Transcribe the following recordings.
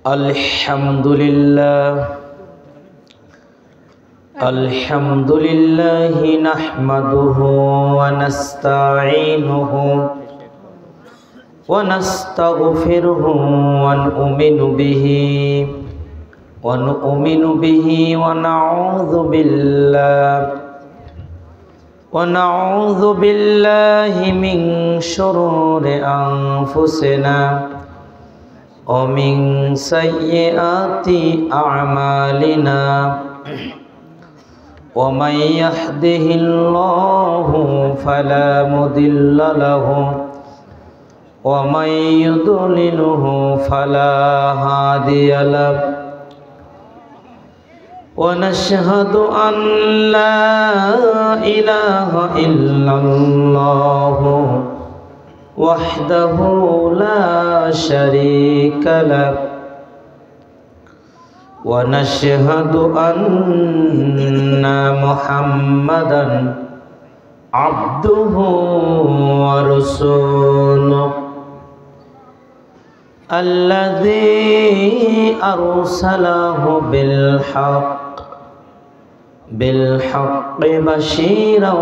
अल्हम्दुलिल्लाह नहमदुहु व नस्तईनुहु व नस्तगफिरुहु व नु'मिनु बिही व नऊज़ु बिल्लाहि मिन शुरूरि अनफुसिना व मिन सय्यिआति अअमालिना वमन यहदिहिल्लाहु फला मुदिल्ल लहु वमन युद्लिलहु फला हादिय लहु वनशहदु अन ला इलाहा इल्लल्लाहु वहदहु ला शरीका लहु वनशहदु अन्ना मुहम्मदन अब्दुहु व रसूलुहु अल्लज़ी अरसलहु बिल्हक़्क़ि बशीरन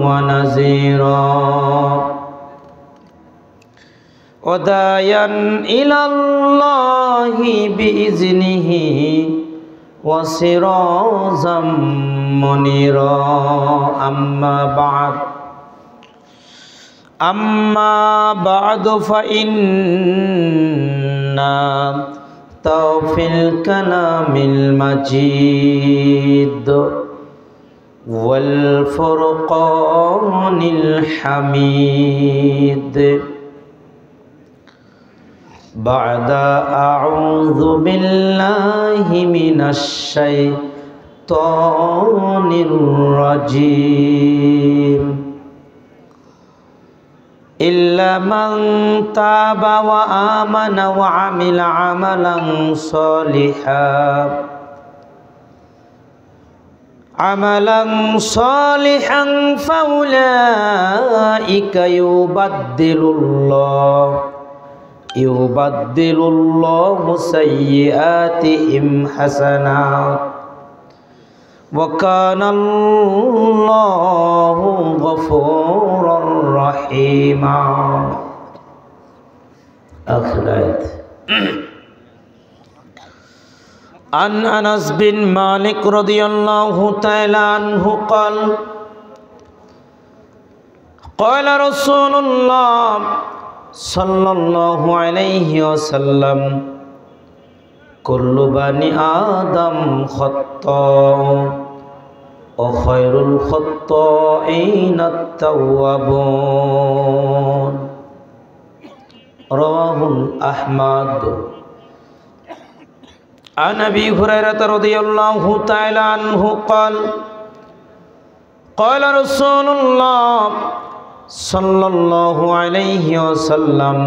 व नज़ीरा वदायन इलल्लाहि बिइज़्निहि व सिराजम मुनीरा अम्मा बाद फ़इन्ना तौफ़िल कलामिल मजीद वल फ़ुरक़ानिल हमीद बाद अऊज़ु बिल्लाहि मिनश शैतानिर रजीम इल्ला मन ताबा व आमना व अमिला अमलन सालिहन फउलाइका युबद्दिलुल्लाहु सय्यिआतिहिम हसनात व कानल्लाहु गफूरर रहीमा। अन अनस बिन मालिक रदियल्लाहु तआला अन्हु क़ाल क़ाल रसूलुल्लाह सल्लल्लाहु अलैहि वसल्लम कुल्लु बनी आदम ख़त्ता' व खैरुल ख़त्ताईन अत-तव्वाबून रवाहुल अहमद। अन अबी हुरैरह रदियल्लाहु तआला अन्हु क़ाल क़ाल रसूलुल्लाह सल्लल्लाहु अलैहि वसल्लम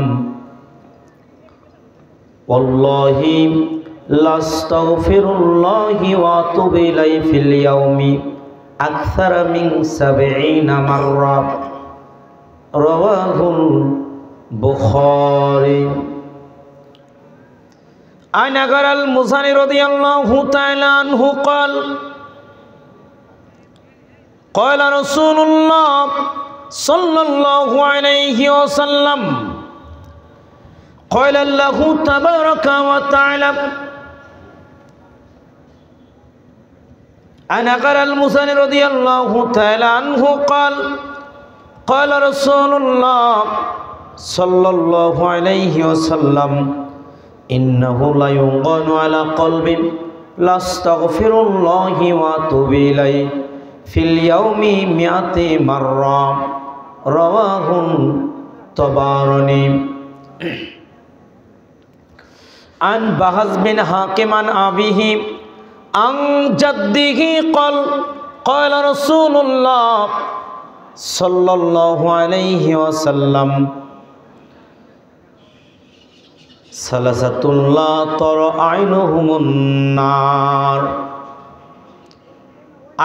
वल्लाहि लस्तगफिरुल्लाहि व अतूबु इलैहि फिल यौमि अक्सर मिन 70 मर्रा रवाहुल बुखारी। अन अगरल मुज़नी रदियल्लाहु तआला अन्हु क़ाल क़ाल रसूलुल्लाह सल्लल्लाहु अलैहि वसल्लम क़ाल अल्लाहु तबारक व तआला अन अगरल मुज़नी रदियल्लाहु तआला अन्हु क़ाल क़ाल रसूलुल्लाह सल्लल्लाहु अलैहि वसल्लम इन्नहु ला युग़ानु अला क़ल्बिन लस्तगफिरुल्लाहि व अतूबु इलैहि फिल यौमि मिअति मर्रा रवाहुल तबारानी। अन बहज़ बिन हाकिम अन अबीही अन जद्दिही क़ाल क़ाल रसूलुल्लाह सल्लल्लाहु अलैहि वसल्लम सलसतुन ला तरा आइनुहुमुन नार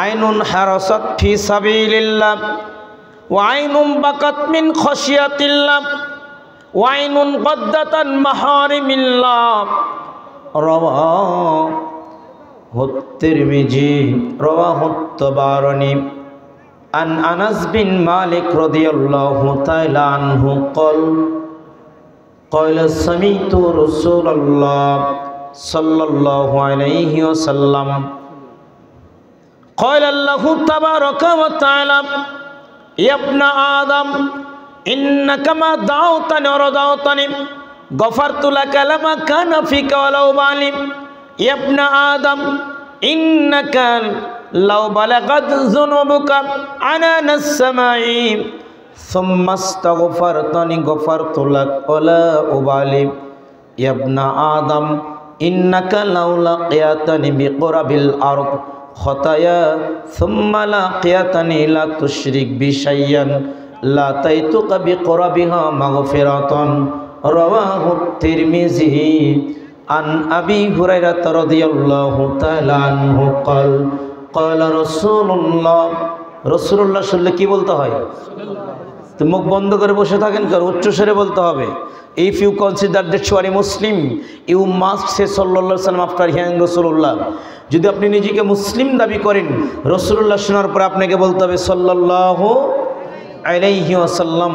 आइनुन हरसत फी सबीलिल्लाह व आइनुन बकत मिन खशियतिल्लाह व आइनुन गद्दतन महारिमिल्लाह রাওয়াহু তিরমিজি রাওয়াহু তাবারানি আন আনাস বিন মালিক রাদিয়াল্লাহু তাআলা আনহু قال سمعت رسول الله صلى الله عليه وسلم قال الله تبارك وتعالى يا ابن آدم إنك ما دعوتني ورضوتني غفرت لك لما كان فيك ولو بالي يا ابن آدم إنك لو بلغت ذنوبك عنان السماء ثم استغفرتني غفرت لك ولا أبالي يا ابن آدم إنك لو لقيتني بقرب الأرض خطايا ثم لقيتني لا تشرك بي شيئا لاتيتك بقربها مغفرة رواه الترمذي عن أبي هريرة رضي الله تعالى عنه قال رسول الله শুনলে কি বলতে হয়? তো মুখ বন্ধ করে বসে থাকেন কার উচ্চস্বরে বলতে হবে। If you consider that you are a Muslim you must say সাল্লাল্লাহু আলাইহি ওয়াসাল্লাম আফটার হিয়ারিং রাসূলুল্লাহ। যদি আপনি নিজেকে মুসলিম দাবি করেন রাসূলুল্লাহ শোনার পরে আপনাকে বলতে হবে সাল্লাল্লাহু আলাইহি ওয়াসাল্লাম।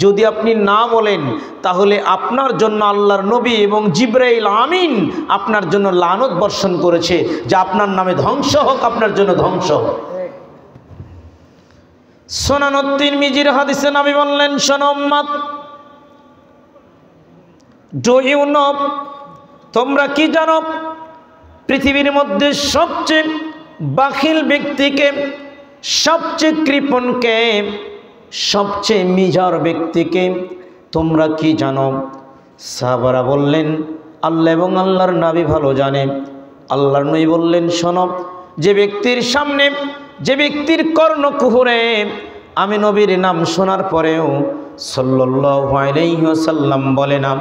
যদি আপনি না বলেন তাহলে আপনার জন্য আল্লাহর নবী এবং জিবরাইল আমিন আপনার জন্য লানত বর্ষণ করেছে যে আপনার নামে ধ্বংস হোক, আপনার জন্য ধ্বংস হোক। সুনান তিরমিজির হাদিসে নবী বললেন, শোনো উম্মত, ডু ইউ নো, তোমরা কি জানো পৃথিবীর মধ্যে সবচেয়ে বাখিল ব্যক্তিকে, সবচেয়ে কৃপণকে, সবচেয়ে মিজার ব্যক্তিকে তোমরা কি জানো? সাহাবারা বললেন, আল্লাহ এবং আল্লাহর নবী ভালো জানে। আল্লাহর নবী বললেন, শোনো, যে ব্যক্তির সামনে, যে ব্যক্তির কর্ণকুহরে আমি নবীর নাম শোনার পরেও সাল্লাল্লাহু আলাইহি ওয়াসাল্লাম বলে না,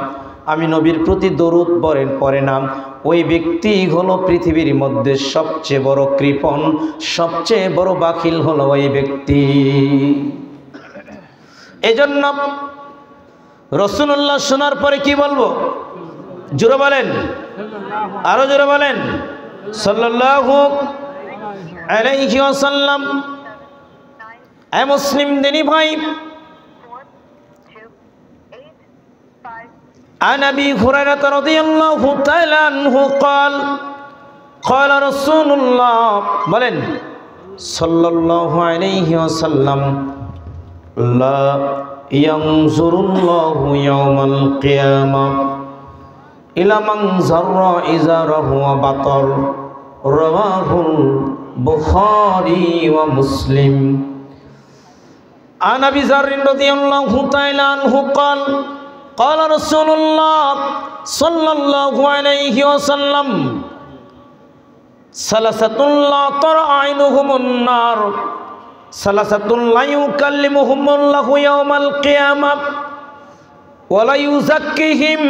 আমি নবীর প্রতি দরুদ পড়ে না, ওই ব্যক্তি হলো পৃথিবীর মধ্যে সবচেয়ে বড় কৃপণ, সবচেয়ে বড় বাখিল হলো ওই ব্যক্তি। এজন্য রাসূলুল্লাহ শোনার পরে কি বলবো? জোরে বলেন, আরো জোরে বলেন, সাল্লাল্লাহু আলাইহি ওয়াসাল্লাম। এ মুসলিম দিনী ভাই, عن أبي هريرة رضي الله تعالى عنه قال رسول الله বলেন সাল্লাল্লাহু আলাইহি ওয়াসাল্লাম, লা ইয়ানজুরুল্লাহু ইয়াওমাল কিয়ামাহ ইলা মান যাররা ইজারাহু ওয়া বাতার রাওয়াহুল বুখারী ওয়া মুসলিম। عن أبي ذر رضي الله تعالى عنه قال رسول الله صلى الله عليه وسلم ثلاثة لا ترى عينهم النار ثلاثة لا يكلمهم الله يوم القيامة ولا يزكيهم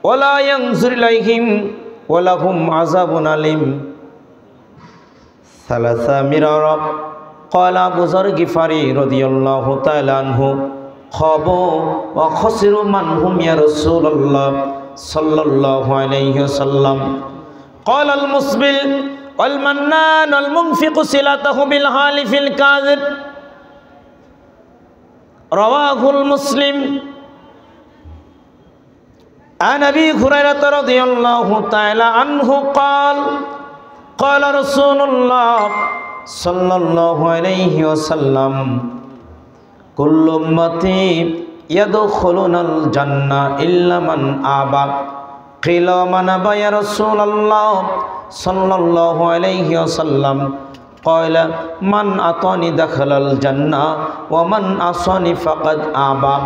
ولا ينظر إليهم ولهم عذاب أليم ثلاثة مرارا قال أبو ذر الغفاري رضي الله تعالى عنه خابوا وخسروا من هم يا رسول الله صلى الله عليه وسلم قال المسبل والمنان والمنفق صلته بالحالف الكاذب رواه المسلم عن أبي هريرة رضي الله تعالى عنه قال رسول الله صلى الله عليه وسلم كل أمتي يدخلون الجنة إلا من أبى قيل ومن أبى يا رسول الله صلى الله عليه وسلم قال من أطاني دخل الجنة ومن عصاني فقد أبى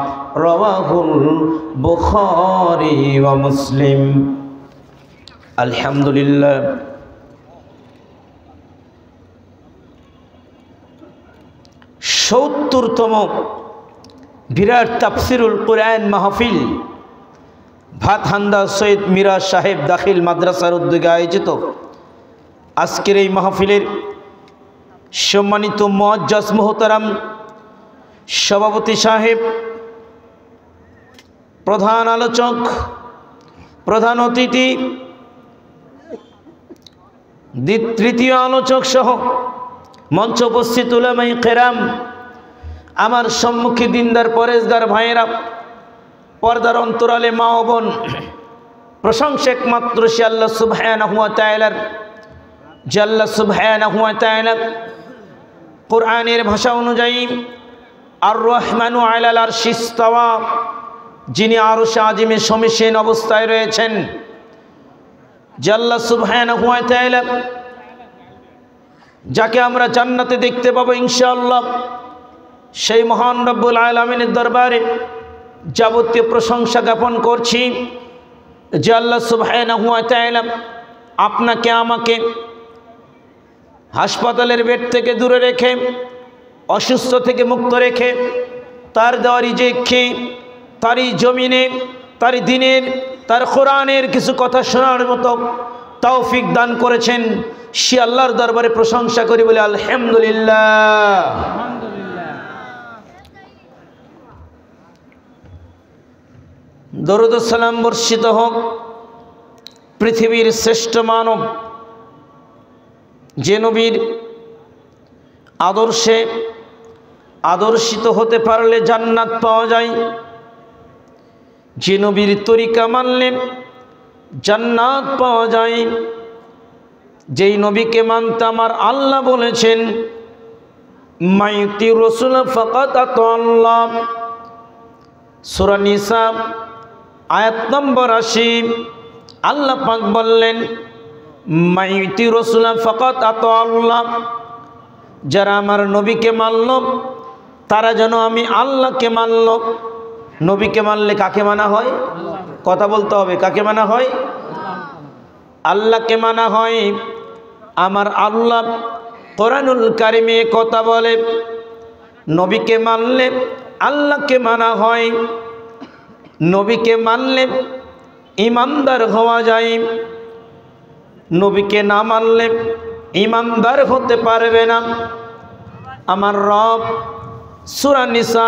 رواه البخاري ومسلم। الحمد لله। সত্তরতম বিরাট তাফসিরুল কুরআন মাহফিল ভাতহান্দা সৈয়দ মীরা সাহেব দাখিল মাদ্রাসার উদ্যোগে আয়োজিত আজকের এই মাহফিলের সম্মানিত মুআজ্জাজ মুহতারাম সভাপতি সাহেব, প্রধান আলোচক, প্রধান অতিথি, তৃতীয় আলোচক সহ মঞ্চ উপস্থিত উলামায়ে কেরাম, আমার সম্মুখে দিনদার পরেশগার ভাইয়েরা, পর্দার অন্তরালে মা ও বোন, প্রশংসা একমাত্র সে আল্লাহ সুবহানাহু ওয়া তাআলার। যে আল্লাহ সুবহানাহু ওয়া তাআলা কোরআনের ভাষা অনুযায়ী আর রহমানু আলাল আরশি ইস্তাওয়া, যিনি আরশে আজিমে সমিসীন অবস্থায় রয়েছেন। যে আল্লাহ সুবহানাহু ওয়া তাআলা যাকে আমরা জান্নাতে দেখতে পাবো ইনশাআল্লাহ, সেই মহান রব্বুল আলামিনের দরবারে যাবতীয় প্রশংসা জ্ঞাপন করছি। যে আল্লাহ সুবহানাহু ওয়া তাআলা আপনাকে আমাকে হাসপাতালের বেড থেকে দূরে রেখে, অসুস্থ থেকে মুক্ত রেখে, তার দেওয়া রিজিক খেয়ে, তারই জমিনে, তার দিনের, তার কোরআনের কিছু কথা শোনার মতো তৌফিক দান করেছেন। সে আল্লাহর দরবারে প্রশংসা করি বলে আলহামদুলিল্লাহ। দরুদ ও সালাম বর্ষিত হোক পৃথিবীর শ্রেষ্ঠ মানব, যে নবীর আদর্শে আদর্শিত হতে পারলে জান্নাত পাওয়া যায়, যে নবীর তরিকা মানলে জান্নাত পাওয়া যায়, যেই নবীকে মানতে আমার আল্লাহ বলেছেন মাইতি রাসূল ফাকাত আতাল্লাহ। সূরা নিসা আয়াত নম্বর ৮০ আল্লাহ পাক বললেন মাইতি রাসূল ফাকাত আতাল্লাহ, যারা আমার নবীকে মানল তারা যেন আমি আল্লাহকে মানল। নবীকে মানলে কাকে মানা হয়? কথা বলতে হবে, কাকে মানা হয়? আল্লাহকে মানা হয়। আমার আল্লাহ কোরআনুল কারিমে কথা বলে নবীকে মানলে আল্লাহকে মানা হয়। নবীকে মানলে ইমানদার হওয়া যায়, নবীকে না মানলে ইমানদার হতে পারবে না। আমার রব সূরা নিসা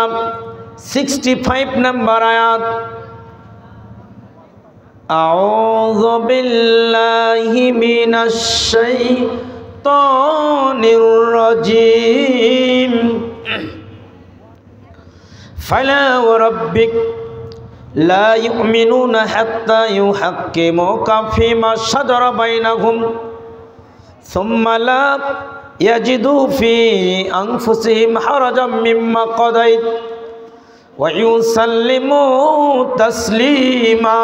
65 নম্বর আয়াত, আউযু বিল্লাহি মিনাশ শাইতানির রাজীম, ফালা ওয়া রাব্বিক লা ইউমিনুনা হাত্তা ইউহাক্কিমুকা ফীমা শাজারা বাইনাহুম সুম্মা লা ইয়াজিদু ফি আনফুসিহিম হারাজাম মিম্মা কাদাইত ওয়া ইউসাল্লিমু তাসলিমা।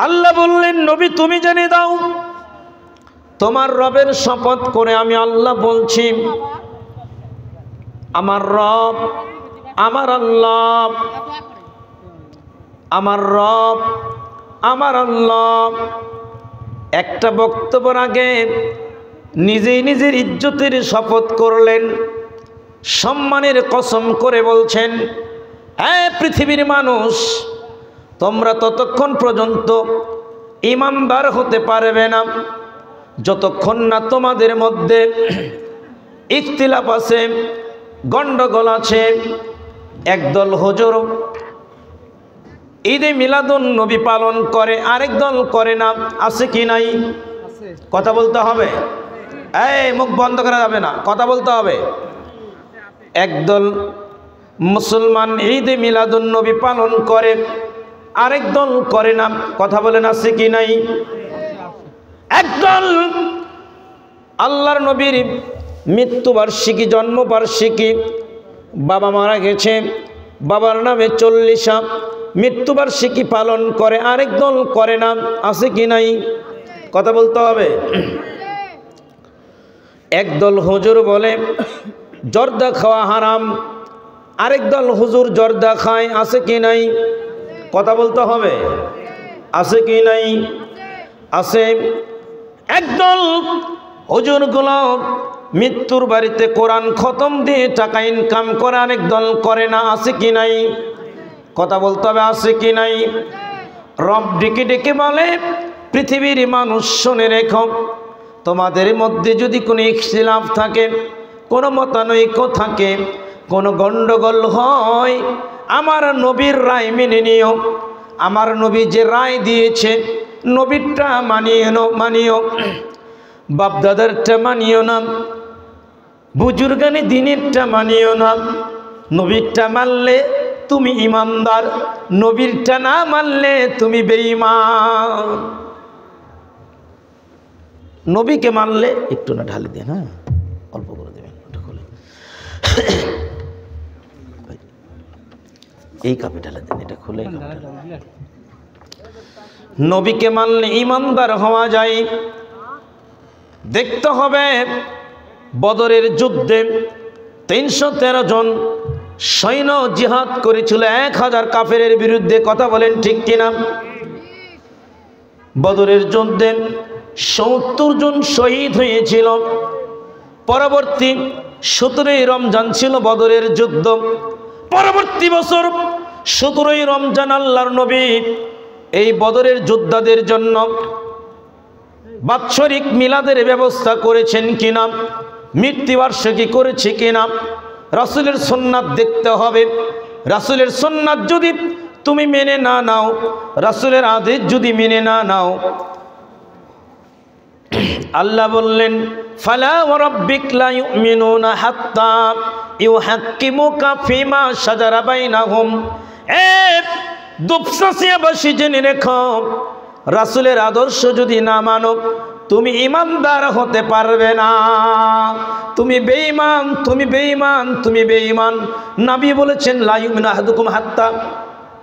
আল্লাহ বললেন নবী তুমি জেনে দাও, তোমার রবের শপথ করে আমি আল্লাহ বলছি, আমার রব, আমার আল্লাহ, আমার রব, আমার আল্লাহ। একটা বক্তব্যের আগে নিজেই নিজের ইজ্জতের শপথ করলেন, সম্মানের কসম করে বলছেন, হে পৃথিবীর মানুষ, তোমরা ততক্ষণ পর্যন্ত ইমানদার হতে পারবে না যতক্ষণ না তোমাদের মধ্যে ইখতিলাফ আছে, গন্ডগোল আছে। একদল হুজুর ঈদে মিলাদুন নবী পালন করে, আরেক দল করে না, আছে কি নাই? কথা বলতে হবে, এই মুখ বন্ধ করা যাবে না, কথা বলতে হবে। একদল মুসলমান ঈদে মিলাদুন নবী পালন করে, আরেক দল করে না, কথা বলেন আছে কি নাই? একদল আল্লাহর নবীর মৃত্যুবার্ষিকী, জন্মবার্ষিকী, বাবা মারা গেছে, বাবার নামে 40 মৃত্যুবার্ষিকী পালন করে, আরেক দল করে না, আছে কি নাই? কথা বলতে হবে। একদল হুজুর বলে জর্দা খাওয়া হারাম, আরেক দল হুজুর জর্দা খায়, আছে কি নাই? কথা বলতে হবে, আছে কি নাই? আছে। একদল হুজুরগুলো মৃত্যুর বাড়িতে কোরআন খতম দিয়ে টাকা ইনকাম করে, আরেক দল করে না, আছে কি নাই? কথা বলতে হবে, আছে কি নাই? রব ডেকে ডেকে বলে পৃথিবীর মানুষ শুনে রেখো, তোমাদের মধ্যে যদি কোনো ইখতিলাফ থাকে, কোনো মতানৈক্য থাকে, কোনো গণ্ডগোল হয়, আমার নবীর রায় মেনে নিও। আমার নবী যে রায় দিয়েছে নবীরটা মানিও বাপদাদারটা মানিও না, বুজুর্গানি দিনেরটা মানিও না। নবীরটা মানলে তুমি ইমানদার, নবীরটা না মানলে তুমি বেঈমান। নবীকে মানলে একটু না ঢালি দেন, হ্যাঁ অল্প করে দেবেন, ওটা খুলে এই কাপে ঢালে দেন, এটা খুলে। নবীকে মানলে ইমানদার হওয়া যায়। দেখতে হবে বদরের যুদ্ধে 313 জন সৈন্য জিহাদ করেছিল 1000 কাফেরের বিরুদ্ধে। কথা বলেন ঠিক কিনা? বদরের যুদ্ধে 70 জন শহীদ হয়েছিল। পরবর্তী 17ই রমজান ছিল বদরের যুদ্ধ। পরবর্তী বছর 17ই রমজান আল্লাহর নবী এই বদরের যোদ্ধাদের জন্য বাৎসরিক মিলাদের ব্যবস্থা করেছেন কিনা, মৃত্যুবার্ষিকী করেছে কিনা, রাসূলের সুন্নাত দেখতে হবে। রাসূলের সুন্নাত যদি তুমি মেনে না নাও, রাসূলের আদেশ যদি মেনে না নাও, আল্লাহ বললেন ফালা ওয়া রাব্বিক লা ইউমিনুনা হাত্তা ইউহাক্কিমুকা ফিমা শাজারা বাইনাহুম। দুপসাসিয়াবাসী জেনে রেখো, রাসূলের আদর্শ যদি না মানো তুমি ইমানদার হতে পারবে না। তুমি বেঈমান, তুমি বেঈমান, তুমি বেঈমান। নবী বলেছেন লা ইউমিনু আহাদুকুম হাত্তা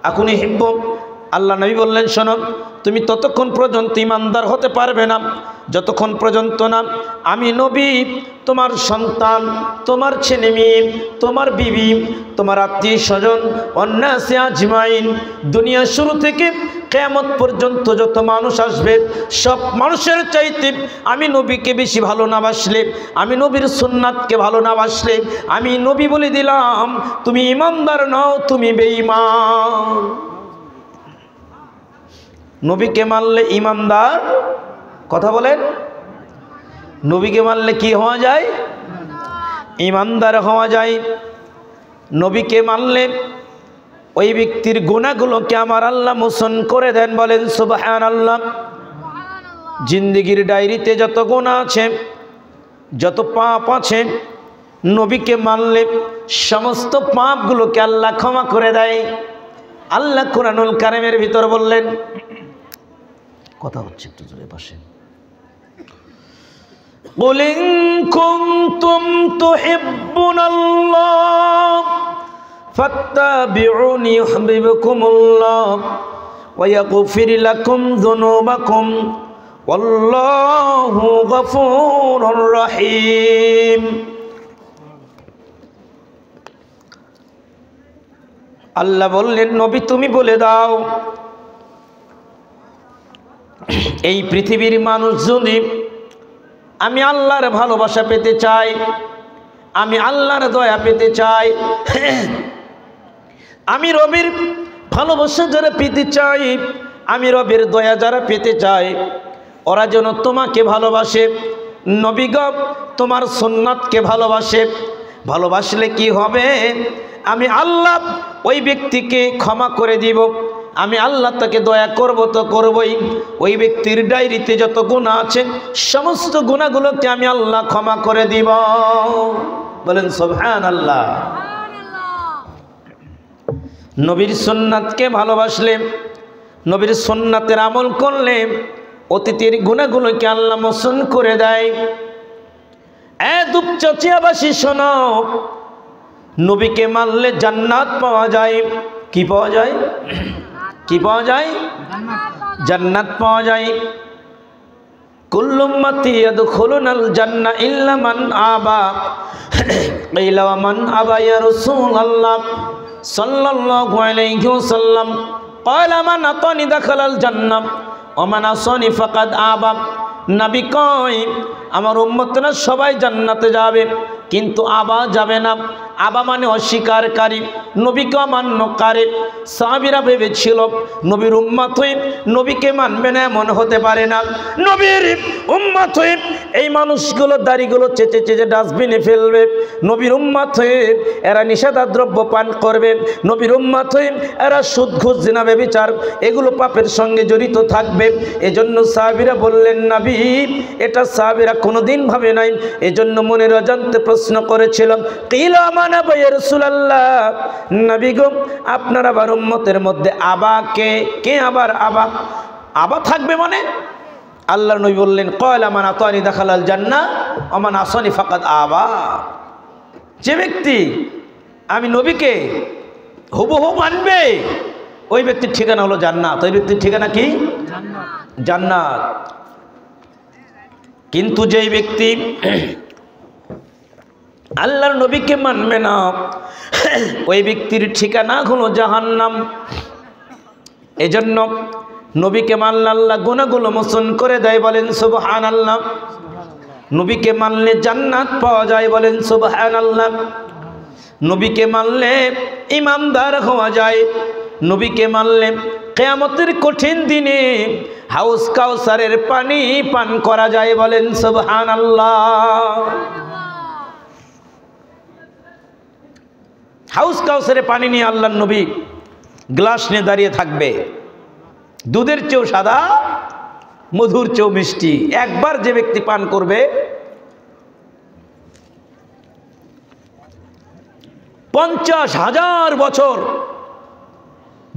আকুনি হিব্বু। আল্লাহ নবী বললেন শোনো, তুমি ততক্ষণ পর্যন্ত ইমানদার হতে পারবে না যতক্ষণ পর্যন্ত না আমি নবী তোমার সন্তান, তোমার ছেলে মেয়ে, তোমার বিবি, তোমার আত্মীয় স্বজন, অন্নাসে আজমাইন, দুনিয়া শুরু থেকে কিয়ামত পর্যন্ত যত মানুষ আসবে সব মানুষের চাইতে আমি নবীকে বেশি ভালো না বাসলে, আমি নবীর সুন্নাতকে ভালো না বাসলে, আমি নবী বলে দিলাম তুমি ইমানদার নও, তুমি বেঈমান। নবীকে মানলে ইমানদার। কথা বলেন, নবীকে মানলে কি হওয়া যায়? ইমানদার হওয়া যায়। নবীকে মানলে ওই ব্যক্তির গুনাহগুলোকে আমার আল্লাহ মোচন করে দেন। বলেন সুবহানাল্লাহ। জিন্দেগির ডায়েরিতে যত গুনাহ আছে, যত পাপ আছে, নবীকে মানলে সমস্ত পাপগুলোকে আল্লাহ ক্ষমা করে দেয়। আল্লাহ কুরআনুল কারীমের ভিতর বললেন, কথা হচ্ছে একটু জোরে পাশে, কুল ইন কুনতুম তুহিব্বুনাল্লাহ ফাত্তাবিউনি ইউহিব্বুকুমুল্লাহ ওয়া ইয়াগফির লাকুম যুনুবাকুম ওয়াল্লাহু গফুরুর রহিম। আল্লাহ বললেন নবী তুমি বলে দাও, এই পৃথিবীর মানুষ যদি আমি আল্লাহর ভালোবাসা পেতে চাই, আমি আল্লাহর দয়া পেতে চাই, আমি রবের ভালোবাসা যারা পেতে চাই, আমি রবের দয়া যারা পেতে চাই, ওরা যেন তোমাকে ভালোবাসে, নবী গো তোমার সুন্নাতকে ভালোবাসে। ভালোবাসলে কি হবে? আমি আল্লাহ ওই ব্যক্তিকে ক্ষমা করে দিব, আমি আল্লাহ তাকে দয়া করব তো করবই। ওই ব্যক্তির ডায়েরিতে যত গুনাহ আছে সমস্ত গুনাহগুলোকে আমি আল্লাহ ক্ষমা করে দিব। বলেন সুবহানাল্লাহ। নবীর সুন্নাতকে ভালোবাসলে, নবীর সুন্নাতের আমল করলে অতীতের গুনাহগুলোকে আল্লাহ মোচন করে দেয়। দুপচাচিয়াবাসী শোনো, নবীকে মানলে জান্নাত পাওয়া যায়। কি পাওয়া যায়? কি পাওয়া যায়? জান্নাত পাওয়া যায়। কুল্লু উম্মতি ইয়াদখুলুনাল জান্নাহ ইল্লা মান আবা। কিলা ওয়া মান আবা ইয়া রাসূলুল্লাহ সাল্লাল্লাহু আলাইহি ওয়াসাল্লাম। ক্বালা মান আতানি দাখালাল জান্নাহ ওয়া মান আসানি ফাকাদ আবা। নবী কয় আমার উম্মতরা সবাই জান্নাতে যাবে, কিন্তু আবা যাবে না। আবা মানে অস্বীকারী, নবীকে অমান্যকারী। সাহাবীরা ভেবেছিল নবীর উম্মত হয়ে নবীকে মানবে না, এমন হতে পারে না। নবীর উম্মত হয়ে এই মানুষগুলো দাড়িগুলো চেঁচে চেঁচে ডাস্টবিনে ফেলবে। নবীর উম্মত হয়ে এরা নিষেধাদ্রব্য পান করবে। নবীর উম্মত হয়ে এরা সুদ ঘুষ জিনা ব্যভিচার এগুলো পাপের সঙ্গে জড়িত থাকবে। এজন্য সাহাবীরা বললেন, নবী এটা সাহাবীরা কোনোদিন ভাবে নাই। এজন্য মনের অজান্তে প্রশ্ন করেছিলাম, কিলা মানা ইয়া রাসূলুল্লাহ, নবী গো আপনার আবার উম্মতের মধ্যে আবা কে আবার আবা থাকবে মানে? আল্লাহর নবী বললেন, ক্বালা মান আতানি দাখালাল জান্নাহ ওয়া মান আসানি ফাকাদ আবা। যে ব্যক্তি আমি নবীকে হুবহু মানবে ওই ব্যক্তির ঠিকানা হলো জান্নাত। ওই ব্যক্তির ঠিকানা কি? জান্নাত। কিন্তু যেই ব্যক্তি আল্লাহর নবীকে মানবে না ওই ব্যক্তির ঠিকানা হলো জাহান্নাম। এজন্য নবীকে মানলে আল্লাহ গুনাহগুলো মোচন করে দেয়, বলেন সুবহানাল্লাহ। নবীকে মানলে জান্নাত পাওয়া যায়, বলেন সুবহানাল্লাহ। নবীকে মানলে ইমানদার হওয়া যায়। নবীকে মানলে কিয়ামতের কঠিন দিনে হাউস কাউসারের পানি পান করা যায়, বলেন সুবহানাল্লাহ। হাউস কাউসারে পানি নিয়ে আল্লাহর নবী গ্লাস নিয়ে দাঁড়িয়ে থাকবে। দুধের চেয়েও সাদা, মধুর চেয়েও মিষ্টি। একবার যে ব্যক্তি পান করবে 50,000 বছর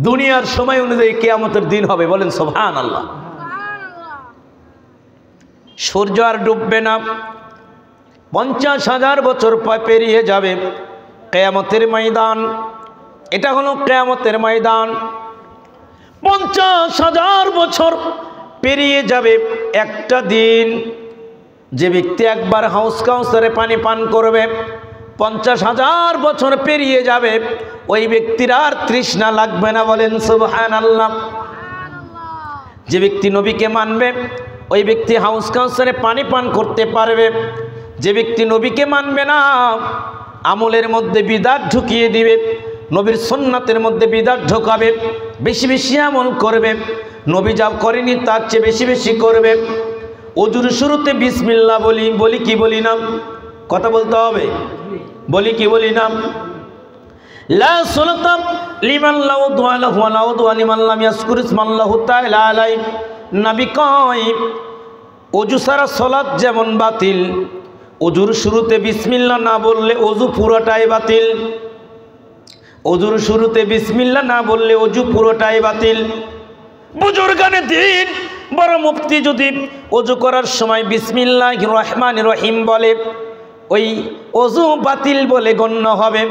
দুনিয়ার সময় অনুযায়ী কিয়ামতের দিন হবে, বলেন সুবহানাল্লাহ। সূর্য আর ডুববে না, 50,000 বছর পেরিয়ে যাবে। কিয়ামতের ময়দান, এটা হলো কিয়ামতের ময়দান। 50,000 বছর পেরিয়ে যাবে একটা দিন। যে ব্যক্তি একবার হাউস কাউসারে পানি পান করবে 50,000 বছর পেরিয়ে যাবে, ওই ব্যক্তির আর তৃষ্ণা লাগবে না, বলেন সুবহানাল্লাহ। যে ব্যক্তি নবীকে মানবে ওই ব্যক্তি হাউস কাউসারে পানি পান করতে পারবে। যে ব্যক্তি নবীকে মানবে না আমলের মধ্যে বিদআত ঢুকিয়ে দিবে, নবীর সুন্নাতের মধ্যে বিদআত ঢোকাবে, বেশি বেশি আমল করবে, নবী যা করেনি তার চেয়ে বেশি বেশি করবে। ওযুর শুরুতে বিসমিল্লাহ বলি কি বলি না? কথা বলতে হবে, বলি কি বলি না? লা সালাতা লিমান লা উযা লাহু ওয়া লা উযা লিমান লাম ইয়াজকুর ইসমাল্লাহু তাআলা আলাইহি। নবী কয় ওযু সারা সালাত যেমন বাতিল, ওযুর শুরুতে বিসমিল্লাহ না বললে ওযু পুরোটাই বাতিল। ওযুর শুরুতে বিসমিল্লাহ না বললে ওযু পুরোটাই বাতিল। বুজুর্গানে দ্বীন বড় মুফতি যদি ওযু করার সময় বিসমিল্লাহির রহমানির রহিম বলে, ওই ওযু বাতিল বলে গণ্য হবে,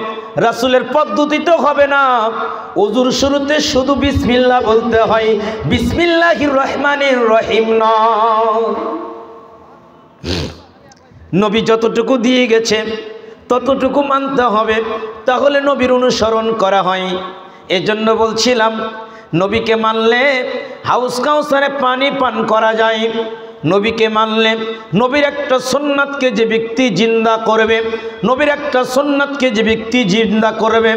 রাসূলের পদ্ধতিতে হবে না। ওযুর শুরুতে শুধু বিসমিল্লাহ বলতে হয়, বিসমিল্লাহির রহমানির রহিম না। নবী যতটুকু দিয়ে গেছে ততটুকু মানতে হবে, তাহলে নবীর অনুসরণ করা হয়। এজন্য বলছিলাম নবীকে মানলে হাউস কাউসারে পানি পান করা যায়। নবীকে মানলে নবীর একটা সুন্নাতকে যে ব্যক্তি জিন্দা করবে, নবীর একটা সুন্নাতকে যে ব্যক্তি জিন্দা করবে,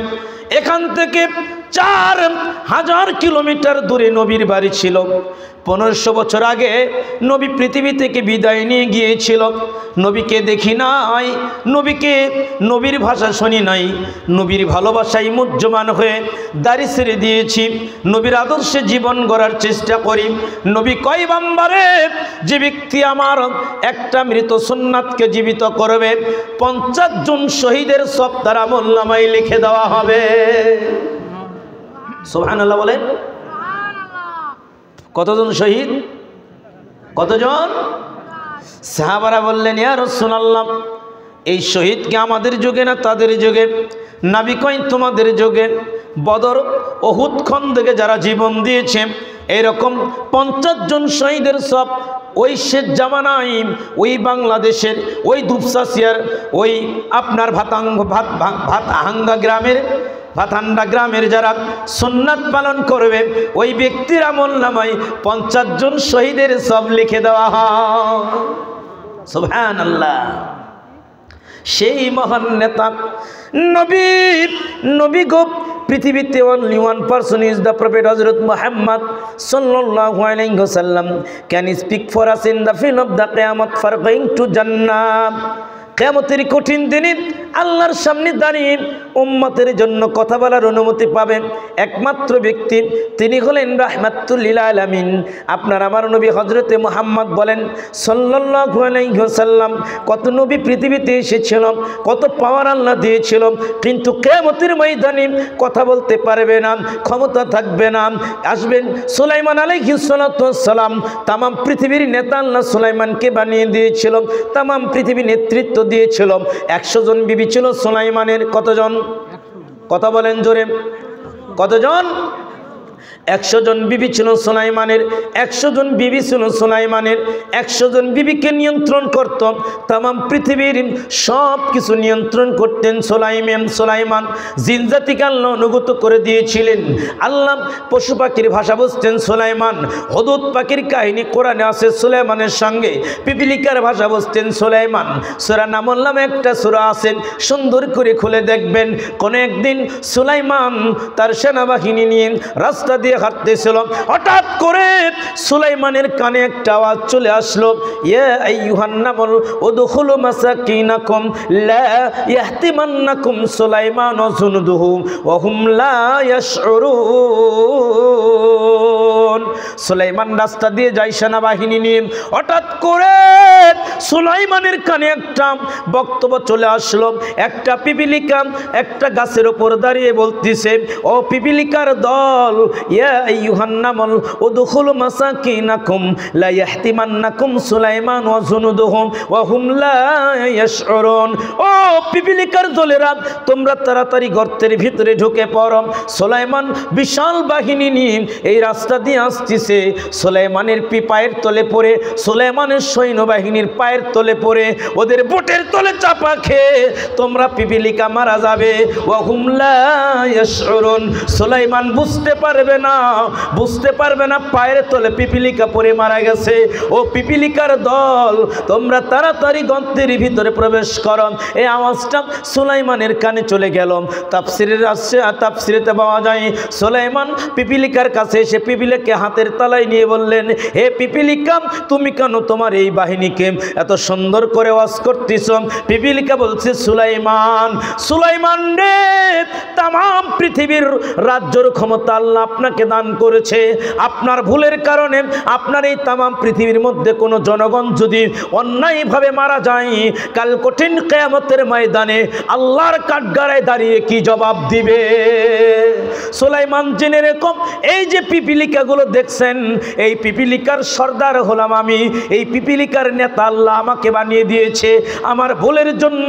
এখান থেকে 4,000 কিলোমিটার দূরে নবীর বাড়ি ছিল। 1500 বছর আগে নবী পৃথিবী থেকে বিদায় নিয়ে গিয়েছিল। নবীকে দেখি নাই, নবীর ভাষা শুনি নাই, নবীর ভালোবাসায় মুহ্যমান হয়ে দাড়ি ছেড়ে দিয়েছি, নবীর আদর্শে জীবন গড়ার চেষ্টা করি। নবী কয় বাম্বারে, যে ব্যক্তি আমার একটা মৃত সুন্নাতকে জীবিত করবে 50 জন শহীদের সব তার আমলনামায় লিখে দেওয়া হবে। সুবহানাল্লাহ বলেন। কতজন শহীদ? কতজন? সাহাবারা বললেন, ইয়া রাসূলুল্লাহ, এই শহীদ কি আমাদের যুগে না তাদের যুগে? নবী কয় তোমাদের যুগে। বদর উহুদ খন্দকে যারা জীবন দিয়েছে এরকম 50 জন শহীদের সব ওই শেষ জামানায় ওই বাংলাদেশের ওই দুপসাসিয়ার ওই আপনার ভাতান্ডা গ্রামের যারা সুন্নাত পালন করবে ওই ব্যক্তির আমলনামায় 50 জন শহীদের সব লিখে দেওয়া হয়। সুবহানাল্লাহ। সেই মহান নেতা নবী গো পৃথিবীতে only one person is the prophet Hazrat Muhammad sallallahu alaihi wasallam can speak for us in the field of the qiyamah for going to Jannah. কিয়ামতের কঠিন দিনে আল্লাহর সামনে দাঁড়িয়ে উম্মতের জন্য কথা বলার অনুমতি পাবেন একমাত্র ব্যক্তি, তিনি হলেন রাহমাতুল লিল আলামিন। আপনার আমার নবী হযরতে মুহাম্মদ বলেন সাল্লাল্লাহু আলাইহি ওয়াসাল্লাম, কত নবী পৃথিবীতে এসেছিল, কত পাওয়ার আল্লাহ দিয়েছিল, কিন্তু কিয়ামতের ময়দানে কথা বলতে পারবে না, ক্ষমতা থাকবে না। আসবেন সুলাইমান আলাইহিস সালাতু ওয়াস সালাম, তামাম পৃথিবীর নেতা আল্লাহ সুলাইমানকে বানিয়ে দিয়েছিল, তামাম পৃথিবীর নেতৃত্ব দিয়েছিল। 100 জন বিবি ছিল সুলাইমানের। কতজন? কথা বলেন জোরে, কতজন? 100 জন বিবি ছিল সুলাইমানের। 100 জন বিবি ছিল সুলাইমানের। 100 জন বিবিকে নিয়ন্ত্রণ করত, তামাম পৃথিবীর সব কিছু নিয়ন্ত্রণ করতেন সুলাইমান। জিন জাতিকে আল্লাহ অনুগত করে দিয়েছিলেন। আল্লাহ পশু পাখির ভাষা বুঝতেন সুলাইমান। হুদুদ পাখির কাহিনী কোরআনে আছে সুলাইমানের সঙ্গে। পিপিলিকার ভাষা বুঝতেন সুলাইমান। সূরা নামল নামে একটা সূরা আছে, সুন্দর করে খুলে দেখবেন। কোনো একদিন সুলাইমান তার সেনাবাহিনী নিয়ে রাস্তা দিয়ে হাঁটতেছিল, হঠাৎ করে সুলাইমানের কানে একটা আওয়াজ চলে আসলো, ইয়া আইয়ুহান নামল উদখুলু মাসাকিনাকুম লা ইয়াহতিমান্নাকুম সুলাইমান ওয়া জুনুদুহু ওয়া হুম লা ইয়াশউরুন। সুলাইমান রাস্তা দিয়ে যায় সেনাবাহিনী নিয়ে, হঠাৎ করে সুলাইমানের কানে একটা বক্তব্য চলে আসলো। একটা পিপিলিকা একটা গাছের উপর দাঁড়িয়ে বলতেছে, ও পিপিলিকার দল, ইয়া আইয়ুহান নামল উদখুলু মাসাকিনাকুম লা ইয়াহতিমান্নাকুম সুলাইমান ওয়া জুনুদুহু ওয়া হুম লা ইয়াশউরুন। ও পিপিলিকার দলেরা, তোমরা তাড়াতাড়ি গর্তের ভিতরে ঢুকে পড়ো। সুলাইমান বিশাল বাহিনী নিয়ে এই রাস্তা দিয়ে আসতেছে। সুলাইমানের পায়ের তলে পড়ে, সুলাইমানের সৈন্যবাহিনীর পায়ের তলে পড়ে, ওদের বুটের তলে চাপা খেয়ে তোমরা পিপিলিকা মারা যাবে। ওয়া হুম লা ইয়াশউরুন। সুলাইমান বুঝতে পারবে না পায়ের তলে পিপিলিকা পড়ে মারা গেছে। ও পিপিলিকার দল, তোমরা তাড়াতাড়ি গর্তের ভিতরে প্রবেশ করো। এই আওয়াজটা সুলাইমানের কানে চলে গেল। তাফসিরেতে পাওয়া যায়, সুলাইমান পিপিলিকার কাছে এসে পিপিলিকাকে হাতের তালায় নিয়ে বললেন, হে পিপিলিকা, তুমি কেন তোমার এই বাহিনীকে এত সুন্দর করে ওয়াজ করতেছ? পিপিলিকা বলছে, সুলাইমান রে, তামাম পৃথিবীর রাজ্যের ক্ষমতা আল্লাহ আপনাকে দান করেছে। আপনার ভুলের কারণে আপনার এই তামাম পৃথিবীর মধ্যে কোনো জনগণ যদি অন্যায়ভাবে মারা যায়, কাল কঠিন কিয়ামতের ময়দানে আল্লাহর কাঠগড়ায় দাঁড়িয়ে কি জবাব দিবে? সুলাইমান জেনে রেখো, এই যে পিপিলিকাগুলো দেখছেন, এই পিপিলিকার সর্দার হলাম আমি, এই পিপিলিকার নেতা আল্লাহ আমাকে বানিয়ে দিয়েছে। আমার ভুলের জন্য,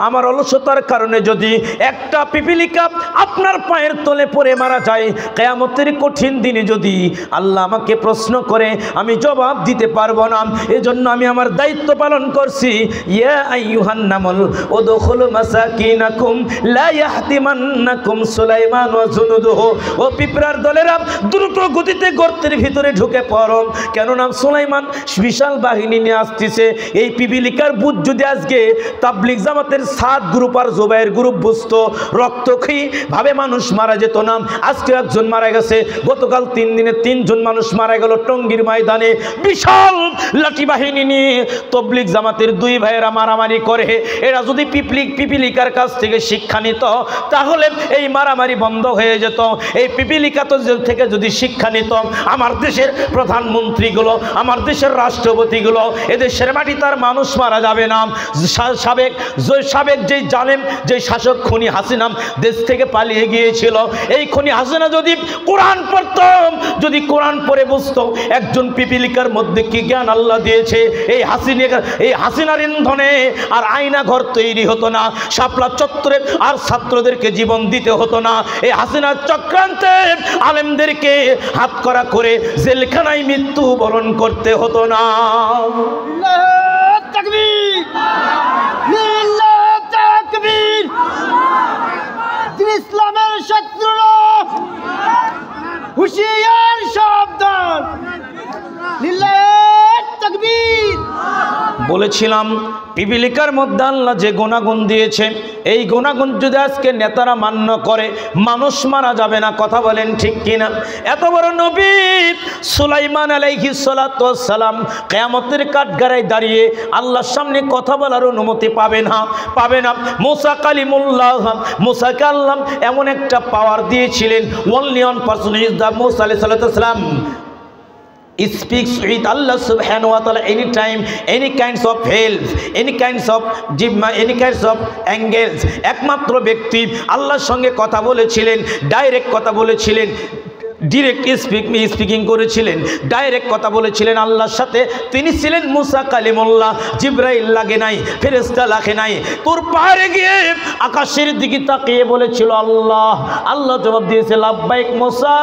আমার অলসতার কারণে যদি একটা পিপিলিকা আপনার পায়ের তলে পড়ে মারা যায়, কিয়ামতের কঠিন দিনে যদি আল্লাহ আমাকে প্রশ্ন করে, আমি জবাব দিতে পারবো না। এজন্য আমি আমার দায়িত্ব পালন করছি। ইয়া আইয়ুহান নামল উদখুলু মাসাকিনাকুম লা ইয়াহতিমান্নাকুম সুলাইমান ওয়া জুনুদুহু। ও পিঁপড়ার দলেরা, দ্রুত গতিতে গর্তের ভিতরে ঢুকে পড়ো, কেননা সুলাইমান বিশাল বাহিনী নিয়ে আসতেছে। এই পিপিলিকার বুঝ যদি আজকে তাবলিগ জামাতের 7 গ্রুপ আর জুবাইর গ্রুপ বুঝতো, রক্তক্ষয়ী ভাবে মানুষ মারা যেত না। আজকে একজন মারা গেছে, গতকাল 3 দিনে 3 জন মানুষ মারা গেল টঙ্গীর ময়দানে। বিশাল লাঠি বাহিনী নিয়ে তাবলিগ জামাতের 2 ভাইয়েরা মারামারি করে। এরা যদি পিপিলিকার কাছ থেকে শিক্ষা নিত, তাহলে এই মারামারি বন্ধ হয়ে যেত। এই পিপিলিকা থেকে যদি শিক্ষা নিত, আমার দেশের প্রধানমন্ত্রীগুলো, আমার দেশের রাষ্ট্রপতিগুলো, এদেশের মাটি তার মানুষ মারা যাবে না। সাবেক যেই জালেম, যেই শাসক খুনি হাসিনা দেশ থেকে পালিয়ে গিয়েছিল, এই খুনি হাসিনা যদি কোরআন পড়তাম, যদি কোরআন পড়ে বুঝতো একজন পিপিলিকার মধ্যে কি জ্ঞান আল্লাহ দিয়েছে, এই হাসিনার ইন্ধনে আর আয়না ঘর তৈরি হতো না, শাপলা চত্বরে আর ছাত্রদেরকে জীবন দিতে হতো না, এই হাসিনার চক্রান্তে আলেমদেরকে হাতকড়া করে জেলখানায় মৃত্যু বরণ করতে হতো না। ইসলামের শত্রুরা হুঁশিয়ার সাবধান। লিল্লাহি তাকবীর। বলেছিলাম পিপিলিকার মধ্যে আল্লাহ যে গুণাগুণ দিয়েছে, এই গুণাগুণ যদি আজকে নেতারা মান্য করে মানুষ মারা যাবে না। কথা বলেন ঠিক কিনা? এত বড় নবী সুলাইমান আলাইহিস সালাতু ওয়াস সালাম কিয়ামতের কাঠগড়ায় দাঁড়িয়ে আল্লাহর সামনে কথা বলার অনুমতি পাবে না। মুসা কালিমুল্লাহ, মুসাকে আল্লাহ এমন একটা পাওয়ার দিয়েছিলেন, only one person is the Musa alayhi salatu wasalam speaks with Allah subhanahu wa ta'ala anytime, any kinds of help, any kinds of angels। একমাত্র ব্যক্তি আল্লাহর সঙ্গে কথা বলেছিলেন, ডাইরেক্ট কথা বলেছিলেন, ডিরেক্ট স্পিকিং করেছিলেন, ডাইরেক্ট কথা বলেছিলেন আল্লাহর সাথে, তিনি ছিলেন মুসা কালিমুল্লাহ। জিবরাইল লাগে নাই, ফেরেশতা লাগে নাই। তোর পাহাড়ে গিয়ে আকাশের দিকে তাকিয়ে বলেছিল আল্লাহ। আল্লাহ জবাব দিয়েছে লাব্বাইক মুসা,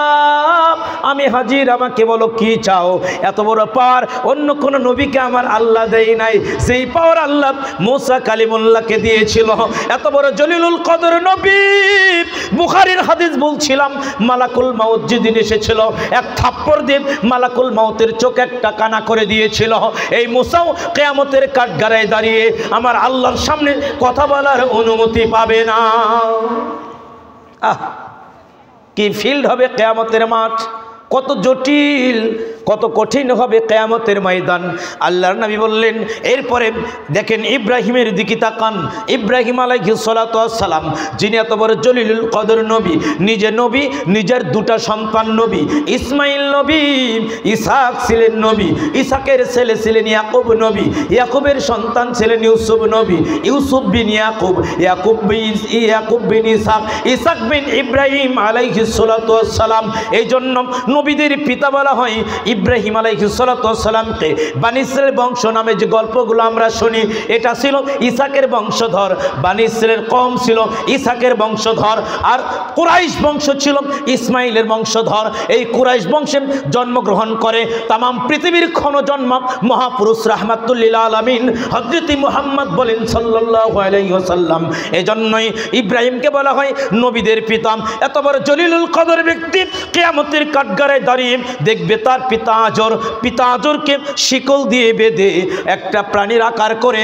আমি হাজির, আমাকে বলো কি চাও। এত বড় পাওয়ার অন্য কোন নবীকে আমার আল্লাহ দেয় নাই, সেই পাওয়ার আল্লাহ মুসা কালিমুল্লাহকে দিয়েছিল। এত বড় জলিলুল কদর নবী, বুখারীর হাদিস বলছিলাম, মালাকুল মাউত যেদিন এসেছিল এক থাপ্পড় দিয়ে মালাকুল মাউতের চোখ একটা কানা করে দিয়েছিল। এই মুসাও কিয়ামতের কাঠগড়ায় দাঁড়িয়ে আমার আল্লাহর সামনে কথা বলার অনুমতি পাবে না। কি ফিল্ড হবে কিয়ামতের মাঠ, কত জটিল, কত কঠিন হবে কিয়ামতের ময়দান। আল্লাহর নবী বললেন, এরপরে দেখেন ইব্রাহিমের দিকে তাকান। ইব্রাহিম আলাইহিস সালাতু ওয়াস সালাম, যিনি এত বড় জলিলুল কদর নবী, নিজে নবী, নিজের দুটা সন্তান নবী, ইসমাইল নবী, ইসহাক ছিলেন নবী, ইসহাকের ছেলে ছিলেন ইয়াকুব নবী, ইয়াকুবের সন্তান ছিলেন ইউসুফ নবী, ইউসুফ বিন ইয়াকুব, ইয়াকুব বিন ইসহাক, ইসহাক বিন ইব্রাহিম আলাইহিস সালাতু ওয়াস সালাম। এই জন্য নবীদের পিতা বলা হয় ইব্রাহিম আলাইহিস সালাতু ওয়াস সালামকে। বনি ইসরাইল বংশ নামে যে গল্পগুলো আমরা শুনি, এটা ছিল ইসহাকের বংশধর। বনি ইসরাইলের কওম ছিল ইসহাকের বংশধর, আর কুরাইশ বংশ ছিল ইসমাইলের বংশধর। এই কুরাইশ বংশে জন্মগ্রহণ করে তামাম পৃথিবীর ক্ষণজন্ম মহাপুরুষ রাহমাতুল লিল আলামিন হযরত মুহাম্মদ বলেন সাল্লাল্লাহু আলাইহি ওয়াসাল্লাম। এজন্যই ইব্রাহিমকে বলা হয় নবীদের পিতা। এত বড় জলিলুল কদর ব্যক্তি কিয়ামতের কাঠগড়ায় দাঁড়িয়ে দেখবে তার পিতা আজরকে শিকল দিয়ে বেঁধে একটা প্রাণীর আকার করে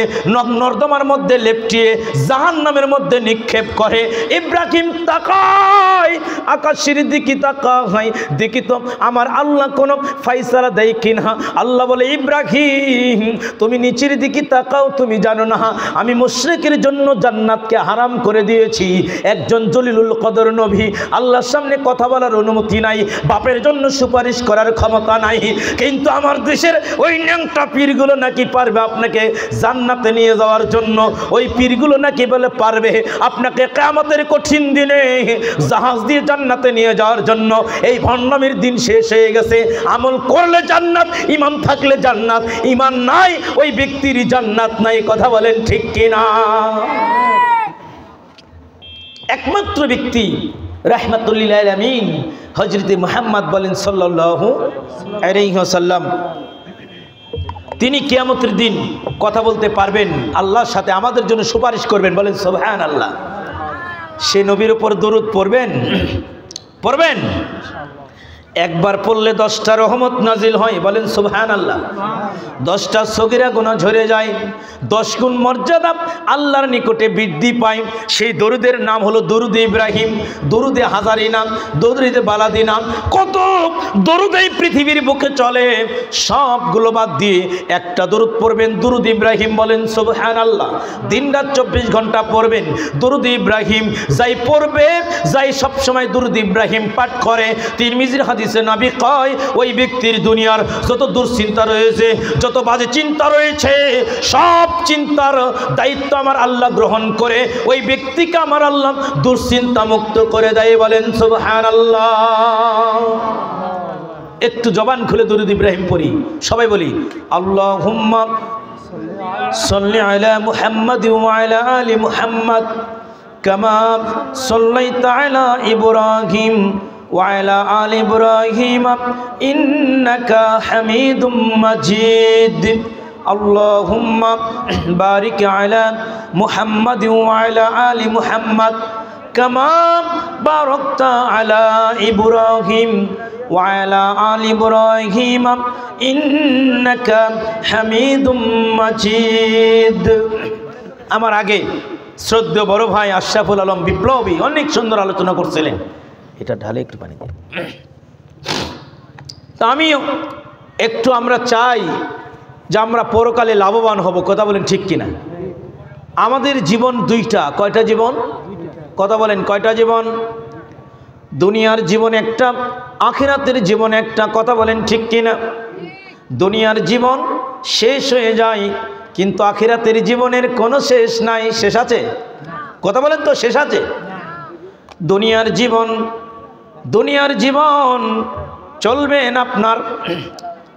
নর্দমার মধ্যে লেপটিয়ে জাহান্নামের মধ্যে নিক্ষেপ করে। ইব্রাহিম তাকায়, আকাশের দিকে তাকায়, দেখি তো আমার আল্লাহ কোনো ফাইসালা দেয় কিনা। আল্লাহ বলে, ইব্রাহিম তুমি নিচের দিকে তাকাও, তুমি জানো না আমি মুশরিকের জন্য জান্নাতকে হারাম করে দিয়েছি। একজন জলিলুল কদর নবী, আল্লাহর সামনে কথা বলার অনুমতি নাই, বাপের জন্য সুপারিশ করার ক্ষমতা নাই, কিন্তু আমার দেশের ওই ন্যাংটা পীরগুলো নাকি পারবে আপনাকে জান্নাতে নিয়ে যাওয়ার জন্য। ওই পীরগুলো নাকি বলে পারবে আপনাকে কিয়ামতের কঠিন দিনে জাহাজ দিয়ে জান্নাতে নিয়ে যাওয়ার জন্য। এই ভণ্ডামির দিন শেষ হয়ে গেছে। আমল করলে জান্নাত, ঈমান থাকলে জান্নাত, ঈমান নাই ওই ব্যক্তির জান্নাত নাই। কথা বলেন ঠিক কিনা? একমাত্র ব্যক্তি রাহমাতুল লিল আলামিন হযরত মুহাম্মদ বলেন সাল্লাল্লাহু আলাইহি ওয়াসাল্লাম, তিনি কিয়ামতের দিন কথা বলতে পারবেন, আল্লাহর সাথে আমাদের জন্য সুপারিশ করবেন। বলেন সুবহানাল্লাহ। সে নবীর উপর দরুদ পড়বেন একবার পড়লে 10টা রহমত নাজিল হয়। বলেন সুবহানাল্লাহ। 10টা সগীরা গুনাহ ঝরে যায়, 10 গুণ মর্যাদা আল্লাহর নিকটে বৃদ্ধি পায়। সেই দরুদের নাম হলো দরুদ ইব্রাহিম, দরুদে হাজারি নাম, দরুদে বালাদি নাম। কত দরুদ এই পৃথিবীর বুকে চলে, সবগুলো বাদ দিয়ে একটা দরুদ পড়বেন, দরুদ ইব্রাহিম। বলেন সুবহানাল্লাহ। দিনরাত 24 ঘন্টা পড়বেন দরুদ ইব্রাহিম। যাই পড়বে, যাই সবসময় দরুদ ইব্রাহিম পাঠ করে, তিরমিজির হাদিসে নবী কয় ওই ব্যক্তির দুনিয়ার যত দুশ্চিন্তা রয়েছে, যত বাজে চিন্তা রয়েছে, সব চিন্তার দায়িত্ব আমার আল্লাহ গ্রহণ করে ওই ব্যক্তিকে আমার আল্লাহ দুশ্চিন্তা মুক্ত করে দেয়। বলেন সুবহানাল্লাহ। একটু জবান খুলে দরুদ ইব্রাহিম পড়ি, সবাই বলি আল্লাহুম্মা সাল্লি আলা মুহাম্মাদ ওয়া আলা আলি মুহাম্মাদ কামা সাল্লাইতা আলা ইব্রাহিম وعلى آل إبراهيم إنك حميد مجيد اللهم بارك على محمد وعلى آل محمد কামা বারাকতা আলা ইব্রাহিম ওয়া আলা আলি ইব্রাহিম ইন্নাকা হামিদুম মাজিদ। আমার আগে শ্রদ্ধেয় বড় ভাই আশরাফুল আলম বিপ্লবী অনেক সুন্দর আলোচনা করছিলেন। এটা ঢালে একটু পানি দিন। তা আমিও একটু আমরা চাই যে আমরা পরকালে লাভবান হব। কথা বলেন ঠিক কিনা? আমাদের জীবন দুইটা। কয়টা জীবন? কথা বলেন কয়টা জীবন? দুনিয়ার জীবন একটা, আখিরাতের জীবন একটা। কথা বলেন ঠিক কিনা? দুনিয়ার জীবন শেষ হয়ে যায়, কিন্তু আখিরাতের জীবনের কোনো শেষ নাই। শেষ আছে? কথা বলেন তো, শেষ আছে? দুনিয়ার জীবন চলবেন, আপনার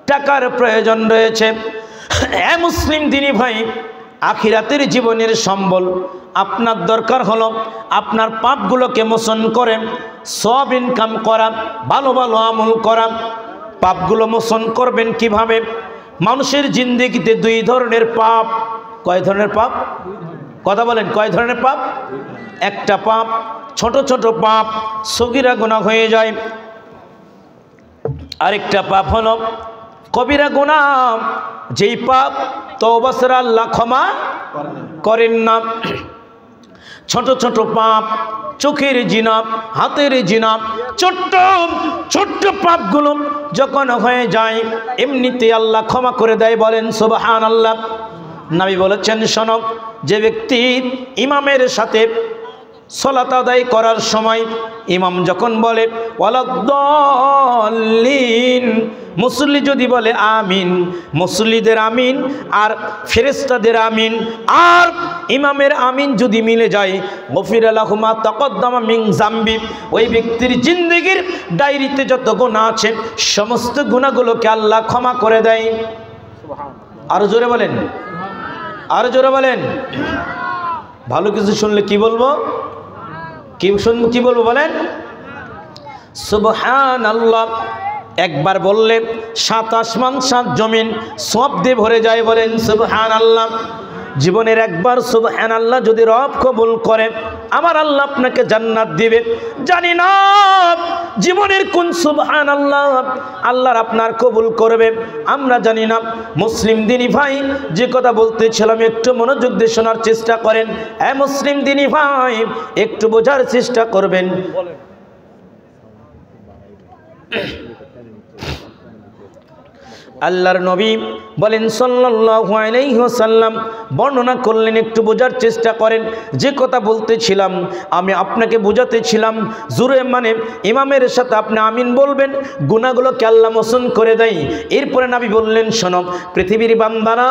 টাকার প্রয়োজন রয়েছে। মুসলিম দিনী ভাই, আখিরাতের জীবনের সম্বল আপনার দরকার হলো আপনার পাপগুলোকে মোচন করে সব ইনকাম করা, ভালো ভালো আমল করা। পাপগুলো মোচন করবেন কিভাবে? মানুষের জিন্দেগিতে দুই ধরনের পাপ। কয় ধরনের পাপ? কথা বলেন কয় ধরনের পাপ? একটা পাপ ছোট ছোট পাপ, সগীরা গুনাহ হয়ে যায়। আরেকটা পাপ হলো কবিরা গুনাহ, যেই পাপ তওবা ছাড়া আল্লাহ ক্ষমা করেন না। ছোট ছোট পাপ, চোখের জিনা, হাতের জিনা, ছোট্ট ছোট্ট পাপগুলো যখন হয়ে যায় এমনিতে আল্লাহ ক্ষমা করে দেয়। বলেন সুবহানাল্লাহ। নবী বলেছেন, শোনো, যে ব্যক্তি ইমামের সাথে সালাত আদায় করার সময় ইমাম যখন বলে ওয়ালাদ-দাল্লিন, মুসল্লি যদি বলে আমিন, মুসল্লিদের আমিন আর ফেরেশতাদের আমিন আর ইমামের আমিন যদি মিলে যায়, গফিরা লাহু মা তাকদ্দামা মিন যামবি, ওই ব্যক্তির জিন্দেগির ডায়েরিতে যত গুনাহ আছে সমস্ত গুনাহগুলোকে আল্লাহ ক্ষমা করে দেয়। আরো জোরে বলেন, আরো জোরে বলেন। ভালো কিছু শুনলে কি বলবো? কি বলবো বলেন? সুবহানাল্লাহ। একবার বললে সাত আসমান সাত জমিন সব দিয়ে ভরে যায়। বলেন সুবহানাল্লাহ। জীবনের একবার সুবহানাল্লাহ যদি রব কবুল করে, আমার আল্লাহ আপনাকে জান্নাত দিবে। জানি না জীবনের কোন সুবহানাল্লাহ আল্লাহর আপনার কবুল করবে, আমরা জানি না। মুসলিম দিনী ভাই, যে কথা বলতেছিলাম একটু মনোযোগ দিয়ে শোনার চেষ্টা করেন। মুসলিম দিনী ভাই, একটু বোঝার চেষ্টা করবেন। আল্লাহর নবী বলেন সাল্লাল্লাহু আলাইহি ওয়াসাল্লাম বর্ণনা করলেন, একটু বোঝার চেষ্টা করেন। যে কথা বলতেছিলাম আমি আপনাকে বোঝাতেছিলাম, জোরে মানে ইমামের সাথে আপনি আমিন বলবেন, গুনাহগুলোকে আল্লাহ মোচন করে দেয়। এরপরে নবী বললেন, শোনো পৃথিবীর বান্দারা,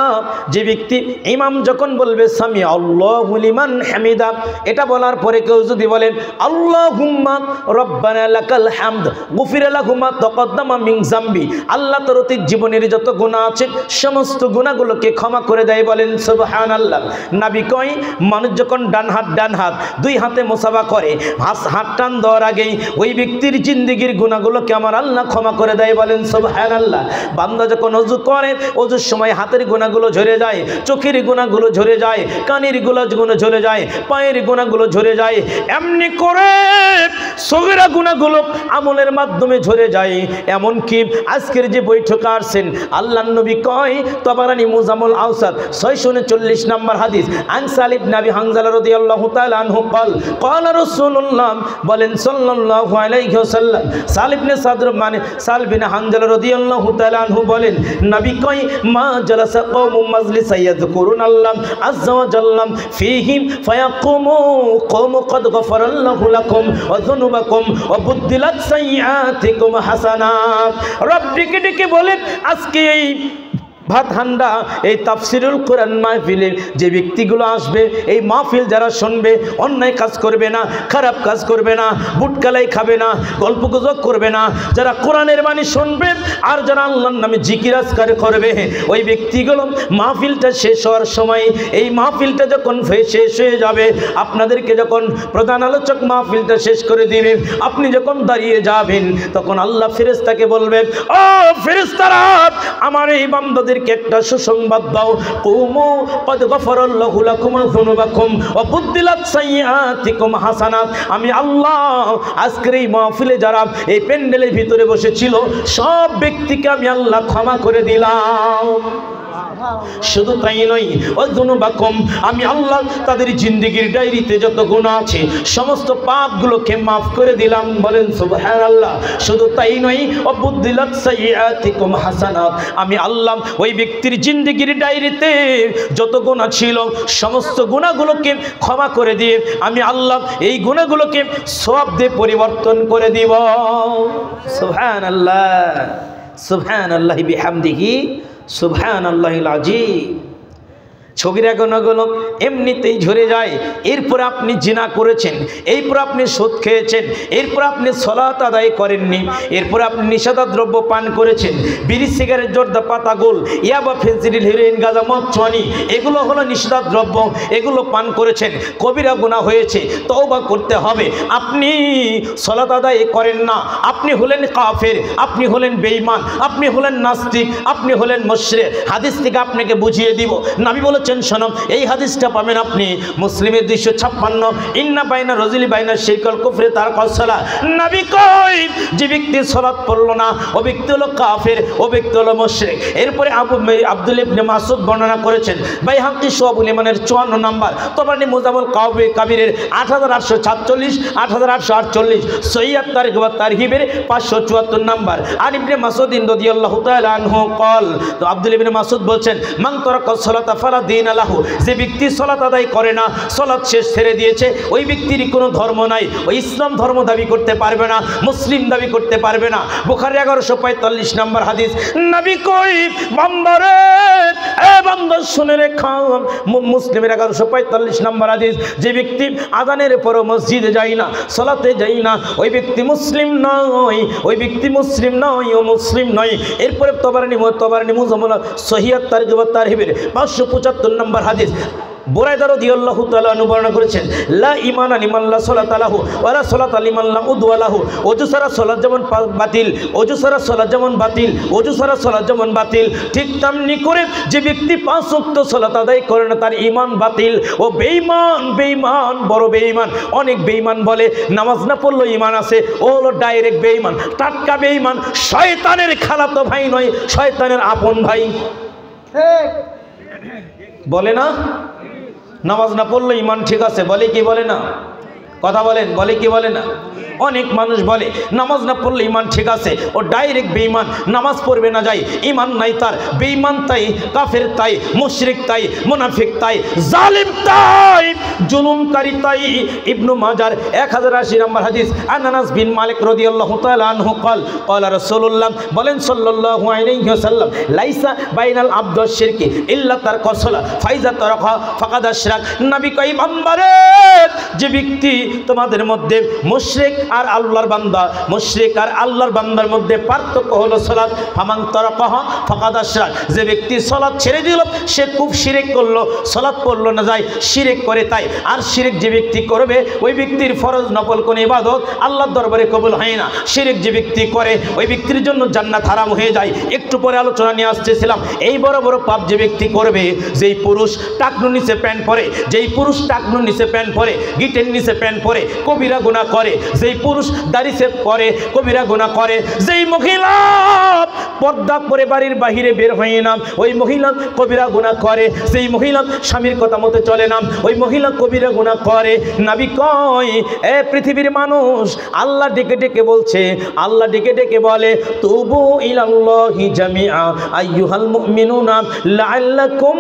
যে ব্যক্তি ইমাম যখন বলবে সামি আল্লাহু লিমান হামিদা, এটা বলার পরে কেউ যদি বলেন আল্লাহুম্মা রব্বানা লাকাল হামদ গুফিরা লাহু মা তাকদ্দামা মিন যামবি, আল্লাহ তোর অতীত জীবনের যত গুনাহ আছে সমস্ত গুনাহগুলোকে ক্ষমা করে দেয়। বলেন সুবহানাল্লাহ। নবী কয়, মানুষ যখন ডান হাত দুই হাতে মুসাফা করে, হাত টান দেওয়ার আগেই ওই ব্যক্তির জিন্দেগির গুনাহগুলোকে আমার আল্লাহ ক্ষমা করে দেয়। বলেন সুবহানাল্লাহ। বান্দা যখন ওযু করে, ওযুর সময় হাতের গুনাহগুলো ঝরে যায়, চোখের গুনাহগুলো ঝরে যায়, কানের গুনাহগুলো ঝরে যায়, পায়ের গুনাহগুলো ঝরে যায়, এমনি করে সগীরা গুনাহগুলো আমলের মাধ্যমে ঝরে যায়। এমন কি আজকের যে বৈঠক আসছেন, আল্লাহর নবী কয়, তাবারানী মুজামুল আওসাত 639 নম্বর হাদিস, আন সালিব নবী হানজালা রাদিয়াল্লাহু তাআলা আনহু قال قال রাসূলুল্লাহ, বলেন সাল্লাল্লাহু আলাইহি ওয়াসাল্লাম, সালিব ইবনে সাদর মানে সালিব ইবনে হানজালা রাদিয়াল্লাহু তাআলা আনহু বলেন, নবী কয়, মা জালাসা কওমুম মাজলিসা ইয়াযকুরুনাল্লাহ আযজা ওয়া জাল্লা ফীহিম ফায়াকুমু কওমু কদ গফারাল্লাহু লাকুম ওয়া যুনুবাকুম ওয়া বুদ্দিলাত সাইয়্যাতিকুম হাসানাত। রব্বিকে ডেকে বলে, আজকে এই ভাত হান্ডা এই তাফসিরুল কোরআন মাহফিলে যে ব্যক্তিগুলো আসবে, এই মাহফিল যারা শুনবে, অন্যায় কাজ করবে না, খারাপ কাজ করবে না, বুটকালাই খাবে না, গল্পগুজব করবে না, যারা কোরআনের বাণী শুনবে আর যারা আল্লাহর নামে জিকির আজকার করবে, ওই ব্যক্তিগুলো মাহফিলটা শেষ হওয়ার সময়, এই মাহফিলটা যখন শেষ হয়ে যাবে, আপনাদেরকে যখন প্রধান আলোচক মাহফিলটা শেষ করে দিবে, আপনি যখন দাঁড়িয়ে যাবেন, তখন আল্লাহ ফেরেশতাকে বলবে, ও ফেরেশতারা, আমার এই বান্দাদের আমাদেরকে একটা সুসংবাদ দাও, কুমু কদ গফারাল্লাহু লাকুম যুনুবাকুম ওয়া বুদ্দিলাত সাইয়্যাতিকুম হাসানাত। আমি আল্লাহ আজকের এই মাহফিলে যারা এই প্যান্ডেলের ভিতরে বসেছিল সব ব্যক্তিকে আমি আল্লাহ ক্ষমা করে দিলাম। শুধু তাই নয়, ওই যুনুবাকুম আমি আল্লাহ তাদের জিন্দেগির ডায়েরিতে যত গুনাহ আছে সমস্ত পাপগুলোকে মাফ করে দিলাম। বলেন সুবহানাল্লাহ। শুধু তাই নয়, অবুদ্দিলাত সাইয়্যাতিকুম হাসানাত আমি আল্লাহ ওই ব্যক্তির জিন্দেগির ডায়েরিতে যত গুনাহ ছিল সমস্ত গুনাহগুলোকে ক্ষমা করে দিয়ে আমি আল্লাহ এই গুনাহগুলোকে সওয়াব দিয়ে পরিবর্তন করে দিব। সুবহানাল্লাহ, সুবহানাল্লাহি বিহামদিহি, সুবহানাল্লাহিল আযীম। ছবিরা গুনাহগুলো এমনিতেই ঝরে যায়। এরপর আপনি জিনা করেছেন, এরপর আপনি সুদ খেয়েছেন, এরপর আপনি সালাত আদায় করেননি, এরপর আপনি নিষিদ্ধ পান করেছেন, বিড়ি, সিগারেট, জর্দা, পাতা, গোল, ইয়াবা, ফেন্সিডিল, হেরোইন, গাঁজা, মদ, চুয়ানি, এগুলো হলো নিষিদ্ধ দ্রব্য, এগুলো পান করেছেন, কবিরা গুনাহ হয়েছে, তওবা করতে হবে। আপনি সালাত আদায় করেন না, আপনি হলেন কাফের, আপনি হলেন বেঈমান, আপনি হলেন নাস্তিক, আপনি হলেন মুশরিক। হাদিস থেকে আপনাকে বুঝিয়ে দিব। নবী বলেছেন, শোনো, এই হাদিসটা পাবেন আপনি মুসলিমের 256, ইন্না বাইনা রজুলি বাইনা শিরকুল কুফরি তারকুস সালাত। নবী কই যে ব্যক্তি সালাত পড়লো না ও ব্যক্তি হলো কাফের, ও ব্যক্তি হলো মুশরিক। এরপরে আব্দুল ইবনে মাসউদ বর্ণনা করেছেন, বাইহাকি শুআবুল ঈমানের 54 নম্বর, তবরানী মুজামুল কাবিরের 8846, 8848, সহিহ তারগিব ওয়াত তারহিবের 574 নম্বর। আর ইবনে মাসউদ রাদিয়াল্লাহু তাআলা আনহু قال, তো আব্দুল ইবনে মাসউদ বলছেন, মান তারাকাস সালাতা ফালা দীন লাহু, যে ব্যক্তি সালাত আদায় করে না, সালাত শেষ ছেড়ে দিয়েছে, ওই ব্যক্তির কোনো ধর্ম নাই, ওই ইসলাম ধর্ম দাবি করতে পারবে না, মুসলিম দাবি করতে পারবে না। বুখারী 1145 নম্বর হাদিস। নবী কই বান্দারে, এ বান্দা শুনে রেখো, মুসলিমের 1145 নম্বর হাদিস, যে ব্যক্তি আযানের পরও মসজিদে যায় না, সালাতে যায় না, ওই ব্যক্তি মুসলিম নয়, ওই ব্যক্তি মুসলিম নয়, ও মুসলিম নয়। এরপরে তবরানী মুজামুল সহিহ তারগিব ওয়াত তারহিবের 575 নম্বর হাদিস। বুরায়দা রাদিয়াল্লাহু তাআলা আনহু বর্ণনা করেছেন, লা ঈমানা লিমান লা সালাতা লাহু ওয়া লা সালাতা লিমান লা উদওয়া লাহু। ওযু ছাড়া সালাত যেমন বাতিল, ওযু ছাড়া সালাত যেমন বাতিল, ওযু ছাড়া সালাত যেমন বাতিল, ঠিক তেমনি করে যে ব্যক্তি 5 ওয়াক্ত সালাত আদায় করে না তার ঈমান বাতিল। ও বেঈমান, বেঈমান, বড় বেঈমান। অনেক বেঈমান বলে নামাজ না পড়লেও ঈমান আছে, ও হলো ডাইরেক্ট বেঈমান, টাটকা বেঈমান, শয়তানের খালাতো ভাই নয়, শয়তানের আপন ভাই। ঠিক বলে না? নামাজ না পড়লে ঈমান ঠিক আছে, বলে কি বলে না? কথা বলেন, বলে কি বলে না? অনেক মানুষ বলে নামাজ না পড়লে ঈমান ঠিক আছে, ও ডাইরেক্ট বেঈমান, নামাজ পড়বে না যায়, ঈমান নাই তার, বেঈমান তাই, কাফের তাই, মুশরিক তাই, মুনাফিক তাই, জালিম তাই, জুলুমকারী তাই। ইবনু মাজার 1080 নম্বর হাদিস। আনাস বিন মালিক রাদিয়াল্লাহু তাআলা আনহু قال قال রাসূলুল্লাহ, বলেন সাল্লাল্লাহু আলাইহি ওয়াসাল্লাম, লাইসা বাইনাল আবদ ওয়াশ শিরকি ইল্লা তারকাস সালাত ফাইজা তারাকা ফাকাদ আশরাক। নবী কই বান্দারে, যে ব্যক্তি তোমাদের মধ্যে মুশরিক আর আল্লাহর বান্দা, মুশরিক আর আল্লাহর বান্দার মধ্যে পার্থক্য হলো সালাত, ফামান তারাকাহা ফাকাদ আশরাক। যে ব্যক্তি সালাত ছেড়ে দিল সে খুব শিরক করলো, সালাত পড়লো না যায়, শিরক করে তাই। আর শিরক যে ব্যক্তি করবে ওই ব্যক্তির ফরজ নফল কোন ইবাদত আল্লাহর দরবারে কবুল হয় না। শিরক যে ব্যক্তি করে ওই ব্যক্তির জন্য জান্নাত হারাম হয়ে যায়। একটু পরে আলোচনা নিয়ে আসতেছিলাম, এই বড় বড় পাপ যে ব্যক্তি করবে, যেই পুরুষ টাকনুর নিচে প্যান্ট পরে, যেই পুরুষ টাকনুর নিচে প্যান্ট পরে, গিটের নিচে প্যান্ট পরে, কবিরা গুনাহ করে। যেই পুরুষ দাড়ি সেভ করে, কবিরা গুনাহ করে। যেই মহিলা পর্দা করে বাড়ির বাহিরে বের হয় না, ওই মহিলা কবিরা গুনাহ করে। যেই মহিলা স্বামীর কথা মতো চলে না, ওই মহিলা কবিরা গুনাহ করে। নবী কয়, এ পৃথিবীর মানুষ, আল্লাহ ডেকে ডেকে বলছে, আল্লাহ ডেকে ডেকে বলে, তুবু ইলাল্লাহি জামিআ আইয়ুহাল মুমিনুনা লাআল্লাকুম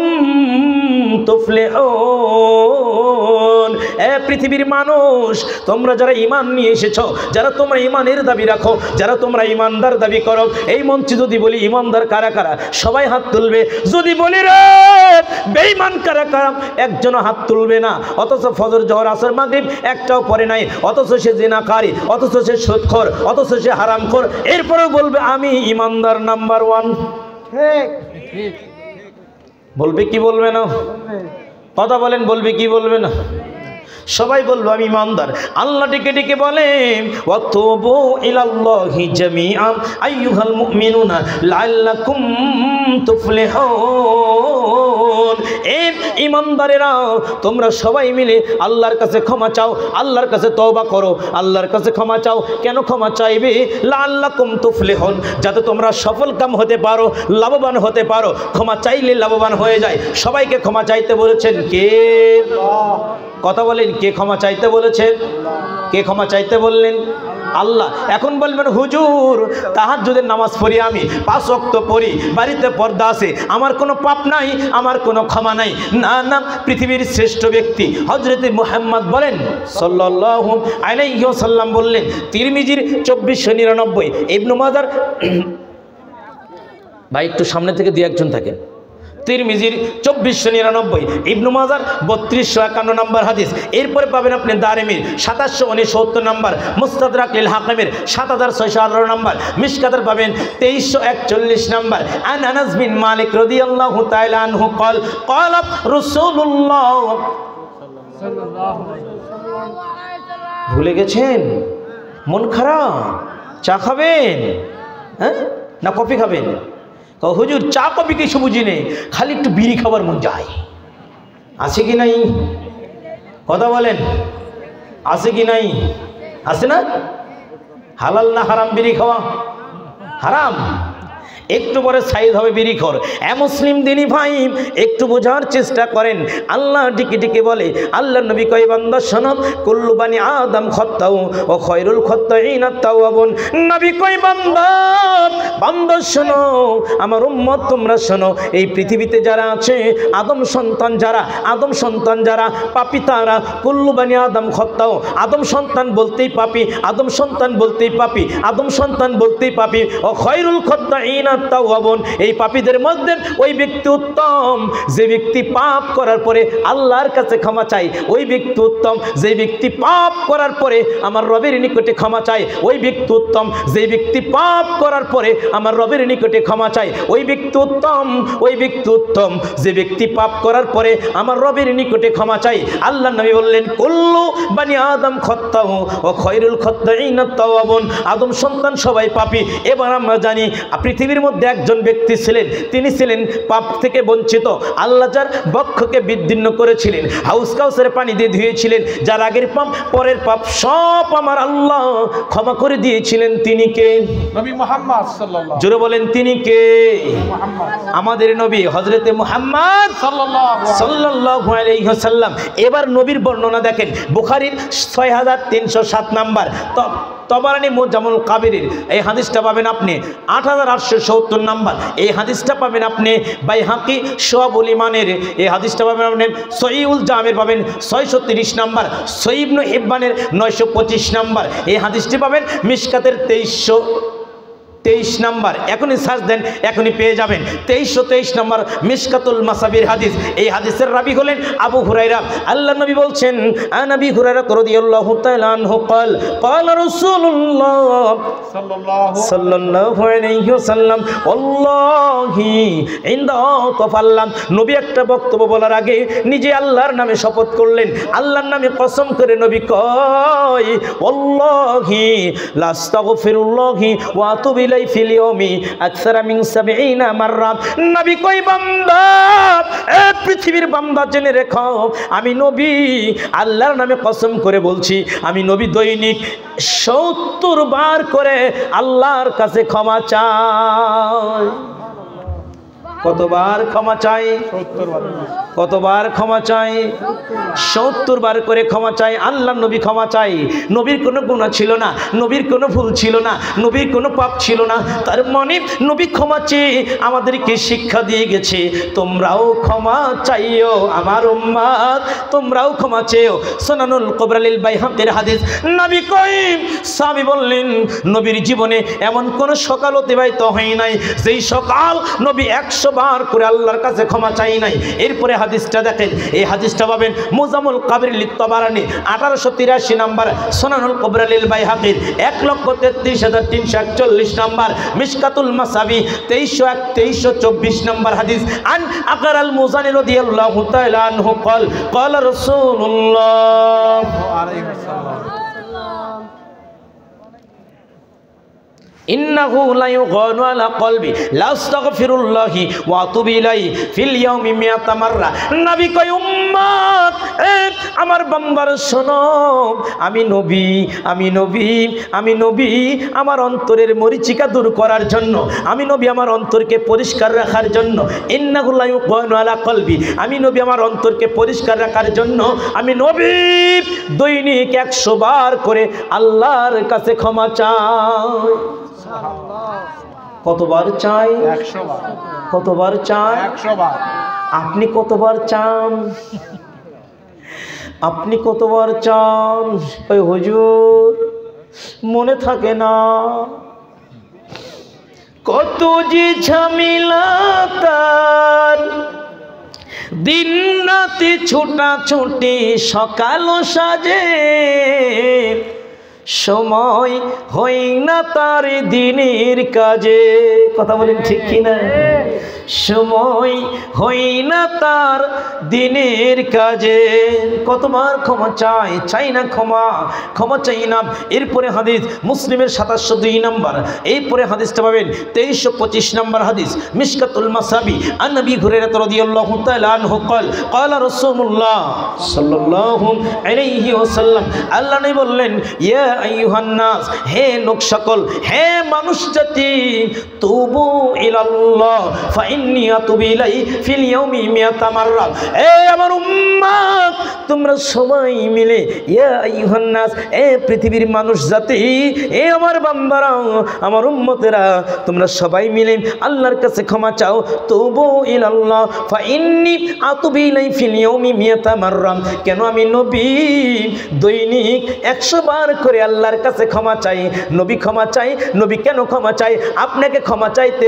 তুফলিহুন। এ পৃথিবীর মানুষ, তোমরা যারা ঈমান নিয়ে এসেছো, যারা তোমরা ঈমানের দাবি রাখো, যারা তোমরা ঈমানদার দাবি করো, এই মঞ্চে যদি বলি ঈমানদার কারা কারা, সবাই হাত তুলবে। যদি বলি রে বেঈমান কারা কারা, একজনও হাত তুলবে না। অথচ ফজর, জোহর, আসর, মাগরিব একটাও পড়ে নাই, অথচ সে জিনাকারী, অথচ সে সুদখোর, অথচ সে হারামখোর। এরপরেও বলবে আমি ঈমানদার নাম্বার 1। ঠিক বলবে কি বলবে না? কথা বলেন, বলবে কি বলবে না? সবাই বললো আমি ইমানদার। আল্লাহ ডেকে ডেকে বলেন ওয়াতুবু ইলাল্লাহি জামিআন আইয়ুহাল মুমিনুনা লাআল্লাকুম তুফলিহুন। এই ইমানদারেরা তোমরা সবাই মিলে আল্লাহর কাছে ক্ষমা চাও, আল্লাহর কাছে তওবা করো, আল্লাহর কাছে ক্ষমা চাও। কেন ক্ষমা চাইবে? লাআল্লাকুম তুফলিহুন, যাতে তোমরা সফলকাম হতে পারো, লাভবান হতে পারো। ক্ষমা চাইলে লাভবান হয়ে যায়। সবাইকে ক্ষমা চাইতে বলেছেন কে? কথা বলেন, কে ক্ষমা চাইতে বলেছেন? কে ক্ষমা চাইতে বললেন? আল্লাহ। এখন বলবেন হুজুর তাহাজ্জুদের নামাজ পড়ি, আমি 5 ওয়াক্ত পড়ি, বাড়িতে পর্দা আছে, আমার কোনো পাপ নাই, আমার কোনো ক্ষমা নাই। না না, পৃথিবীর শ্রেষ্ঠ ব্যক্তি হযরত মুহাম্মদ বলেন সাল্লাল্লাহু আলাইহি ওয়াসাল্লাম বললেন, তিরমিজির 2499, ইবনে মাজার ভাই একটু সামনে থেকে দুই একজন থাকেন, তিরমিজির 2499, ইবনে মাজার 3251 নম্বর হাদিস। এরপরে পাবেন আপনি দারিমির 2769 নম্বর, মুস্তাদরাক লিল হাকিমের 7618 নম্বর, মিশকাতের পাবেন 2341 নম্বর। আন আনাস বিন মালিক রাদিয়াল্লাহু তাআলা আনহু قال قال رسول الله সাল্লাল্লাহু আলাইহি ওয়াসাল্লাম। ভুলে গেছেন? মন খারাপ? চা খাবেন হ্যাঁ না কফি খাবেন? হুজুর চা কফি কিছু বুঝি নেই, খালি একটু বিড়ি খাবার মন যায়। আছে কি নাই? কথা বলেন, আছে কি নাই? আছে না? হালাল না হারাম বিড়ি খাওয়া? হারাম। একটু পরে সাইদ হবে বিড়িখোর। মুসলিম দিনী ভাই একটু বোঝার চেষ্টা করেন। আল্লাহ ডেকে ডেকে বলে, আল্লাহ নবী কয় বান্দা শোনো, কুল্লু বানি আদম খত্তাউ ও খয়রুল খত্তাইনা তাওয়াবুন। নবী কয় বান্দা বান্দা শোনো, আমার উম্মত তোমরা শোনো, এই পৃথিবীতে যারা আছে আদম সন্তান যারা পাপী তারা, কুল্লু বানি আদম খত্তাউ, আদম সন্তান বলতেই পাপী, আদম সন্তান বলতেই পাপী, আদম সন্তান বলতেই পাপী। ও খয়রুল খত্তাইনা তাওয়াবুন, এই পাপীদের মধ্যে ওই ব্যক্তি উত্তম যে ব্যক্তি পাপ করার পরে আল্লাহর কাছে ক্ষমা চায়। ওই ব্যক্তি উত্তম যে ব্যক্তি পাপ করার পরে আমার রবের নিকটে ক্ষমা চায়। ওই ব্যক্তি উত্তম যে ব্যক্তি পাপ করার পরে আমার রবের নিকটে ক্ষমা চায়। ওই ব্যক্তি উত্তম যে ব্যক্তি পাপ করার পরে আমার রবের নিকটে ক্ষমা চায়। আল্লাহ নবী বললেন, কুল্লু বানি আদম খত্তাউ ও খয়রুল খত্তাইনা তাওয়াবুন, আদম সন্তান সবাই পাপী। এবার আমরা জানি পৃথিবীর মধ্যে একজন ব্যক্তি ছিলেন, তিনি ছিলেন পাপ থেকে বঞ্চিত। আল্লাহ যার বক্ষকে বিদীর্ণ করেছিলেন, হাউস কাউসের পানি দিয়ে ধুয়েছিলেন, যার আগের পাপ পরের পাপ সব আমার আল্লাহ ক্ষমা করে দিয়েছিলেন। তিনি কে? নবী মুহাম্মদ সাল্লাল্লাহু। জোরে বলেন, তিনি কে? আমাদের নবী হযরতে মুহাম্মদ সাল্লাল্লাহু আলাইহি ওয়াসাল্লাম। এবার নবীর বর্ণনা দেখেন, বুখারীর 6307 নাম্বার, তবরানী মুজামুল কাবিরের এই হাদিসটা পাবেন আপনি 8870 নাম্বার। এই হাদিসটা পাবেন আপনি বাইহাকি শুআবুল ঈমানের, এই হাদিসটা পাবেন আপনি সহিহুল জামির পাবেন 630 নাম্বার, সহিহ ইবনে হিব্বানের 925 নাম্বার। এই হাদিসটি পাবেন মিশকাতের 2323 নাম্বার। এখনই সার্চ দেন, এখনই পেয়ে যাবেন। 2323 নাম্বার মিশকাতুল মাসাবির হাদিস। এই হাদিসের রাবি হলেন আবু হুরায়রা। আল্লাহ নবী বলছেন, আন আবি হুরায়রা রাদিয়াল্লাহু তাআলা আনহু قال قال رسول الله সাল্লাল্লাহু আলাইহি ওয়াসাল্লাম ওয়াল্লাহি ইনদা তাফাল্লাম। নবী একটা বক্তব্য বলার আগে নিজে আল্লাহর নামে শপথ করলেন, আল্লাহর নামে কসম করে নবী কয়, ওয়াল্লাহি লা আস্তাগফিরুল্লাহি ওয়া আতুবু ইলাইহি ফিল ইয়াউমি আকসারা মিন 70 মাররা। নবী কই বান্দা, এ পৃথিবীর বান্দা জেনে রেখো, আমি নবী আল্লাহর নামে কসম করে বলছি, আমি নবী দৈনিক 70 বার করে আল্লাহর কাছে ক্ষমা চাই। কতবার ক্ষমা চাই? 70 বার। কতবার ক্ষমা চাই? 70 বার করে ক্ষমা চাই। আল্লাহ নবী ক্ষমা চাই। নবীর কোনো গুনাহ ছিল না, নবীর কোনো ভুল ছিল না, নবীর কোনো পাপ ছিল না। তার মানে নবী ক্ষমা চেয়ে আমাদেরকে শিক্ষা দিয়ে গেছে, তোমরাও ক্ষমা চাইও আমার উম্মত, তোমরাও ক্ষমা চেয়েও। সুনানুল কুবরা লিল বাইহাকির হাদিস। নবী করিম সাহাবী বললেন, নবীর জীবনে এমন কোন সকাল অতিবাহিত হয় নাই যেই সকাল নবী 100 বার করে আল্লাহর কাছে ক্ষমা চাই নাই। এরপরে হাদিসটা দেখেন, এই হাদিসটা পাবেন মুজামুল কাবির লিত-তাবারানি 1883 নাম্বার, সুনানুল কুবরা লিল বাইহাকির 1,33,341 নাম্বার, মিশকাতুল মাসাবি 2324 নাম্বার হাদিস। আন আকরাল মুজানি রাদিয়াল্লাহু তাআলা আনহু قال قال رسول الله عليه وسلم ইন্নাহু লা ইউগানু আলা কলবি লা আস্তাগফিরুল্লাহি ওয়া আতুবু ইলাইহি ফিল ইয়াউমি মিয়াতা মাররা। নবী কয়, উম্মত আমার বান্দার শোনো, আমি নবী, আমি নবী, আমি নবী আমার অন্তরের মরিচিকা দূর করার জন্য, আমি নবী আমার অন্তরকে পরিষ্কার রাখার জন্য, ইন্নাহু লা ইউগানু আলা কলবি, আমি নবী আমার অন্তরকে পরিষ্কার রাখার জন্য আমি নবী দৈনিক 100 বার করে আল্লাহর কাছে ক্ষমা চাই। কতবার চাই? 100 বার। কতবার চাই? 100 বার। আপনি কতবার চান? আপনি কতবার চান? ওই হুজুর মনে থাকে না, কত যে ঝামেলা তার, দিন রাতে ছোটাছুটি সকাল সাজে, সময় হই না তার দিনের কাজে। কথা বলেন ঠিক কিনা? সময় হই না তার দিনের কাজে। কতবার ক্ষমা চাই, চাই না ক্ষমা, ক্ষমা চাই না। এরপরে হাদিস মুসলিমের 2702 নাম্বার, এরপরে হাদিসটা পাবেন 2325 নাম্বার হাদিস, মিশকাতুল মাসাবি আন নবী হুরায়রা রাদিয়াল্লাহু তাআলা আনহু قال قال রাসূলুল্লাহ সাল্লাল্লাহু আলাইহি ওয়াসাল্লাম, আল্লাহ নবী বললেন, ইয়া আইয়ুহান নাস, হে লোক সকল, হে মানুষ জাতি, তুবু ইলাল্লাহ ফাইন্নী আতুবু ইলাইহি ফিল ইয়াউমি মিয়াতা মাররা। এ আমার উম্মত, তোমরা সবাই মিলে, ইয়া আইয়ুহান নাস, এ পৃথিবীর মানুষ জাতি, এ আমার বান্দারা, আমার উম্মতেরা, তোমরা সবাই মিলে আল্লাহর কাছে ক্ষমা চাও। তুবু ইলাল্লাহ ফাইন্নী আতুবু ইলাইহি ফিল ইয়াউমি মিয়াতা মাররা। কেন আমি নবী দৈনিক 100 বার করে আল্লাহর কাছে ক্ষমা চাই। নবী ক্ষমা চাই, নবী কেন ক্ষমা চাই? আপনাকে ক্ষমা চাইতে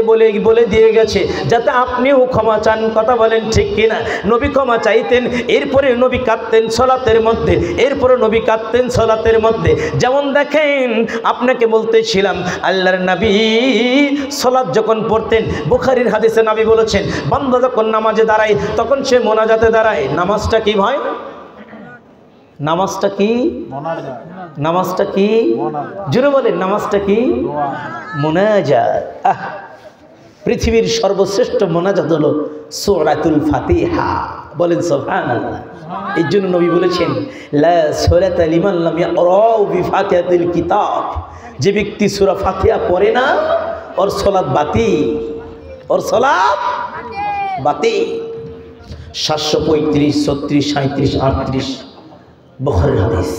বলে দিয়ে গেছে যাতে আপনিও ক্ষমা চান। কথা বলেন ঠিক কিনা? নবী ক্ষমা চাইতেন, এরপরে নবী কাঁদতেন সলাতের মধ্যে, এরপরে নবী কাঁদতেন সলাতের মধ্যে। যেমন দেখেন, আপনাকে বলতেছিলাম, আল্লাহর নবী সলাত যখন পড়তেন, বুখারীর হাদিসে নবী বলেছেন, বান্দা যখন নামাজে দাঁড়ায় তখন সে মোনাজাতে দাঁড়ায়। নামাজটা কি ভাই? নামাজটা কি? নামাজটা কি? জোরে বলেন, নামাজটা কি? মোনাজাত। পৃথিবীর সর্বশ্রেষ্ঠ মোনাজাত হলো সূরাতুল ফাতিহা। বলেন সুবহানাল্লাহ। এই জন্য নবী বলেছেন, লা সালাতা লিমান লাম ইয়াকরা বিফাতিহাতিল কিতাব, যে ব্যক্তি সূরা ফাতিহা পড়ে না ওর সালাত বাতিল, ওর সালাত বাতিল। 735, 36, 37, 38 বুখারীর হাদিস।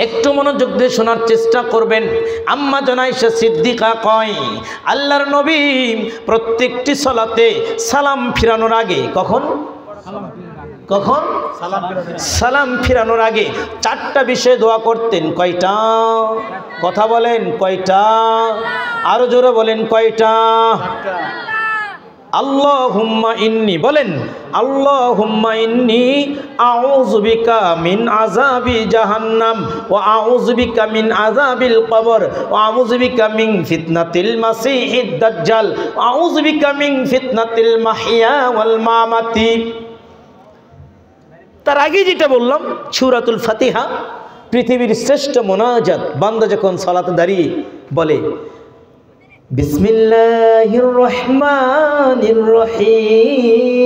একটু মনোযোগ দিয়ে শোনার চেষ্টা করবেন। আম্মা জান আয়েশা সিদ্দিকা কয়, আল্লাহর নবী প্রত্যেকটি সালাতে সালাম ফিরানোর আগে, কখন কখন? সালাম ফিরানোর আগে 4টা বিষয়ে দোয়া করতেন। কয়টা? কথা বলেন, কয়টা? আরো জোরে বলেন, কয়টা? আল্লাহুম্মা ইন্নী, বলেন, আল্লাহুম্মা ইন্নী আউযু বিকা মিন আযাবি জাহান্নাম ওয়া আউযু বিকা মিন আযাবিল কবর ওয়া আউযু বিকা মিন ফিতনাতিল মাসিহিদ দাজ্জাল ওয়া আউযু বিকা মিন ফিতনাতিল মাহইয়া ওয়াল মামাতি। তার আগে যেটা বললাম, সূরাতুল ফাতিহা পৃথিবীর শ্রেষ্ঠ মোনাজাত। বান্দা যখন সালাতে দাঁড়িয়ে বলে, বিসমিল্লাহির রহমানির রহিম,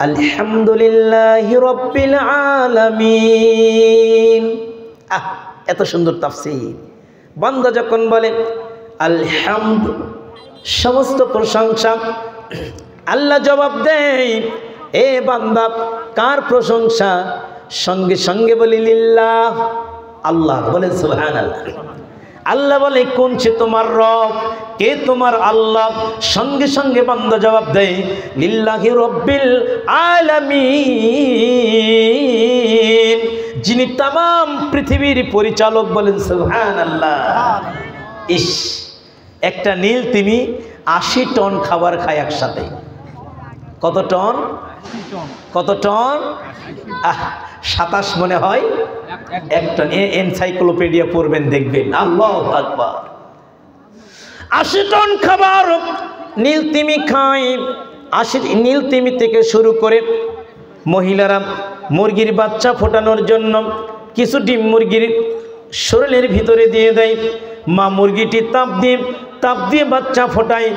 আলহামদুলিল্লাহি রাব্বিল আলামিন। এত সুন্দর তাফসীর। বান্দা যখন বলে আলহামদু, সমস্ত প্রশংসা, আল্লাহ জবাব দেয়, এ বান্দা কার প্রশংসা? সঙ্গে সঙ্গে বলি লিল্লাহ, আল্লাহ। বলেন সুবহানাল্লাহ। আল্লাহ বলে, কোন সে তোমার রব? কে তোমার আল্লাহ? সঙ্গে সঙ্গে বান্দা জবাব দেয়, লিল্লাহি রাব্বিল আলামিন, যিনি তামাম পৃথিবীর পরিচালক। বলেন সুবহানাল্লাহ। ইস, একটা নীল তিমি 80 টন খাবার খায় একসাথে। কত টন? কত টন? 27 মনে হয় 1 টন। এনসাইক্লোপিডিয়া পড়বেন দেখবেন। আল্লাহু আকবার। 80 টন খাবার নীল তিমি খায়। 80 নীল তিমি থেকে শুরু করে মহিলারা মুরগির বাচ্চা ফোটানোর জন্য কিছু ডিম মুরগির শরীরের ভিতরে দিয়ে দেয়। মা মুরগিটি তাপ দিয়ে বাচ্চা ফোটায়।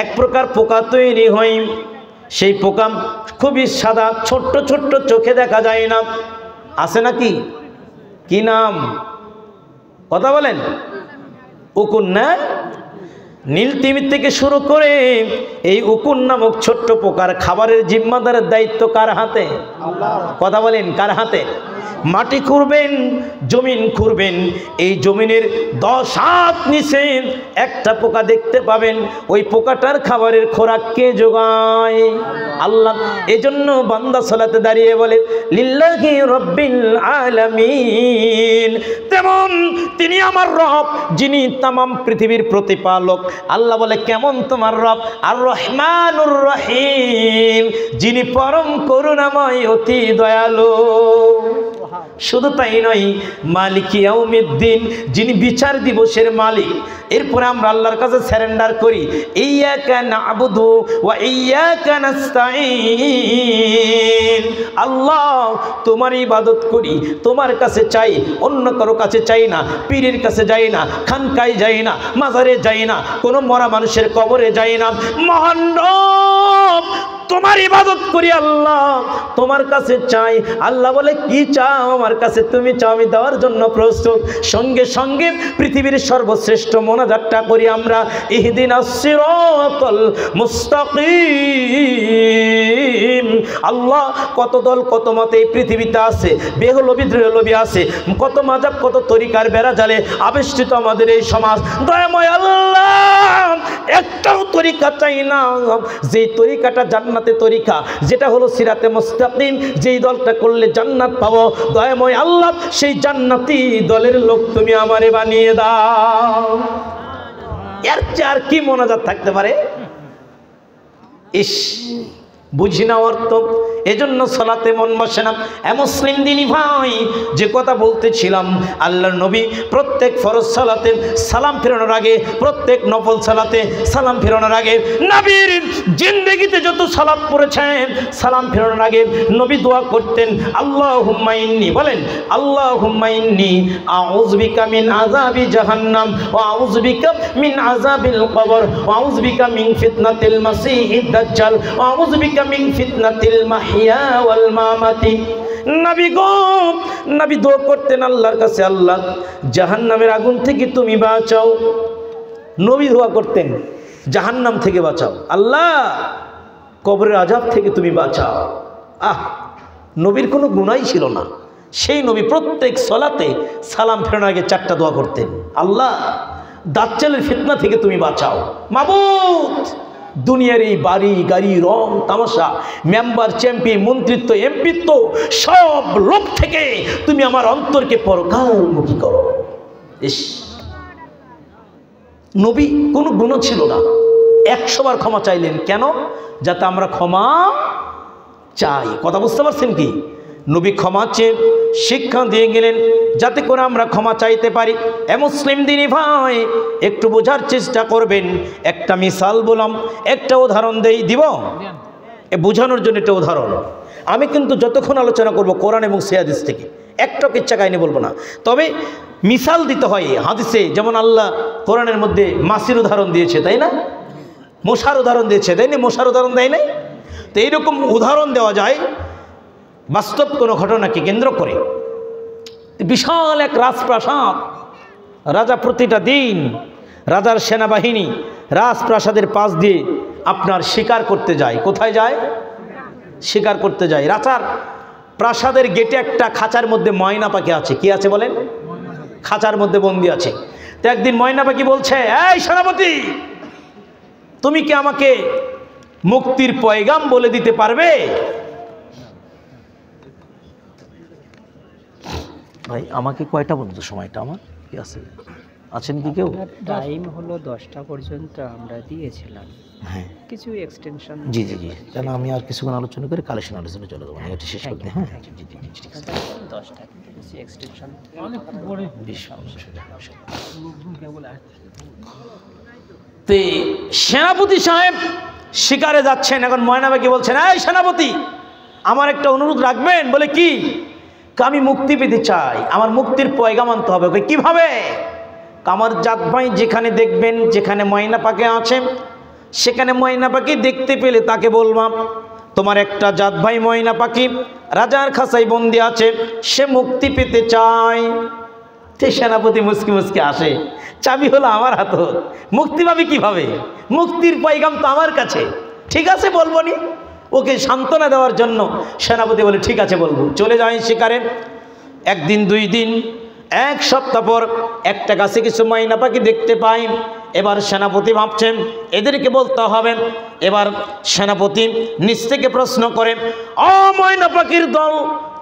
এক প্রকার পোকা তৈরি হয়। সেই পোকা খুবই সাদা, ছোট্ট ছোট্ট, চোখে দেখা যায় না। আছে নাকি? কি নাম? কথা বলেন। উকুন না? নীল তিমি থেকে শুরু করে এই উকুন নামক ছোট্ট পোকার খাবারের জিম্মাদারের দায়িত্ব কার হাতে? কথা বলেন, কার হাতে? মাটি খুঁড়বেন, জমিন খুঁড়বেন, এই জমিনের 10 হাত নিচে একটা পোকা দেখতে পাবেন। ওই পোকাটার খাবারের খোরাক কে যোগায়? আল্লাহ। এজন্য বান্দা সালাতে দাঁড়িয়ে বলে লিল্লাহি রাব্বিল আলামিন। তেমন তিনি আমার রব, যিনি তামাম পৃথিবীর প্রতিপালক। আল্লাহ বলে কেমন তোমার রব? আর রহমানুর রহিম, যিনি পরম করুণাময়, অতি দয়ালু। শুধু তাই নয়, মালিক ইয়াউমিদ্দিন, যিনি বিচার দিবসের মালিক। এরপরে আমরা আল্লাহর কাছে সারেন্ডার করি, ইয়্যাকা না'বুদু ওয়া ইয়্যাকা নাস্তাঈন। আল্লাহ, তোমার ইবাদত করি, তোমার কাছে চাই, অন্য কারো কাছে চাই না। পীরের কাছে যাই না, খানকায় যাই না, মাজারে যাই না, কোনো মরা মানুষের কবরে যাই না। মহান রব, তোমার ইবাদত করি আল্লাহ, তোমার কাছে চাই। আল্লাহ বলে কি চাও আমার কাছে? তুমি চাও, আমি দেওয়ার জন্য প্রস্তুত। সঙ্গে সঙ্গে পৃথিবীর সর্বশ্রেষ্ঠ মোনাজাতটা করি আমরা, ইহদিনাস সিরাতাল মুস্তাকিম। আল্লাহ, কত দল কত মতে এই পৃথিবীতে আছে, বেহলবি দ্রেহলবি আছে, কত মাজাব কত তরিকার বেড়া জালে আবেষ্টিত আমাদের এই সমাজ। দয়াময় আল্লাহ, একটাও তরিকা চাই না যেই তরিকাটা জান্নাতে তরিকা, যেটা হলো সিরাতে মুস্তাকিম, যেই দলটা করলে জান্নাত পাবো। দয়াময় আল্লাহ, সেই জান্নাতি দলের লোক তুমি আমারে বানিয়ে দাও। এর চেয়ে আর কি মোনাজাত থাকতে পারে? ইস, বুঝি না অর্থ। এজন্য সালাতে মন বসে না। মুসলিম দিনী ভাই, যে কথা বলতেছিলাম, আল্লাহর নবী প্রত্যেক ফরজ সালাতে সালাম ফেরানোর আগে, প্রত্যেক নফল সালাতে সালাম ফেরানোর আগে, নবীর জিন্দেগিতে যত সালাত পড়েছেন, সালাম ফেরানোর আগে নবী দোয়া করতেন, আল্লাহুম্মা ইন্নী, বলেন আল্লাহুম্মা ইন্নী আউযু বিকা মিন আযাবি জাহান্নাম ওয়া আউযু বিকা মিন আযাবিল কবর ওয়া আউযু বিকা মিন ফিতনাতিল মাসিহিদ দাজ্জাল ওয়া আউযু বিকা মিন ফিতনাতিল মাহইয়া ওয়াল মামাতি। নবী গো, নবী দোয়া করতেন আল্লাহর কাছে, আল্লাহ জাহান্নামের আগুন থেকে তুমি বাঁচাও। নবী দোয়া করতেন জাহান্নাম থেকে বাঁচাও, আল্লাহ কবরের আযাব থেকে তুমি বাঁচাও। নবীর কোনো গুনাহই ছিল না। সেই নবী প্রত্যেক সালাতে সালাম ফেরানোর আগে 4টা দোয়া করতেন, আল্লাহ দাজ্জালের ফিতনা থেকে তুমি বাঁচাও। মাবুদ, দুনিয়ার এই বাড়ি গাড়ি রং তামাশা, মেম্বার চ্যাম্পিয়ন, মন্ত্রিত্ব, এমপিত্ব, সব লোক থেকে তুমি আমার অন্তরকে পরকালমুখী করো। ইস, নবী কোনো গুনাহ ছিল না, 100 বার ক্ষমা চাইলেন। কেন? যাতে আমরা ক্ষমা চাই। কথা বুঝতে পারছেন কি? নবী ক্ষমা চেয়ে শিক্ষা দিয়ে গেলেন যাতে করে আমরা ক্ষমা চাইতে পারি। মুসলিম দিনী ভাই, একটু বোঝার চেষ্টা করবেন। একটা মিসাল বললাম, একটা উদাহরণ দিব বোঝানোর জন্য। একটা উদাহরণ আমি কিন্তু যতক্ষণ আলোচনা করব কোরআন এবং হাদিস থেকে, একটা কিচ্ছা কাহিনী বলবো না, তবে মিসাল দিতে হয় হাদিসে। যেমন আল্লাহ কোরআনের মধ্যে মাছির উদাহরণ দিয়েছে, তাই না? মশার উদাহরণ দিয়েছে, তাই না? মশার উদাহরণ দেয় নাই? তো এইরকম উদাহরণ দেওয়া যায় বাস্তব কোনো ঘটনাকে কেন্দ্র করে। বিশাল এক রাজপ্রাসাদ, রাজা প্রতিটা দিন রাজার সেনাবাহিনী রাজপ্রাসাদের পাশ দিয়ে আপনার শিকার করতে যায়। কোথায় যায়? শিকার করতে যায়। রাজার প্রাসাদের গেটে একটা খাঁচার মধ্যে ময়না পাখি আছে। কি আছে বলেন? খাঁচার মধ্যে বন্দি আছে। তো একদিন ময়না পাখি বলছে, এই সেনাপতি, তুমি কি আমাকে মুক্তির পয়গাম বলে দিতে পারবে? ভাই আমাকে কয়টা পর্যন্ত সময়টা আমার কি আছে? আছেন কি কেউ? টাইম হলো 10টা পর্যন্ত আমরা দিয়েছিলাম, হ্যাঁ কিছু এক্সটেনশন। জি জি জি, তাহলে আমি আর কিছুক্ষণ আলোচনা করে কালেকশন আলোচনা চলে যাবো, এটা শেষ করতে। হ্যাঁ জি জি জি ঠিক আছে। 10টা কিন্তু কিছু এক্সটেনশন তে সেনাপতি সাহেব শিকারে যাচ্ছেন, এখন ময়নাবাকি বলছেন, এই সেনাপতি আমার একটা অনুরোধ রাখবেন? বলে কি? আমি মুক্তি পেতে চাই, আমার মুক্তির পয়গাম আনতে হবে। কিভাবে? আমার জাত ভাই যেখানে দেখবেন, যেখানে ময়না পাখি আছে, সেখানে ময়না পাখি দেখতে পেলে তাকে বলবাম তোমার একটা জাত ভাই ময়না পাখি রাজার খাঁচায় বন্দি আছে, সে মুক্তি পেতে চায়। সেনাপতি মুসকি মুসকি আসে, চাবি হলো আমার হাত, মুক্তি পাবি কিভাবে? মুক্তির পয়গাম তো আমার কাছে। ঠিক আছে বলবো নি। ওকে সান্ত্বনা দেওয়ার জন্য সেনাপতি বলে ঠিক আছে বলবো। চলে যায় শিকারে। একদিন, 2 দিন, 1 সপ্তাহ পর একটা গাছে কিছু ময়না পাখি দেখতে পাই। এবার সেনাপতি ভাবছেন এদেরকে বলতে হবে। এবার সেনাপতি নিচ থেকে প্রশ্ন করে, ও ময়না পাখির দল,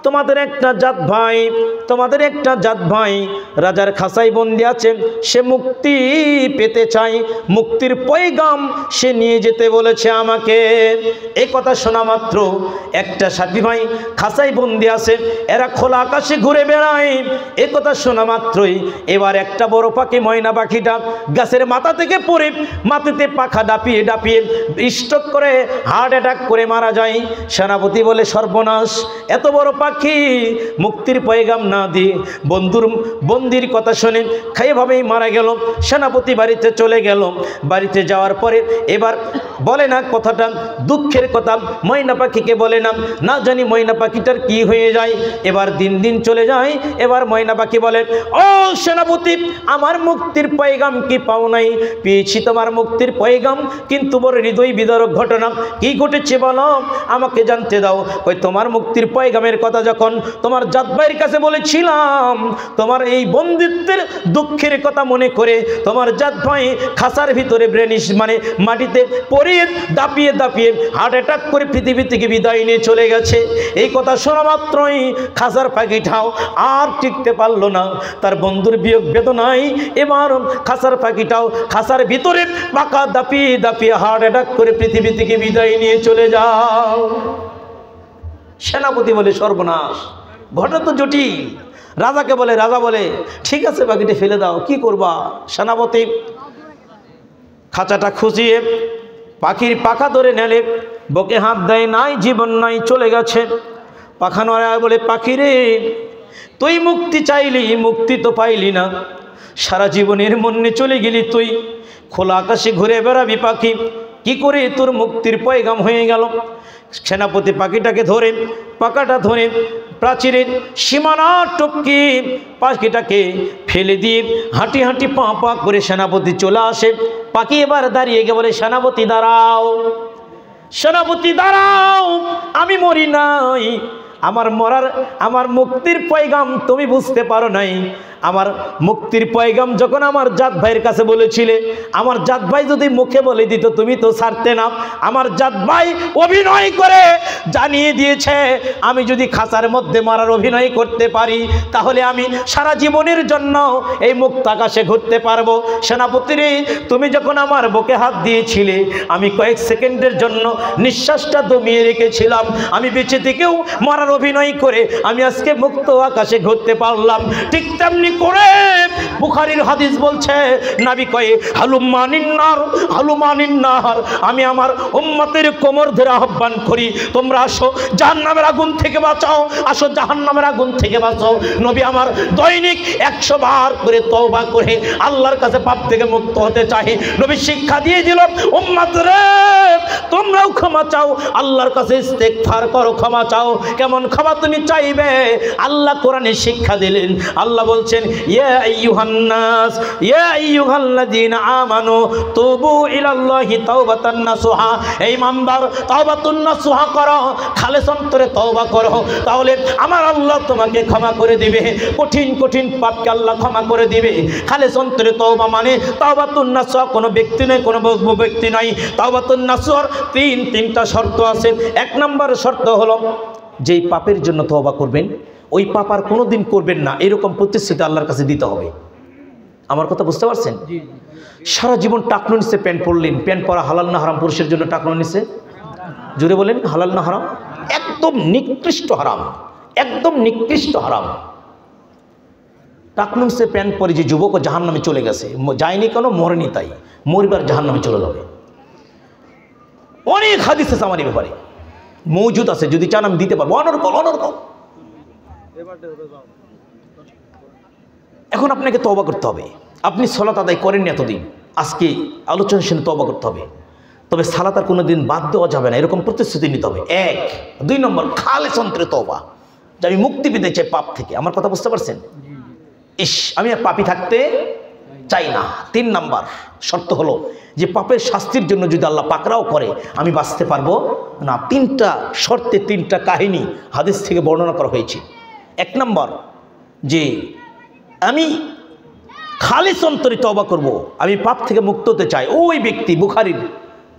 তোমাদের একটা জাত ভাই, তোমাদের একটা জাত ভাই রাজার খাঁচায় বন্দি আছে, সে মুক্তি পেতে চায়, মুক্তির পয়গাম সে নিয়ে যেতে বলেছে আমাকে। এই কথা শোনা মাত্র, একটা সাথী ভাই খাঁচায় বন্দি আছে, এরা খোলা আকাশে ঘুরে বেড়ায়, এই কথা শোনা মাত্রই এবার একটা বড় পাখি ময়না পাখিটা গাছের মাথা থেকে পড়ে মাটিতে পাখা ডাপিয়ে ডাপিয়ে স্ট্রোক করে হার্ট অ্যাটাক করে মারা যায়। সেনাপতি বলে সর্বনাশ, এত বড় পাখি মুক্তির পয়গাম না দিয়ে বন্দির কথা শুনে খাইভাবেই মারা গেল। সেনাপতি বাড়িতে চলে গেল। বাড়িতে যাওয়ার পরে এবার বলে না কথাটা, দুঃখের কথা ময়না পাখিকে বলে না, না জানি ময়না পাখিটার কি হয়ে যায়। এবার দিন দিন চলে যায়। এবার ময়না পাখি বলে, ও সেনাপতি, আমার মুক্তির পয়গাম কি পাও নাই? পেয়েছি তোমার মুক্তির পয়গাম, কিন্তু বড় হৃদয় বিদারক ঘটনা। কি ঘটেছে বলো, আমাকে জানতে দাও। ওই তোমার মুক্তির পয়গামের কথা যখন তোমার জাত ভাইয়ের কাছে বলেছিলাম, তোমার এই বন্দিত্বের দুঃখের কথা মনে করে তোমার জাত ভাই খাঁচার ভিতরে ব্রেনিশ মানে মাটিতে পড়িয়ে দাপিয়ে দাপিয়ে হার্ট অ্যাটাক করে পৃথিবী থেকে বিদায় নিয়ে চলে গেছে। এই কথা শোনা মাত্রই খাঁচার পাখিটাও আর টিকতে পারলো না, তার বন্ধুর বিয়োগ বেদনায় এবার খাঁচার পাখিটাও খাঁচার ভিতরে পাকা দাপিয়ে দাপিয়ে হার্ট অ্যাটাক করে পৃথিবী থেকে বিদায় নিয়ে চলে যাও। সেনাপতি বলে সর্বনাশ, ঘটনা তো জটিল। রাজাকে বলে, রাজা বলে ঠিক আছে পাখিটা ফেলে দাও, কি করবা? সেনাপতি খাঁচাটা খুঁজিয়ে পাখির পাখা ধরে নেলে, বকে হাত দেয়, নাই জীবন নাই, চলে গেছে। পাখা নড়ায় বলে, পাখি রে, তুই মুক্তি চাইলি, মুক্তি তো পাইলি না, সারা জীবনের মনে চলে গেলি তুই, খোলা আকাশে ঘুরে বেড়াবি পাখি, কি করে তোর মুক্তির পয়গাম হয়ে গেল? সেনাপতি পাখিটাকে ধরে, পাখাটা ধরে প্রাচীরের সীমানা টপকে পাখিটাকে ফেলে দিয়ে হাঁটি হাঁটি পা পা করে সেনাপতি চলে আসে। পাখি এবার দাঁড়িয়ে গিয়ে বলে, সেনাপতি দাঁড়াও, সেনাপতি দাঁড়াও, আমি মরি নাই, আমার মুক্তির পয়গাম তুমি বুঝতে পারো নাই। আমার মুক্তির পয়গাম যখন আমার জাত ভাইয়ের কাছে বলেছিলে, আমার জাত ভাই যদি মুখে বলে দিত তুমি তো ছাড়তে না। আমার জাত ভাই অভিনয় করে জানিয়ে দিয়েছে, আমি যদি খাঁচার মধ্যে মারার অভিনয় করতে পারি তাহলে আমি সারা জীবনের জন্য এই মুক্ত আকাশে ঘুরতে পারবো। সেনাপতিরে, তুমি যখন আমার বুকে হাত দিয়েছিলে, আমি কয়েক সেকেন্ডের জন্য নিঃশ্বাসটা দমিয়ে রেখেছিলাম, আমি বেঁচে থেকেও মারার অভিনয় করে আমি আজকে মুক্ত আকাশে ঘুরতে পারলাম। ঠিক তেমনি করে বুখারীর হাদিস বলছে, নবী কয়ে হালুমানিন্নার, হালুমানিন্নার, আমি আমার উম্মতের কোমর ধরে আহ্বান করি, তোমরা আসো জাহান্নামের আগুন থেকে বাঁচাও, আসো জাহান্নামের আগুন থেকে বাঁচাও। নবী আমার দৈনিক 100 বার করে তওবা করে আল্লাহর কাছে পাপ থেকে মুক্ত হতে চাই। নবী শিক্ষা দিয়ে দিল, উম্মত রে, তোমরাও ক্ষমা চাও, আল্লাহর কাছে ইস্তেগফার করো, ক্ষমা চাও। কেমন ক্ষমা তুমি চাইবে? আল্লাহ কোরআনে শিক্ষা দিলেন। আল্লাহ বলছেন, ইয়া আইয়ুহান নাস, ইয়া আইয়ুহাল্লাযীনা আমানু তুবু ইলাল্লাহি তাওবাতান নাসুহা। এই ইমানদার, তাওবাতুন নাসুহা করো, খালেস অন্তরে তওবা করো, তাহলে আমার আল্লাহ তোমাকে ক্ষমা করে দিবে। কঠিন কঠিন পাপকে আল্লাহ ক্ষমা করে দিবে। খালেস অন্তরে তওবা মানে তাওবাতুন নাসুহা কোনো ব্যক্তি নয়, কোনো ব্যক্তি নয়। তাওবাতুন নাসুহার তিনটা শর্ত আছে। 1 নম্বর শর্ত হলো, যেই পাপের জন্য তওবা করবেন ওই পাপ আর কোনোদিন করবেন না, এরকম প্রতিশ্রুতি আল্লাহর কাছে দিতে হবে। আমার কথা বুঝতে পারছেন? সারা জীবন টাকনো নিচে প্যান্ট পরলেন, প্যান্ট পরা হালাল না হারাম? পুরুষের জন্য টাকনো নিচে জুড়ে বলেন, হালাল না হারাম? একদম নিকৃষ্ট হারাম, একদম নিকৃষ্ট হারাম। টাকনো নিচে প্যান্ট পরে যে যুবক জাহান নামে চলে গেছে, যায়নি কেন, মরেনি তাই, মরিবার জাহান নামে চলে যাবে। অনেক হাদিস আছে আমার এই ব্যাপারে, মৌজুদ আছে, যদি চান আমি দিতে পারবো, অনর্গল অনর্গল। এখন আপনাকে তওবা করতে হবে। আপনি সালাত আদায় করেননি এতদিন, আজকে আলোচনা শুনে তওবা করতে হবে। তবে সালাত আর কোনো দিন বাদ দেওয়া যাবে না, এরকম প্রতিশ্রুতি নিতে হবে। 1 2 নম্বর খালেস অন্তরে তওবা, যে আমি মুক্তি পেতে চাই পাপ থেকে। আমার কথা বুঝতে পারছেন? আমি আর পাপী থাকতে চাই না। 3 নম্বর শর্ত হলো যে পাপের শাস্তির জন্য যদি আল্লাহ পাকড়াও করে আমি বাঁচতে পারবো না। 3টা শর্তে 3টা কাহিনী হাদিস থেকে বর্ণনা করা হয়েছে। 1 নম্বর যে আমি খালিস অন্তরে তওবা করব, আমি পাপ থেকে মুক্ত হতে চাই। ওই ব্যক্তি বুখারীর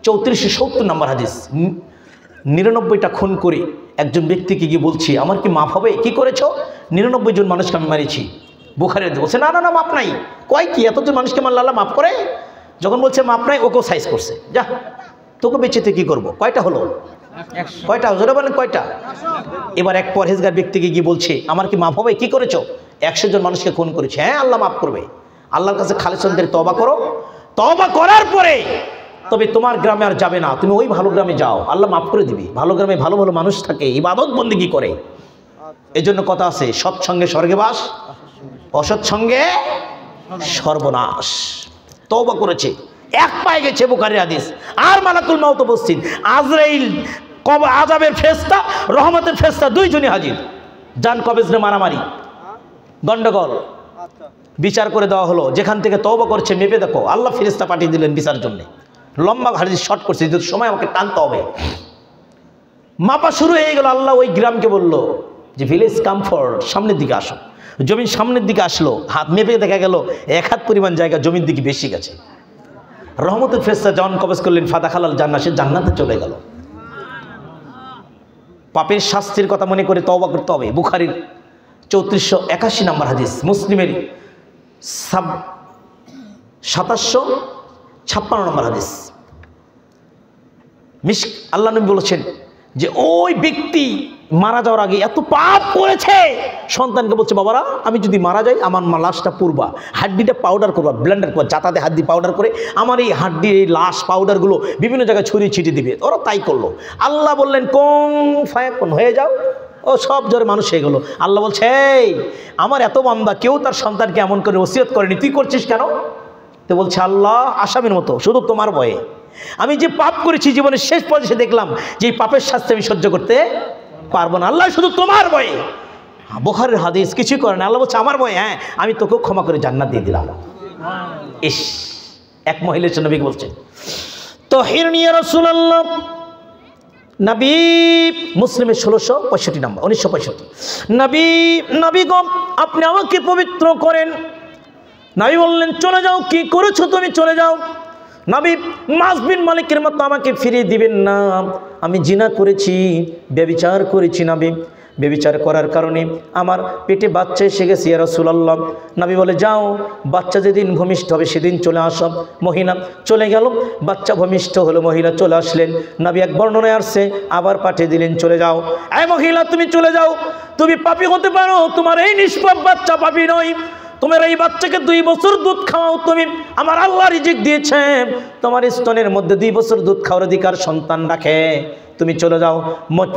3470 নম্বর হাদিস, 99টা খুন করে একজন ব্যক্তিকে গিয়ে বলছি আমার কি মাফ হবে? কি করেছো? 99 জন মানুষকে আমি মারিছি। বুখারীর বলছে না না না মাপ নাই। কয় কি এতজন মানুষকে মারলে আল্লাহ মাফ করে? যখন বলছে মাপ নাই, ওকেও সাইজ করছে, যা তোকে বেঁচেতে কি করবো? কয়টা হলো? কয়টা? জোরে বলেন কয়টা? এবার এক পরহেজগার ব্যক্তিকে গিয়ে বলছে আমার কি মাফ হবে? কি করেছো? 100 জন মানুষকে খুন করেছে। হ্যাঁ আল্লাহ মাফ করবে। আল্লাহর কাছে খালিস অন্তরে তওবা করো, তওবা করার পরে তবে তোমার গ্রামে আর যাবে না, তুমি ওই ভালো গ্রামে যাও, আল্লাহ মাফ করে দিবি। ভালো গ্রামে ভালো ভালো মানুষ থাকে, ইবাদত বন্দেগী করে। এজন্য কথা আছে, সৎসঙ্গে স্বর্গে বাস, অসৎসঙ্গে সর্বনাশ। তওবা করেছে, এক পায়ে গেছে, বুখারীর হাদিস। আর মালাকুল মউত উপস্থিত, আজরাইল আযাবের ফেরেশতা, রহমতের ফেরেশতা, দুইজনই হাজির। জান কবেজরে মারামারি গন্ডগোল, বিচার করে দেওয়া হলো। যেখান থেকে তওবা করছে মেপে দেখো, আল্লাহ ফেরেশতা পাঠিয়ে দিলেন বিচারের জন্য। লম্বা হাদিস শর্ট করছে, যদি সময় আমাকে টানতে হবে। মাপা শুরু হয়ে গেল। আল্লাহ ওই গ্রামকে বলল যে ভিলেজ কমফোর্ট, সামনের দিকে আসো। জমিন সামনের দিকে আসলো, হাত মেপে দেখা গেল 1 হাত পরিমাণ জায়গা জমির দিকে বেশি গেছে। রহমতের ফেরেশতা যখন কবজ করলেন ফাদাখালাল জান্নাত, সে জান্নাতে চলে গেল। পাপের শাস্তির কথা মনে করে তওবা করতে হবে। বুখারীর 3481 নম্বর হাদিস, মুসলিমের 2756 নম্বর হাদিস। আল্লাহ নবী বলেছেন যে ওই ব্যক্তি মারা যাওয়ার আগে এত পাপ করেছে, সন্তানকে বলছে বাবারা আমি যদি মারা যাই আমার লাশটা পুরবা, হাড্ডিটা পাউডার করবা, ব্লেন্ডার করবা, জাতাতে হাড্ডি পাউডার করে আমার এই হাড্ডির এই লাশ পাউডারগুলো বিভিন্ন জায়গায় ছড়িয়ে ছিটিয়ে দিবে। ওরা তাই করলো। আল্লাহ বললেন কোন ফায়াকুন, হয়ে যাও। ও সব জোরে মানুষ হয়ে গেল। আল্লাহ বলছে এই আমার এত বান্দা কেউ তার সন্তানকে এমন করে ওসিয়ত করেনি, তুই করছিস কেন? তো বলছে আল্লাহ আসামির মতো, শুধু তোমার ভয়ে। আমি যে পাপ করেছি জীবনের শেষ পর্যায়ে দেখলাম যে এই পাপের শাস্তি আমি সহ্য করতে পারবো না, আল্লাহ শুধু তোমার ভয়ে। বুখারীর হাদিস, কিছুই করে না। আল্লাহ বলছে আমার ভয়ে, হ্যাঁ আমি তোকেও ক্ষমা করে জান্নাত দিয়ে দিলাম। ইস, এক মহিলা নবী বলছেন তাহিরনি ইয়া রাসূলুল্লাহ। নবী, মুসলিমের 1665 নম্বর, 1965। নবী গো আপনি আমাকে পবিত্র করেন। নবী বললেন চলে যাও, কি করেছো তুমি, চলে যাও। নবী মাস বিন মালিকের মতো আমাকে ফিরিয়ে দিবেন না, আমি জিনা করেছি, ব্যভিচার করেছি। নবী ব্যভিচার করার কারণে আমার পেটে বাচ্চা এসে গেছে ইয়া রাসূলুল্লাহ। নবী বলে যাও, বাচ্চা যেদিন ভূমিষ্ঠ হবে সেদিন চলে আসো। মহিলা চলে গেল, বাচ্চা ভূমিষ্ঠ হলো, মহিলা চলে আসলেন। নবী এক বর্ণনায় আসছে আবার পাঠিয়ে দিলেন চলে যাও। এই মহিলা তুমি চলে যাও, তুমি পাপী হতে পারো, তোমার এই নিষ্পাপ বাচ্চা পাপী নয়। তোমার এই বাচ্চাকে 2 বছর দুধ খাওয়াও, তুমি আমার আল্লাহ রিজিক দিয়েছে, তোমার স্তনের মধ্যে 2 বছর দুধ খাওয়ার অধিকার সন্তান রাখে, তুমি চলে যাও।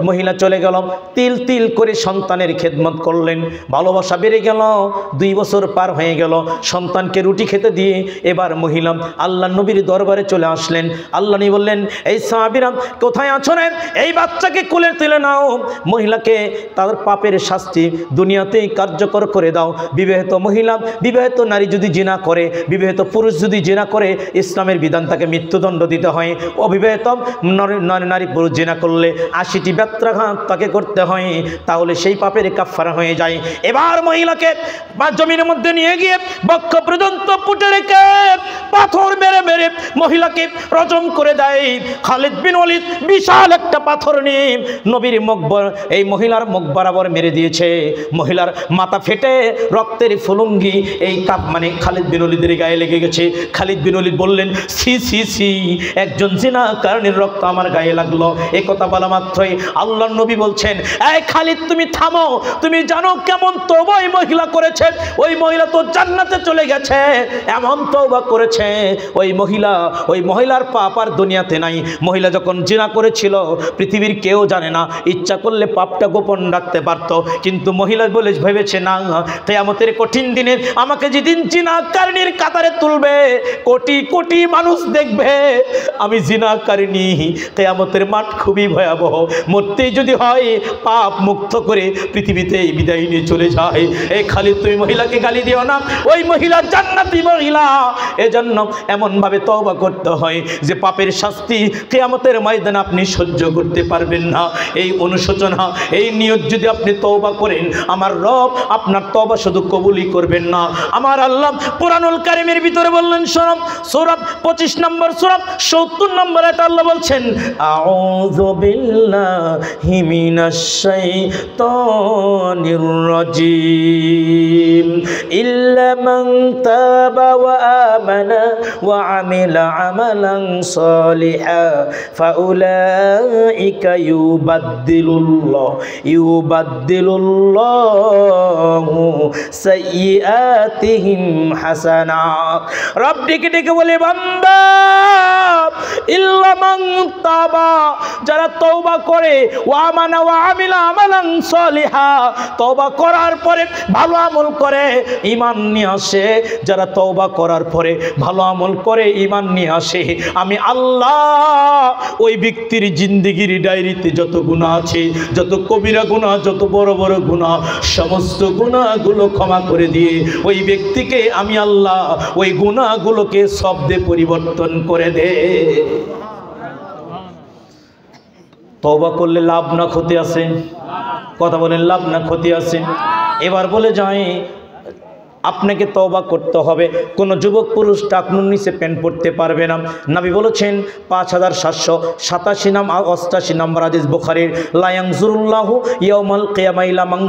মহিলা চলে গেল, তিল তিল করে সন্তানের খেদমত করলেন, ভালোবাসা বেড়ে গেল। 2 বছর পার হয়ে গেল, সন্তানকে রুটি খেতে দিয়ে এবার মহিলা আল্লাহ নবীর দরবারে চলে আসলেন। আল্লাহ নবী বললেন এই সাহাবীরা কোথায় আছো রে, এই বাচ্চাকে কোলে তুলে নাও। মহিলাকে তার পাপের শাস্তি দুনিয়াতেই কার্যকর করে দাও। বিবাহিত মহিলা, বিবাহিত নারী যদি জিনা করে, বিবাহিত পুরুষ যদি জিনা করে, ইসলামের বিধান তাকে মৃত্যুদণ্ড দিতে হয়। অবিবাহিত নারী পুরুষ জিনা করলে 80টি বেত্রাঘাত তাকে করতে হয়, তাহলে সেই পাপের কাফারা হয়ে যায়। এবার মহিলাকে জমিনের মধ্যে নিয়ে গিয়ে বক্ষ পর্যন্ত পুঁতে রেখে পাথর মেরে মেরে মহিলাকে রজম করে দেয়। খালিদ বিন ওয়ালিদ বিশাল একটা পাথর নিয়ে নবীর মুখ এই মহিলার মুখ বরাবর মেরে দিয়েছে। মহিলার মাথা ফেটে রক্তের ফুলুঙ্গি এই কাপ মানে খালিদ বিন ওয়ালিদের গায়ে লেগে গেছে। খালিদ বিন ওয়ালিদ বললেন, সি সি সি, একজন জিনাকারীর রক্ত আমার গায়ে লাগলো। এই কথা বলা মাত্রই আল্লাহর নবী বলছেন, এই খালিদ তুমি থামো, তুমি জানো কেমন তওবা ওই মহিলা করেছে? ওই মহিলা তো জান্নাতে চলে গেছে, এমন তওবা করেছে। ওই মহিলার পাপ আর দুনিয়াতে নাই। মহিলা যখন জিনা করেছিল পৃথিবীর কেউ জানে না, ইচ্ছা করলে পাপটা গোপন রাখতে পারতো, কিন্তু মহিলা বলে ভেবেছে না, কিয়ামতের কঠিন দিনে আমাকে যেদিন জিনাকারিনীর কাতারে তুলবে, কোটি কোটি মানুষ দেখবে আমি জিনাকারিনী। কিয়ামতের মাঠ খুবই ভয়াবহ, মরতেই যদি হয় পাপ মুক্ত করে পৃথিবীতে বিদায় নিয়ে চলে যায়। এই খালিদ তুমি মহিলাকে গালি দিও না, ওই মহিলা জান্নাতি মহিলা। এজন্য এমনভাবে তওবা করতে হয় যে পাপের শাস্তি কিয়ামতের ময়দানে আপনি সহ্য করতে পারবেন না। এই অনুশোচনা, এই নিয়ত যদি আপনি তওবা করেন, আমার রব আপনার তওবা শুধু কবুলই করবেন না, আমার আল্লাহ কোরআনুল কারীমের ভিতরে বললেন, শোনো সূরা 25 নম্বর সূরা 70 নম্বর আয়াতে আল্লাহ বলছেন, আউযু বিল্লাহি মিনাশ শাইতানির রাজিম ইল্লা মান তাবা ওয়া আমানা ওয়া আমিলা আমালান সালিহা ফাউলাইকা ইউবাদদিলুল্লাহু সাইয়্যাতিহিম হাসানাত। রব ডেকে ডেকে বলে, বান্দা ইল্লা মান তাবা, যারা তওবা করে, ওয়া আমানা ওয়া আমিলা আমালান সালিহা, তওবা করার পরে ভালো আমল করে, ঈমান নিয়ে আসে, যারা তওবা করার পরে ভালো আমল করে ঈমান নিয়ে আসে, আমি আল্লাহ ওই ব্যক্তির জিন্দেগির ডায়েরিতে যত গুনাহ আছে, যত কবিরা গুনাহ, যত বড় বড় গুনাহ, সমস্ত গুনাহগুলো ক্ষমা করে দিয়ে ওই ব্যক্তিকে আমি আল্লাহ ওই গুনাহগুলোকে শব্দে পরিবর্তন করে দে। তওবা করলে লাভ না ক্ষতি আছে? কথা বলেন, লাভ না ক্ষতি আছে? এবার বলে যাই, আপনাকে তওবা করতে হবে। কোনো যুবক পুরুষ টাকনুর নিচে প্যান্ট পরতে পারবে না। নবী বলেছেন 5787 নম্বর হাদিস বুখারীর, লা ইয়ানজুরুল্লাহু ইয়াউমাল কিয়ামা ইলা মান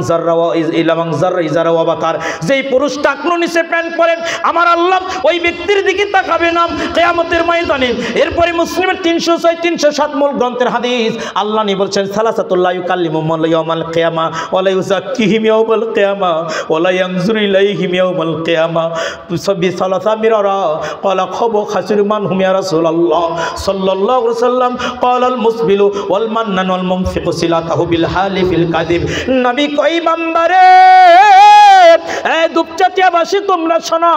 যাররা ইজারা ওয়া বাতার, যেই পুরুষ টাকনুর নিচে প্যান্ট পরেন আমার আল্লাহ ওই ব্যক্তির দিকে তাকাবে না কিয়ামতের ময়দানে। এরপরে মুসলিমের 306 307 মূল গ্রন্থের হাদিস, আল্লাহ নি বলছেন, সালাসাতুল লা ইউকাল্লিমুহুম ইয়াউমাল কিয়ামা ওয়া লা ইউযাক্কিহিম ইয়াউমাল কিয়ামা ওয়া লা ইয়ানজুরু ইলাইহিম ইয়াউমাল কিয়ামা বিসালাসা মিরারা ক্বালা খাবু খাসিরমান হুম ইয়া রাসূলুল্লাহ সাল্লাল্লাহু আলাইহি ওয়াসাল্লাম ক্বালাল মুসবিলু ওয়াল মান্নান ওয়াল মুনফিকু সিলাতাহু বিল হালিফিল কাযিব। নবী কই বান্দারে, এ দুপচাটিয়াবাসী তোমরা শোনো,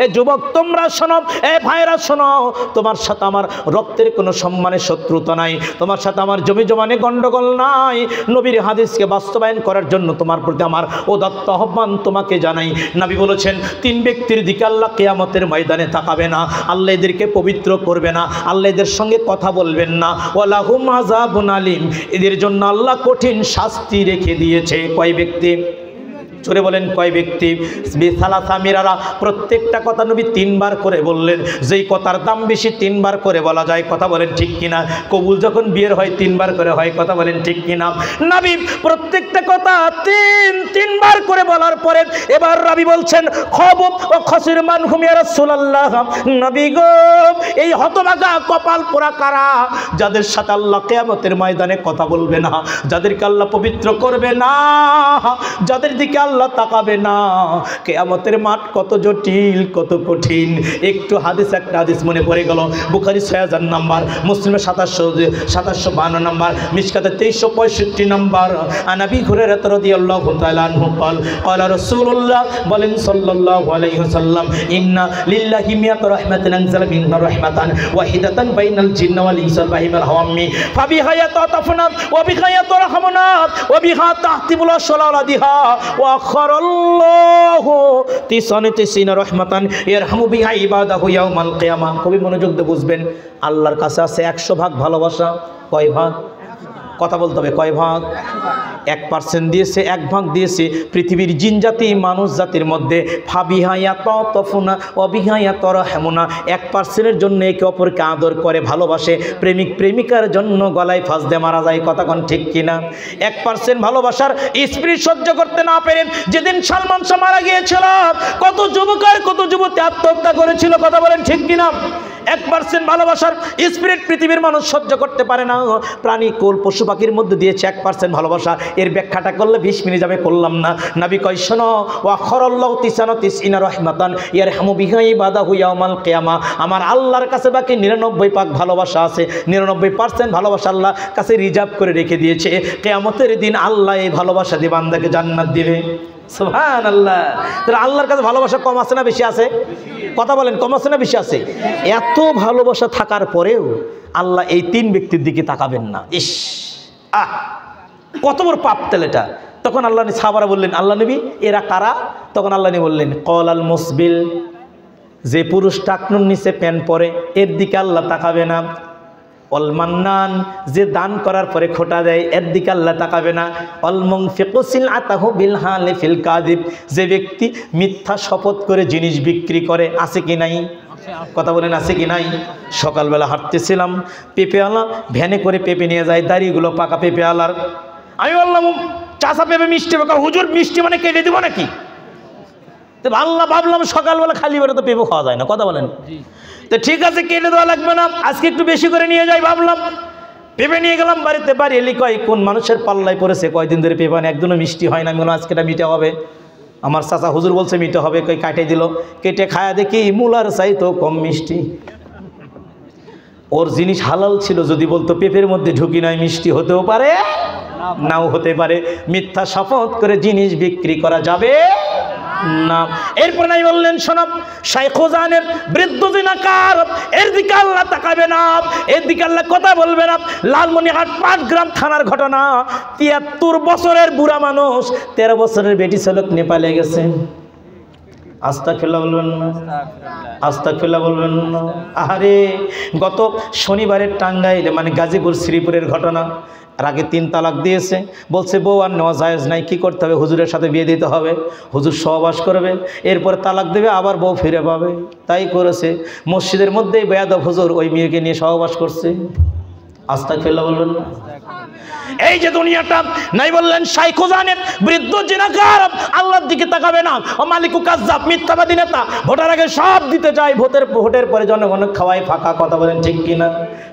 এ যুবক তোমরা শোনো, এ ভাইরা শোনো, তোমার সাথে আমার রক্তের কোনো সম্মানের শত্রুতা নাই, তোমার সাথে আমার জমি জমানে গন্ডগোল নাই। নবীর হাদিসকে বাস্তবায়ন করার জন্য তোমার প্রতি আমার উদাত্ত আহ্বান তোমাকে জানাই। নবী বলেছেন, 3 ব্যক্তির দিকে আল্লাহ কিয়ামতের ময়দানে তাকাবে না, আল্লাহ এদেরকে পবিত্র করবে না, আল্লাহ এদের সঙ্গে কথা বলবেন না, ওয়ালাহুম আযাবুন আলীম, এদের জন্য আল্লাহ কঠিন শাস্তি রেখে দিয়েছে। কয় ব্যক্তি? জোরে বলেন, কয় ব্যক্তি? বিসালাসা মিরারা, প্রত্যেকটা কথা নবী 3 বার করে বললেন। যেই কথার দাম বেশি 3 বার করে বলা যায়, কথা বলেন ঠিক কিনা? কবুল যখন বিয়ের হয় 3 বার করে হয়, কথা বলেন ঠিক কিনা? নবী প্রত্যেকটা কথা 3 বার করে বলার পরে এবার নবী বলছেন, খাবু ওয়া খাসির মান হুম ইয়া রাসূলুল্লাহ, নবী গো এই হতভাগা কপাল পোড়া কারা, যাদের সাথে আল্লাহ কিয়ামতের ময়দানে কথা বলবে না, যাদেরকে আল্লাহ পবিত্র করবে না, যাদের দিকে আল্লাহ তাকাবে না। কিয়ামতের মাঠ কত জটিল, কত কঠিন। একটু একটা হাদিস মনে পড়ে গেল, বুখারী 6000 নম্বর, মুসলিমে 2752 নম্বর, মিশকাতে 2365 নম্বর। আনাবি হুরায়রা রাদিয়াল্লাহু তাআলা আনহু ক্বালা রাসূলুল্লাহ, বলেন সাল্লাল্লাহু আলাইহি ওয়াসাল্লাম, ইন্না লিল্লাহি মিয়াত রাহমাতিন আনজালা মিনহা রাহমাতান ওয়াহিদাতান বাইনাল জিন্নি ওয়াল ইনসি ওয়াল বাহিমিল হাওয়ামি ফাবিহা ইয়াতাতাফুনা ওয়া বিহা ইয়াতরাহামুনা ওয়া বিহা তাহতিবুল শালালাদিহা ওয়া আখারাল্লাহু 99 রাহমাতান ইয়ারহামু বিহা ইবাদাহু ইয়াউমাল কিয়ামা। খুবই মনোযোগ দিয়ে বুঝবেন, আল্লাহর কাছে আছে 100 ভাগ ভালোবাসা। কয় ভাগ? কথা বলতে হবে, কয় ভাগ? 1% দিয়েছে, 1 ভাগ দিয়েছে পৃথিবীর জিন জাতি মানুষ জাতির মধ্যে। ফাবিহায়া তফুনা অবিহায়া তরহামুনা, 1%-এর জন্য একে অপরকে আদর করে ভালোবাসে। প্রেমিক প্রেমিকার জন্য গলায় ফাঁস দিয়ে মারা যায়, কথা কোন ঠিক কিনা? 1% ভালোবাসার স্পিরিট সহ্য করতে না পেরে যেদিন সালমান শাহ মারা গিয়েছিল, কত যুবক আর কত যুবতী আত্মহত্যা করেছিল, কথা বলেন ঠিক কিনা? 1% ভালোবাসার স্পিরিট পৃথিবীর মানুষ সহ্য করতে পারে না। প্রাণী কোল পশু পাখির মধ্যে দিয়েছে 1% ভালোবাসা। এর ব্যাখ্যাটা করলে 20 মিনিট যাবে, করলাম না। নবী কয় শোনো, ওয়া খরাল্লাহু তিসনা রাহমাতান ইয়ারহামু বিহা ইবাদাহু ইয়াউমাল কিয়ামা। আমার আল্লাহর কাছে বাকি 99 ভাগ ভালোবাসা আছে, 99% ভালোবাসা আল্লাহ কাছে রিজার্ভ করে রেখে দিয়েছে। কিয়ামতের দিন আল্লাহ এই ভালোবাসা দিয়ে বান্দাকে জান্নাত দিবে। সুবহানাল্লাহ। তাহলে আল্লাহর কাছে ভালোবাসা কম আছে না বেশি আছে? কথা বলেন, কম আছে না বেশি আছে? এত ভালোবাসা থাকার পরেও আল্লাহ এই 3 ব্যক্তির দিকে তাকাবেন না। ইস, কত বড় পাপ তাহলে এটা। তখন আল্লাহ সাহাবারা বললেন, আল্লাহ নবী এরা কারা? তখন আল্লাহ নবী বললেন, কলাল মুসবিল, যে পুরুষ টাকনুর নিচে প্যান্ট পরে এর দিকে আল্লাহ তাকাবে না। অল মান্নান, যে দান করার পরে খোটা দেয় এর দিকে আল্লাহ তাকাবে না। অল মুনফিকুসিল আতাহু বিল হালি ফিল কাযিব, যে ব্যক্তি মিথ্যা শপথ করে জিনিস বিক্রি করে, আছে কি নাই? কথা বলেন, আছে কি নাই? সকালবেলা হাঁটতেছিলাম, পেঁপেওয়ালা ভ্যানে করে পেঁপে নিয়ে যায়, দাড়িগুলো পাকা পেঁপেওয়ালার। আমি বললাম, চাষা পেঁপে মিষ্টি, হুজুর মিষ্টি মানে কেটে দিব নাকি? তো আল্লাহ ভাবলাম সকালবেলা খালি বেরো তো পেঁপে খাওয়া যায় না, কথা বলেন। তো ঠিক আছে, কেটে দেওয়া লাগবে না, আজকে একটু বেশি করে নিয়ে যাই ভাবলাম। পেঁপে নিয়ে গেলাম বাড়িতে, বাড়ি এলি কয় কোন মানুষের পাল্লায় পড়েছে, কয়দিন ধরে পেঁপে একদিনও মিষ্টি হয় না। আমি বললাম আজকে এটা মিঠা হবে। আমার চাচা হুজুর বলছে মিঠা হবে, কই কাটে দিল। কেটে খায়া দেখি মুলার চাই তো কম মিষ্টি। ওর জিনিস হালাল ছিল, যদি বলতো পেঁপের মধ্যে ঢুকি নয়, মিষ্টি হতেও পারে নাও হতে পারে। মিথ্যা শপথ করে জিনিস বিক্রি করা যাবে না। এরপর নাই বললেন, শোনো, শাইখুজানের বৃদ্ধ জিনাকার, এর দিকে আল্লাহ তাকাবে না, এর দিকে আল্লাহ কথা বলবে না। লালমনিরহাট 5 গ্রাম থানার ঘটনা, 73 বছরের বুড়া মানুষ, 13 বছরের বেটি ছেলে নেপালে গেছে। আস্তাগফিরুল্লাহ বলবেন না? আস্তাগফিরুল্লাহ বলবেন না? আরে গত শনিবারের টাঙ্গাইলে মানে গাজীপুর শ্রীপুরের ঘটনা। আর আগে 3 তালাক দিয়েছে, বলছে বউ আর নেওয়া জায়েজ নাই, কী করতে হবে? হুজুরের সাথে বিয়ে দিতে হবে, হুজুর সহবাস করবে, এরপরে তালাক দেবে, আবার বউ ফিরে পাবে। তাই করেছে, মসজিদের মধ্যেই বেয়াদব হুজুর ওই মেয়েকে নিয়ে সহবাস করছে। আস্তাগফিরুল্লাহ বলবেন না? এই যে দুনিয়াটা নাই বললেন, শাইখুজানের বৃদ্ধ জিনাকার আল্লাহর দিকে তাকাবে না। ও মালিকু কাজ্জাব, মিথ্যাবাদী নেতা, ভোটার আগে সব দিতে চায়, ভোটের পরে জনগণ খাওয়ায় ফাঁকা, কথা বলেন ঠিক কিনা?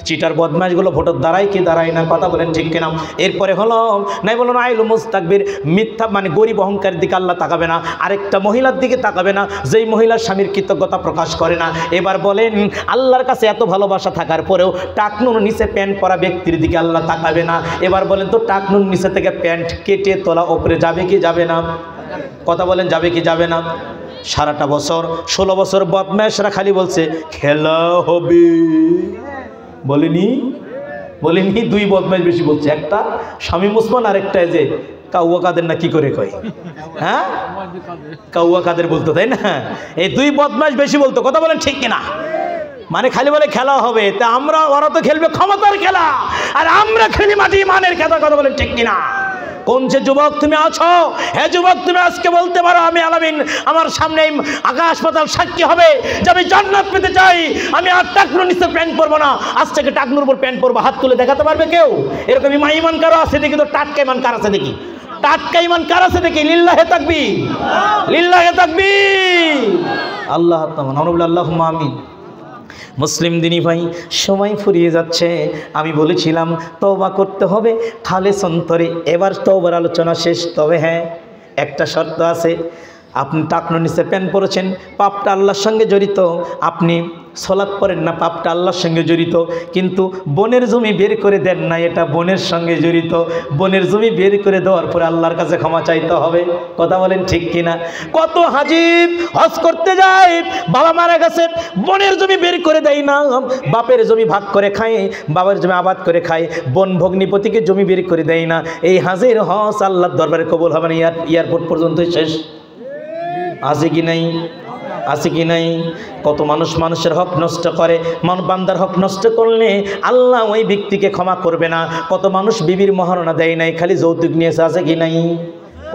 চিটার বদমাশগুলো ভোটের দাঁড়ায় কি দাঁড়ায় না, কথা বলেন ঠিক কিনা? এরপরে হলো নাই বলুন আইলু মুস্তাকবির, মিথ্যা মানে গরিব অহংকারের দিকে আল্লাহ তাকাবে না। আরেকটা মহিলার দিকে তাকাবে না, যেই মহিলার স্বামীর কৃতজ্ঞতা প্রকাশ করে না। এবার বলেন, আল্লাহর কাছে এত ভালোবাসা থাকার পরেও টাকনুর নিচে প্যান্ট পরা ব্যক্তির দিকে আল্লাহ তাকাবে না। এবার বলেন তো, টাকনুর নিচে থেকে প্যান্ট কেটে তোলা ওপরে যাবে কি যাবে না? কথা বলেন, যাবে কি যাবে না? সারাটা বছর 16 বছর বদমাশরা খালি বলছে খেলা হবে, বলেনি? 2 বদমাশ বেশি বলছে, একটা শামীম ওসমান আর একটা যে কাউয়া কাদের না কি করে কয়, হ্যাঁ কাউয়া কাদের বলতো, তাই না? এই 2 বদমাশ বেশি বলতো, কথা বলেন ঠিক কিনা? মানে খালি বলে খেলা হবে, তা আমরা, ওরা তো খেলবে ক্ষমতার খেলা, আর আমরা খেলি মাটি মানের খেলা, কথা বলেন ঠিক কিনা? কোন যে যুবক তুমি আছো, হে যুবক তুমি আজকে বলতে পারো আমি আলামিন, আমার সামনে আকাশ পাতাল সাক্ষী হবে যে আমি জান্নাত পেতে চাই, আমি আর টাকনুর নিচে প্যান্ট পরবো না, আজ থেকে টাকনুর উপর প্যান্ট পরবো। হাত তুলে দেখাতে পারবে কেউ? এরকম ইমান কারো আছে দেখি তো? টাটকা ইমান কার আছে দেখি? টাটকা ইমান কার আছে দেখি? লিল্লাহে তাকবীর, লিল্লাহে তাকবীর। আল্লাহ আল্লাহুম্মা আমিন। মুসলিম দিনী ভাই, সময় ফুরিয়ে যাচ্ছে। আমি বলেছিলাম তওবা করতে হবে খালেস অন্তরে। এবার তওবার আলোচনা শেষ। তবে হ্যাঁ, একটা শর্ত আছে। আপনি টাকনুর নিচে প্যান্ট পরেছেন, পাপটা আল্লাহর সঙ্গে জড়িত। আপনি সলাৎ পড়েন না, পাপটা আল্লাহর সঙ্গে জড়িত। কিন্তু বনের জমি বের করে দেন না, এটা বনের সঙ্গে জড়িত। বনের জমি বের করে দেওয়ার পরে আল্লাহর কাছে ক্ষমা চাইতে হবে, কথা বলেন ঠিক কিনা? কত হাজিব হজ করতে যায়, বাবা মারা গেছে, বনের জমি বের করে দেয় না, বাপের জমি ভাগ করে খায়, বাবার জমি আবাদ করে খায়, বন ভগ্নিপতিকে জমি বের করে দেয় না। এই হাজির হজ আল্লাহর দরবারে কবুল হবে না, এয়ারপোর্ট পর্যন্ত শেষ। আছে কি নাই? আছে কি নাই? কত মানুষ মানুষের হক নষ্ট করে, বান্দার হক নষ্ট করলে আল্লাহ ওই ব্যক্তিকে ক্ষমা করবে না। কত মানুষ বিবির মহারণা দেয় নাই, খালি যৌতুক নিয়েছে, আছে কি নাই?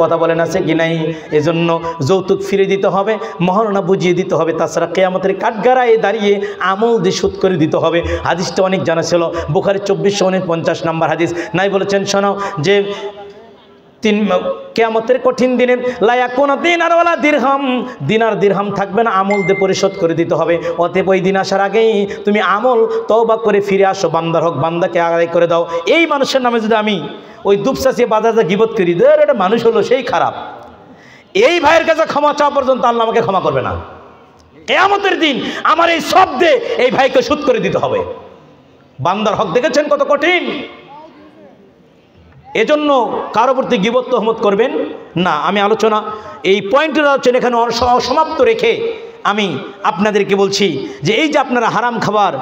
কথা বলেন আছে কি নাই? এজন্য যৌতুক ফিরে দিতে হবে, মহারণা বুঝিয়ে দিতে হবে, তাছাড়া কিয়ামতের কাঠগড়ায় দাঁড়িয়ে আমল দিয়ে শোধ করে দিতে হবে। হাদিসটা অনেক জানা ছিল, বুখারী 2449 নম্বর হাদিস। নাই বলেছেন শোনো যে কিয়ামতের কঠিন দিনে লা ইয়াকুনা দিনার ওয়ালা দিরহাম, দিনার দিরহাম থাকবে না, আমল দিয়ে পরিশোধ করে দিতে হবে। অতএব ওই দিন আসার আগেই তুমি আমল তওবা করে ফিরে আসো, বান্দার হক বান্দাকে আদায় করে দাও। এই মানুষের নামে যদি আমি ওই দুপসাসিয়ে বাজারে গিবত করি, এটা মানুষ হলো সেই খারাপ, এই ভাইয়ের কাছে ক্ষমা চাওয়া পর্যন্ত আল্লাহ আমাকে ক্ষমা করবে না। কিয়ামতের দিন আমার এই শব্দে এই ভাইকে শোধ করে দিতে হবে। বান্দার হক দেখেছেন কত কঠিন। এজন্য কারো প্রতি গীবত তহমত করবেন না। আমি আলোচনা এই পয়েন্টের আলোচনা এখানে অসমাপ্ত রেখে আমি আপনাদেরকে বলছি যে এই যে আপনারা হারাম খাবার,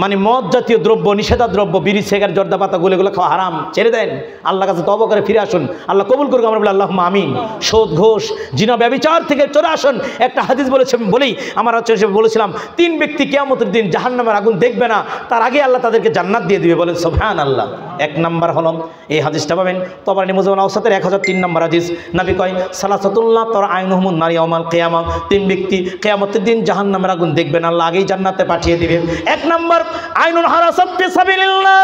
মানে মদ জাতীয় দ্রব্য, নিষেধা দ্রব্য, বিড়ি সিগারেট জর্দা পাতাগুলো এগুলো খাওয়া হারাম, ছেড়ে দেন, আল্লাহ কাছে তওবা করে ফিরে আসুন, আল্লাহ কবুল করুক। আমরা বলি আল্লাহুম্মা আমিন। সুদ ঘুষ জিনা ব্যভিচার থেকে চলে আসুন। একটা হাদিস বলেই আমার হচ্ছে বলেছিলাম 3 ব্যক্তি কিয়ামতের দিন জাহান্নামের আগুন দেখবে না, তার আগে আল্লাহ তাদেরকে জান্নাত দিয়ে দিবে। বলেন সুবহানাল্লাহ। 1 নাম্বার হলো এই হাদিসটা পাবেন তবরানী মুজাওয়াল আওসাতের 1003 নম্বর হাদিস। নবী কয় সালাসাতুল্লাহ তার আইনুহুমুন নার ইয়াউমাল কিয়ামা, 3 ব্যক্তি কিয়ামতের দিন জাহান্নামের আগুন দেখবে না, আল্লাহ আগেই জান্নাতে পাঠিয়ে দিবে। 1 নাম্বার আইনুন হারাসাত ফি সাবিলিল্লাহ,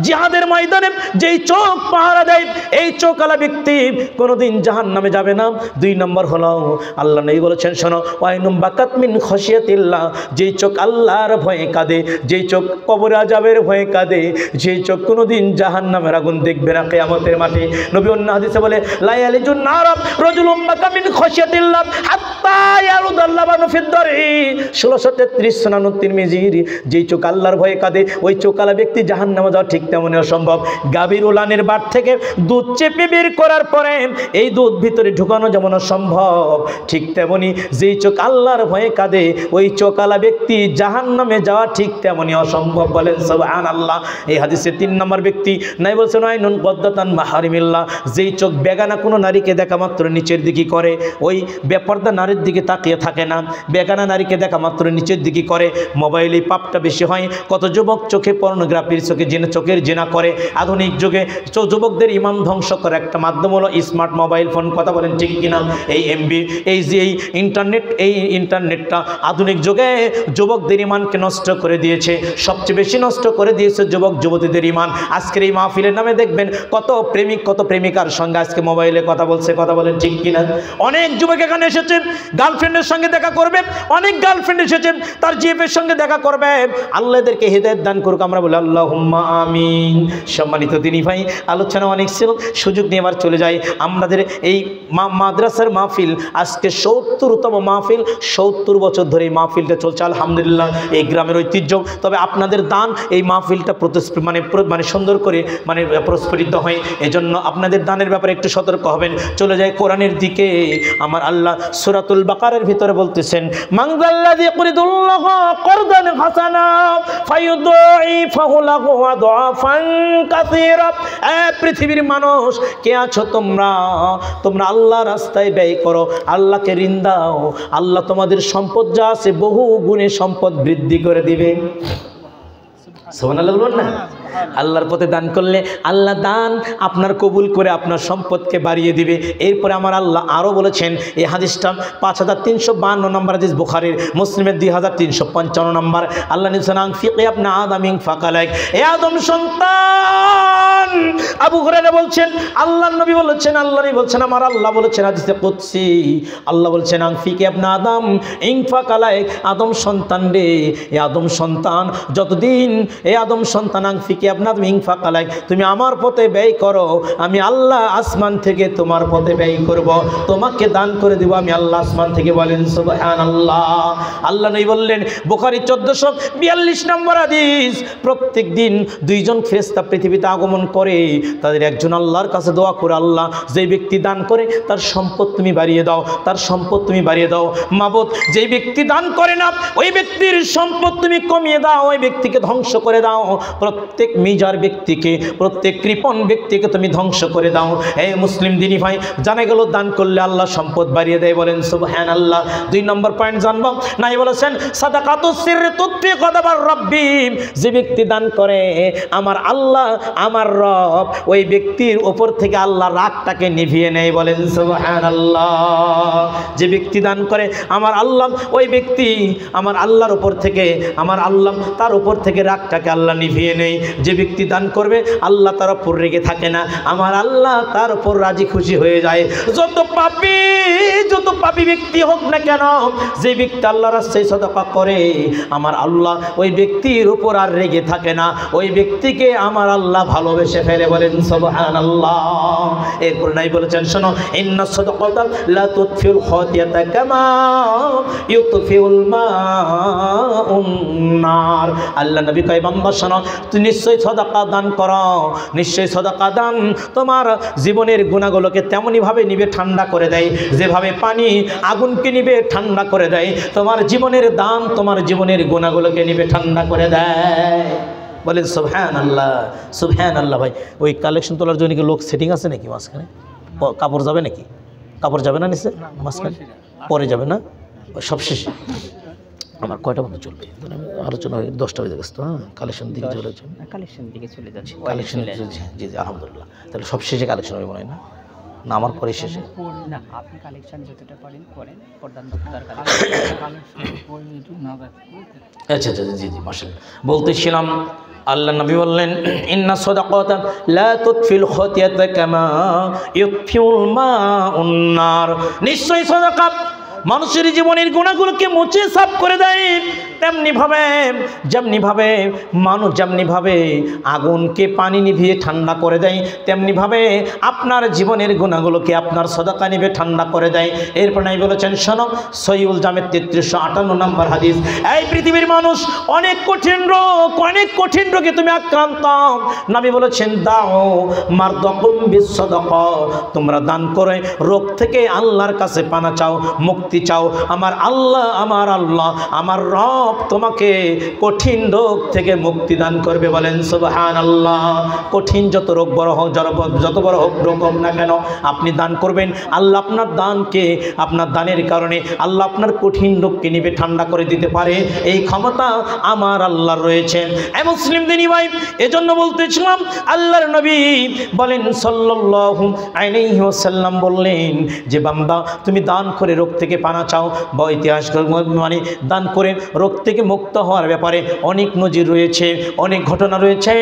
জিহাদের ময়দানে যেই চোখ পাহারা দেয়, এই চোখওয়ালা ব্যক্তি কোনোদিন জাহান্নামে যাবে না। 2 নম্বর হলো আল্লাহ নবী বলেছেন শোনো, আইনুম বাকাত মিন খশিয়াতিল্লাহ, যেই চোখ আল্লাহর ভয়ে কাঁদে, যেই চোখ কবরে আযাবের ভয়ে কাঁদে, যেই চোখ কোনোদিন জাহান্নামের আগুন দেখবে না কিয়ামতের মাঠে। নবী অন্য হাদিসে বলে লা ইয়ালিজুন নার রাজুলুম বাকা মিন খশিয়াতিল্লাহ হাত্তা ইয়ারুদাল লাবানু ফিদ দারি, 1633 সুনান তিরমিজির। যেই চোখ আল্লাহর ভয়ে কাঁদে, ওই চোখালা ব্যক্তি জাহান্নামে যাওয়া ঠিক তেমনই অসম্ভব। গাভীর উলানের বাট থেকে দুধ চেপে বের করার পরে এই দুধ ভিতরে ঢুকানো যেমন অসম্ভব, ঠিক তেমনি যেই চোখ আল্লাহর ভয়ে কাঁদে, ওই চোখালা ব্যক্তি জাহান্নামে যাওয়া ঠিক তেমনই অসম্ভব। বলেন সুবহানাল্লাহ। এই হাদিসে 3 নম্বর ব্যক্তি নাই বলছেন আইনুন গদ্দাতান মাহারিমিল্লাহ, যেই চোখ বেগানা কোনো নারীকে দেখা মাত্র নিচের দিকে করে, ওই বেপর্দা নারীর দিকে তাকিয়ে থাকে না, বেগানা নারীকে দেখা মাত্র নিচের দিকে করে। মোবাইলে পাপটা বেশি হয়, কত যুবক চোখে পর্নোগ্রাফির চোখের জেনা করে। আধুনিক যুগে যুবকদের ইমান ধ্বংস করে একটা মাধ্যম হলো স্মার্ট মোবাইল ফোন। কথা বলেন ঠিক কিনা? এই এমবি, এই যে এই ইন্টারনেটটা আধুনিক যুগে যুবকদের ইমানকে নষ্ট করে দিয়েছে। সবচেয়ে বেশি নষ্ট করে দিয়েছে যুবক যুবতীদের ইমান। আজকের এই মাহফিলের নামে দেখবেন কত প্রেমিক কত প্রেমিকার সঙ্গে আজকে মোবাইলে কথা বলছে। কথা বলেন ঠিক কিনা? অনেক যুবক এখানে এসেছেন গার্লফ্রেন্ডের সঙ্গে দেখা করবে, অনেক গার্লফ্রেন্ড এসেছেন তার জিএফের সঙ্গে দেখা করবে। আল্লাহ এদেরকে হিদায়াত দান করুক, আমরা বলি আল্লাহুম্মা আমিন। সম্মানিত দিনী ভাই, আলোচনা অনেক ছিল, সুযোগ নিয়ে আবার চলে যাই। আমাদের এই মাদ্রাসার মাহফিল আজকে ৭০তম মাহফিল, ৭০ বছর ধরে এই মাহফিলটা চলছে আলহামদুলিল্লাহ। এই গ্রামের ঐতিহ্য। তবে আপনাদের দান এই মাহফিলটা মানে সুন্দর করে প্রস্ফুটিত হয়। এজন্য আপনাদের দানের ব্যাপারে একটু সতর্ক হবেন। চলে যায় কোরআনের দিকে। আমার আল্লাহ সূরাতুল বাকারার ভিতরে বলতেছেন মানজাল্লাযী ইয়াকরিদুল্লাহ করদান হাসানা ফায়ুদাইফাহু লাহু আদআফান কাসীরা। পৃথিবীর মানুষ কে আছো তোমরা আল্লাহর রাস্তায় ব্যয় করো, আল্লাহকে ঋণ দাও, আল্লাহ তোমাদের সম্পদ যা আছে বহু গুণে সম্পদ বৃদ্ধি করে দিবে। সুবহানাল্লাহ বলুন না। আল্লাহর পথে দান করলে আল্লাহ দান আপনার কবুল করে আপনার সম্পদকে বাড়িয়ে দিবে। এরপরে আমার আল্লাহ আরও বলেছেন, এই হাদিসটা 5352 নম্বর হাদিস, বুখারীর, মুসলিমের 2355 নম্বর। আল্লাহ নিসান ফিকে আপনা আদামিন ফাকালাক, এ আদম সন্তান। আবু হুরায়রা বলছেন আল্লাহর নবী বলেছেন, আল্লাহ নবী বলছেন, আমার আল্লাহ বলেছেন হাদিসে কুদসি, আল্লাহ বলছেন ফিকে আপনা আদম ইন ফাকালাক, আদম সন্তান রে, এ আদম সন্তান যতদিন, এ আদম সন্তান ফিকে আপনার মিংফাকালাই, তুমি আমার পথে ব্যয় করো, আমি আল্লাহ আসমান থেকে তোমার পথে ব্যয় করব, তোমাকে দান করে দেব আমি আল্লাহ আসমান থেকে। বলেন সুবহানাল্লাহ। আল্লাহ নবী বললেন, বুখারী 1442 নম্বর হাদিস, প্রত্যেক দিন 2 জন ফেরেশতা পৃথিবীতে আগমন করে, তাদের একজন আল্লাহর কাছে দোয়া করে, আল্লাহ যেই ব্যক্তি দান করে তার সম্পদ তুমি বাড়িয়ে দাও, তার সম্পদ তুমি বাড়িয়ে দাও। মাবুদ, যেই ব্যক্তি দান করে না ওই ব্যক্তির সম্পদ তুমি কমিয়ে দাও, ওই ব্যক্তিকে ধ্বংস করে দাও। প্রত্যেক প্রত্যেক মিজার ব্যক্তিকে, প্রত্যেক কৃপণ ব্যক্তিকে তুমি ধ্বংস করে দাও। এই মুসলিম দিনী ভাই, জানা গেল দান করলে আল্লাহ সম্পদ বাড়িয়ে দেয়, বলেন সুবহানাল্লাহ। 2 নম্বর পয়েন্ট জানবো, নাই বলেছেন সাদাকাতুস সিররি তুতফি গদাবার রাব্বি, যে ব্যক্তি দান করে আমার আল্লাহ আমার রব ওই ব্যক্তির উপর থেকে আল্লাহ রাগটাকে নিভিয়ে নেয়, বলেন সুবহানাল্লাহ। যে ব্যক্তি দান করে আমার আল্লাহ ওই ব্যক্তি আমার আল্লাহর উপর থেকে, আমার আল্লাহ তার উপর থেকে রাগটাকে আল্লাহ নিভিয়ে নেয়। যে ব্যক্তি দান করবে আল্লাহ তার উপর রেগে থাকে না, আমার আল্লাহ তার উপর রাজি খুশি হয়ে যায়। যত পাপী ব্যক্তি হোক না কেন, যে ব্যক্তি আল্লাহর রাস্তায় সাদাকা করে আমার আল্লাহ ওই ব্যক্তির উপর আর রেগে থাকে না, ওই ব্যক্তিকে আমার আল্লাহ ভালোবেসে ফেলে, বলেন সুবহানাল্লাহ। এরপর নাই বলেছেন শোনো, ইন্না সাদাকাতা লা তুতফিউল খাতিয়াতা কামা ইউতফিউল মাউন নার। আল্লাহ নবী কয় বান্দা শোনো, তুমি নিশ্চয়ই সাদাকা দান করো, নিশ্চয়ই সাদাকা দান তোমার জীবনের গুনাহগুলোকে তেমনি ভাবে নিবে ঠান্ডা করে দেয়, যেভাবে পানি আগুনকে নিবে ঠান্ডা করে দেয়, তোমার জীবনের দান তোমার জীবনের গুনাহগুলোকে নিবে ঠান্ডা করে দেয়, বলেন সুবহানাল্লাহ সুবহানাল্লাহ। ভাই ওই কালেকশন তোলার জন্য কি লোক সেটিং আছে নাকি মাঝখানে? কাপড় যাবে নাকি? কাপড় যাবে না নিচে মাঝখানে? পরে যাবে না? সব শেষে আমার কয়টা বন্ধু চলবে? আলোচনা 10টা বেজে গেছে তো। হ্যাঁ, কালেকশন দিকে চলে যাচ্ছে, কালেকশন দিকে চলে যাচ্ছে, কালেকশন জি জি আলহামদুলিল্লাহ। তাহলে সব শেষে কালেকশন হবে মনে হয় না? না আমার পরে শেষে? না, আপনি কালেকশন যতটা পারেন করেন, প্রধান আচ্ছা আচ্ছা জি জি মাশাআল্লাহ। বলতেছিলাম আল্লাহ নবী বললেন ইন্না সাদাকাতা লা তুতফিল খাতিয়াতা কামা ইউতফিউল মাউন নার, নিশ্চয়ই সাদাকা মানুষের জীবনের গুনাহগুলোকে মুছে সাফ করে দেয়, যেমনিভাবে মানুষ যেমনিভাবে আগুনকে পানি নিভিয়ে ঠান্ডা করে দেয়, তেমনিভাবে আপনার জীবনের গুনাহগুলোকে আপনার সাদাকা নিভে ঠান্ডা করে দেয়। এরপর নাই বলেছেন শোনো, সহিহুল জামের 3358 নম্বর হাদিস, এই পৃথিবীর মানুষ অনেক কঠিন রোগে তুমি আক্রান্ত, নবী বলেছেন দাও মারদাকুম বিসসাদাকা, তোমরা দান করে রোগ থেকে আল্লাহর কাছে পানা চাও, মুক্তি চাও। আমার আল্লাহ আমার রব তোমাকে কঠিন রোগ থেকে মুক্তি দান করবে, বলেন সুবহানাল্লাহ। কঠিন যত রোগ বড় হোক, যত বড় হোক রোগ হোক না কেন, আপনি দান করবেন, আল্লাহ আপনার দানের কারণে আল্লাহ আপনার কঠিন রোগকে নিবে ঠান্ডা করে দিতে পারে, এই ক্ষমতা আমার আল্লাহর রয়েছে। মুসলিম দিনী ভাই, এজন্য বলতেছিলাম আল্লাহর নবী বলেন সাল্লাল্লাহু আলাইহি ওয়াসাল্লাম বললেন যে বান্দা তুমি দান করে রোগ থেকে পানা চাও, বা ইতিহাস মানে দান করে রোগ থেকে মুক্ত হওয়ার ব্যাপারে অনেক নজির রয়েছে, অনেক ঘটনা রয়েছে,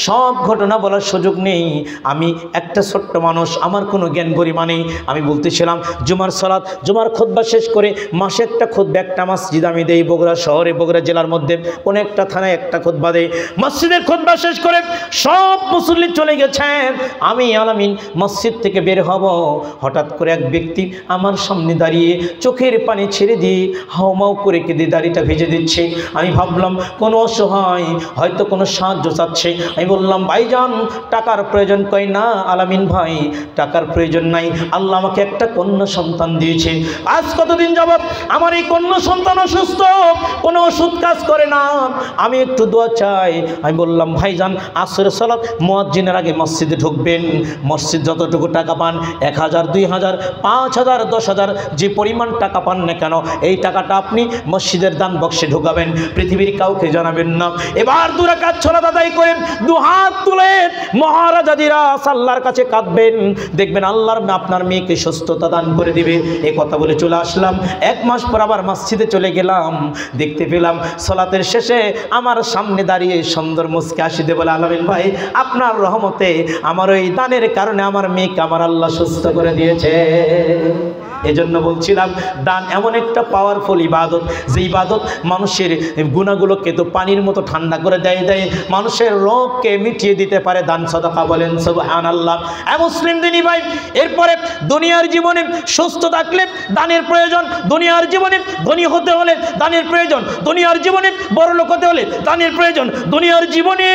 সব ঘটনা বলার সুযোগ নেই। আমি একটা ছোট্ট মানুষ, আমার কোনো জ্ঞান গরিমা নেই। আমি বলতেছিলাম জুমার খুতবা শেষ করে মাসে একটা খুতবা, একটা মসজিদ আমি দেই বগুড়া শহরে, বগুড়া জেলার মধ্যে কোনো একটা থানায় একটা খুতবা দেই। মসজিদের খুতবা শেষ করে সব মুসল্লি চলে গেছেন, আমি আলামিন মসজিদ থেকে বের হব, হঠাৎ করে এক ব্যক্তি আমার সামনে দাঁড়িয়ে চোখের পানি ছেড়ে দিয়ে হাউমাউ করে কেঁদে দাড়িটা ভেজে দিচ্ছে। আমি ভাবলাম কোনো অসহায়, হয়তো কোনো সাহায্য চাচ্ছে। আমি বললাম ভাইজান টাকার প্রয়োজন? কই না আলামিন ভাই, টাকার প্রয়োজন নাই, আল্লাহ আমাকে একটা কন্যা সন্তান দিয়েছে, আজ কতদিন যাবত আমার এই কন্যা সন্তান অসুস্থ, কোনো ওষুধ কাজ করে না, আমি একটু দোয়া চাই। আমি বললাম ভাইজান আসরের সালাত মুয়াজ্জিনের আগে মসজিদে ঢুকবেন, মসজিদ যতটুকু টাকা পান, 1000 2000 5000 10,000 যে পরিমাণ টাকা পান না কেন, এই টাকাটা আপনি মসজিদের দান বক্সে ঢোকাবেন, পৃথিবীর কাউকে জানাবেন না। এবার 2 রাকাত সালাত আদায় করেন, 2 হাত তুলে মহারাজাদিরা আল্লাহর কাছে কাঁদবেন, দেখবেন আল্লাহর আপনার মেয়েকে সুস্থতা দান করে দিবে। এই কথা বলে চলে আসলাম। 1 মাস পর আবার মসজিদে চলে গেলাম, দেখতে পেলাম সালাতের শেষে আমার সামনে দাঁড়িয়ে সুন্দর মুস্কি হাসি দিয়ে বলে আলামিন ভাই আপনার রহমতে আমার ওই দানের কারণে আমার মেয়েকে আমার আল্লাহ সুস্থ করে দিয়েছে। এজন্য বলছিলাম দান এমন একটা পাওয়ারফুল ইবাদত, যে ইবাদত মানুষের গুনাহগুলোকে তো পানির মতো ঠান্ডা করে দেয়, মানুষের রোগকে মিটিয়ে দিতে পারে দান সাদাকা, বলেন সুবহানাল্লাহ। মুসলিম দিনী ভাই, এরপরে দুনিয়ার জীবনে সুস্থ থাকলে দানের প্রয়োজন, দুনিয়ার জীবনে ধনী হতে হলে দানের প্রয়োজন, দুনিয়ার জীবনে বড় লোক হতে হলে দানের প্রয়োজন, দুনিয়ার জীবনে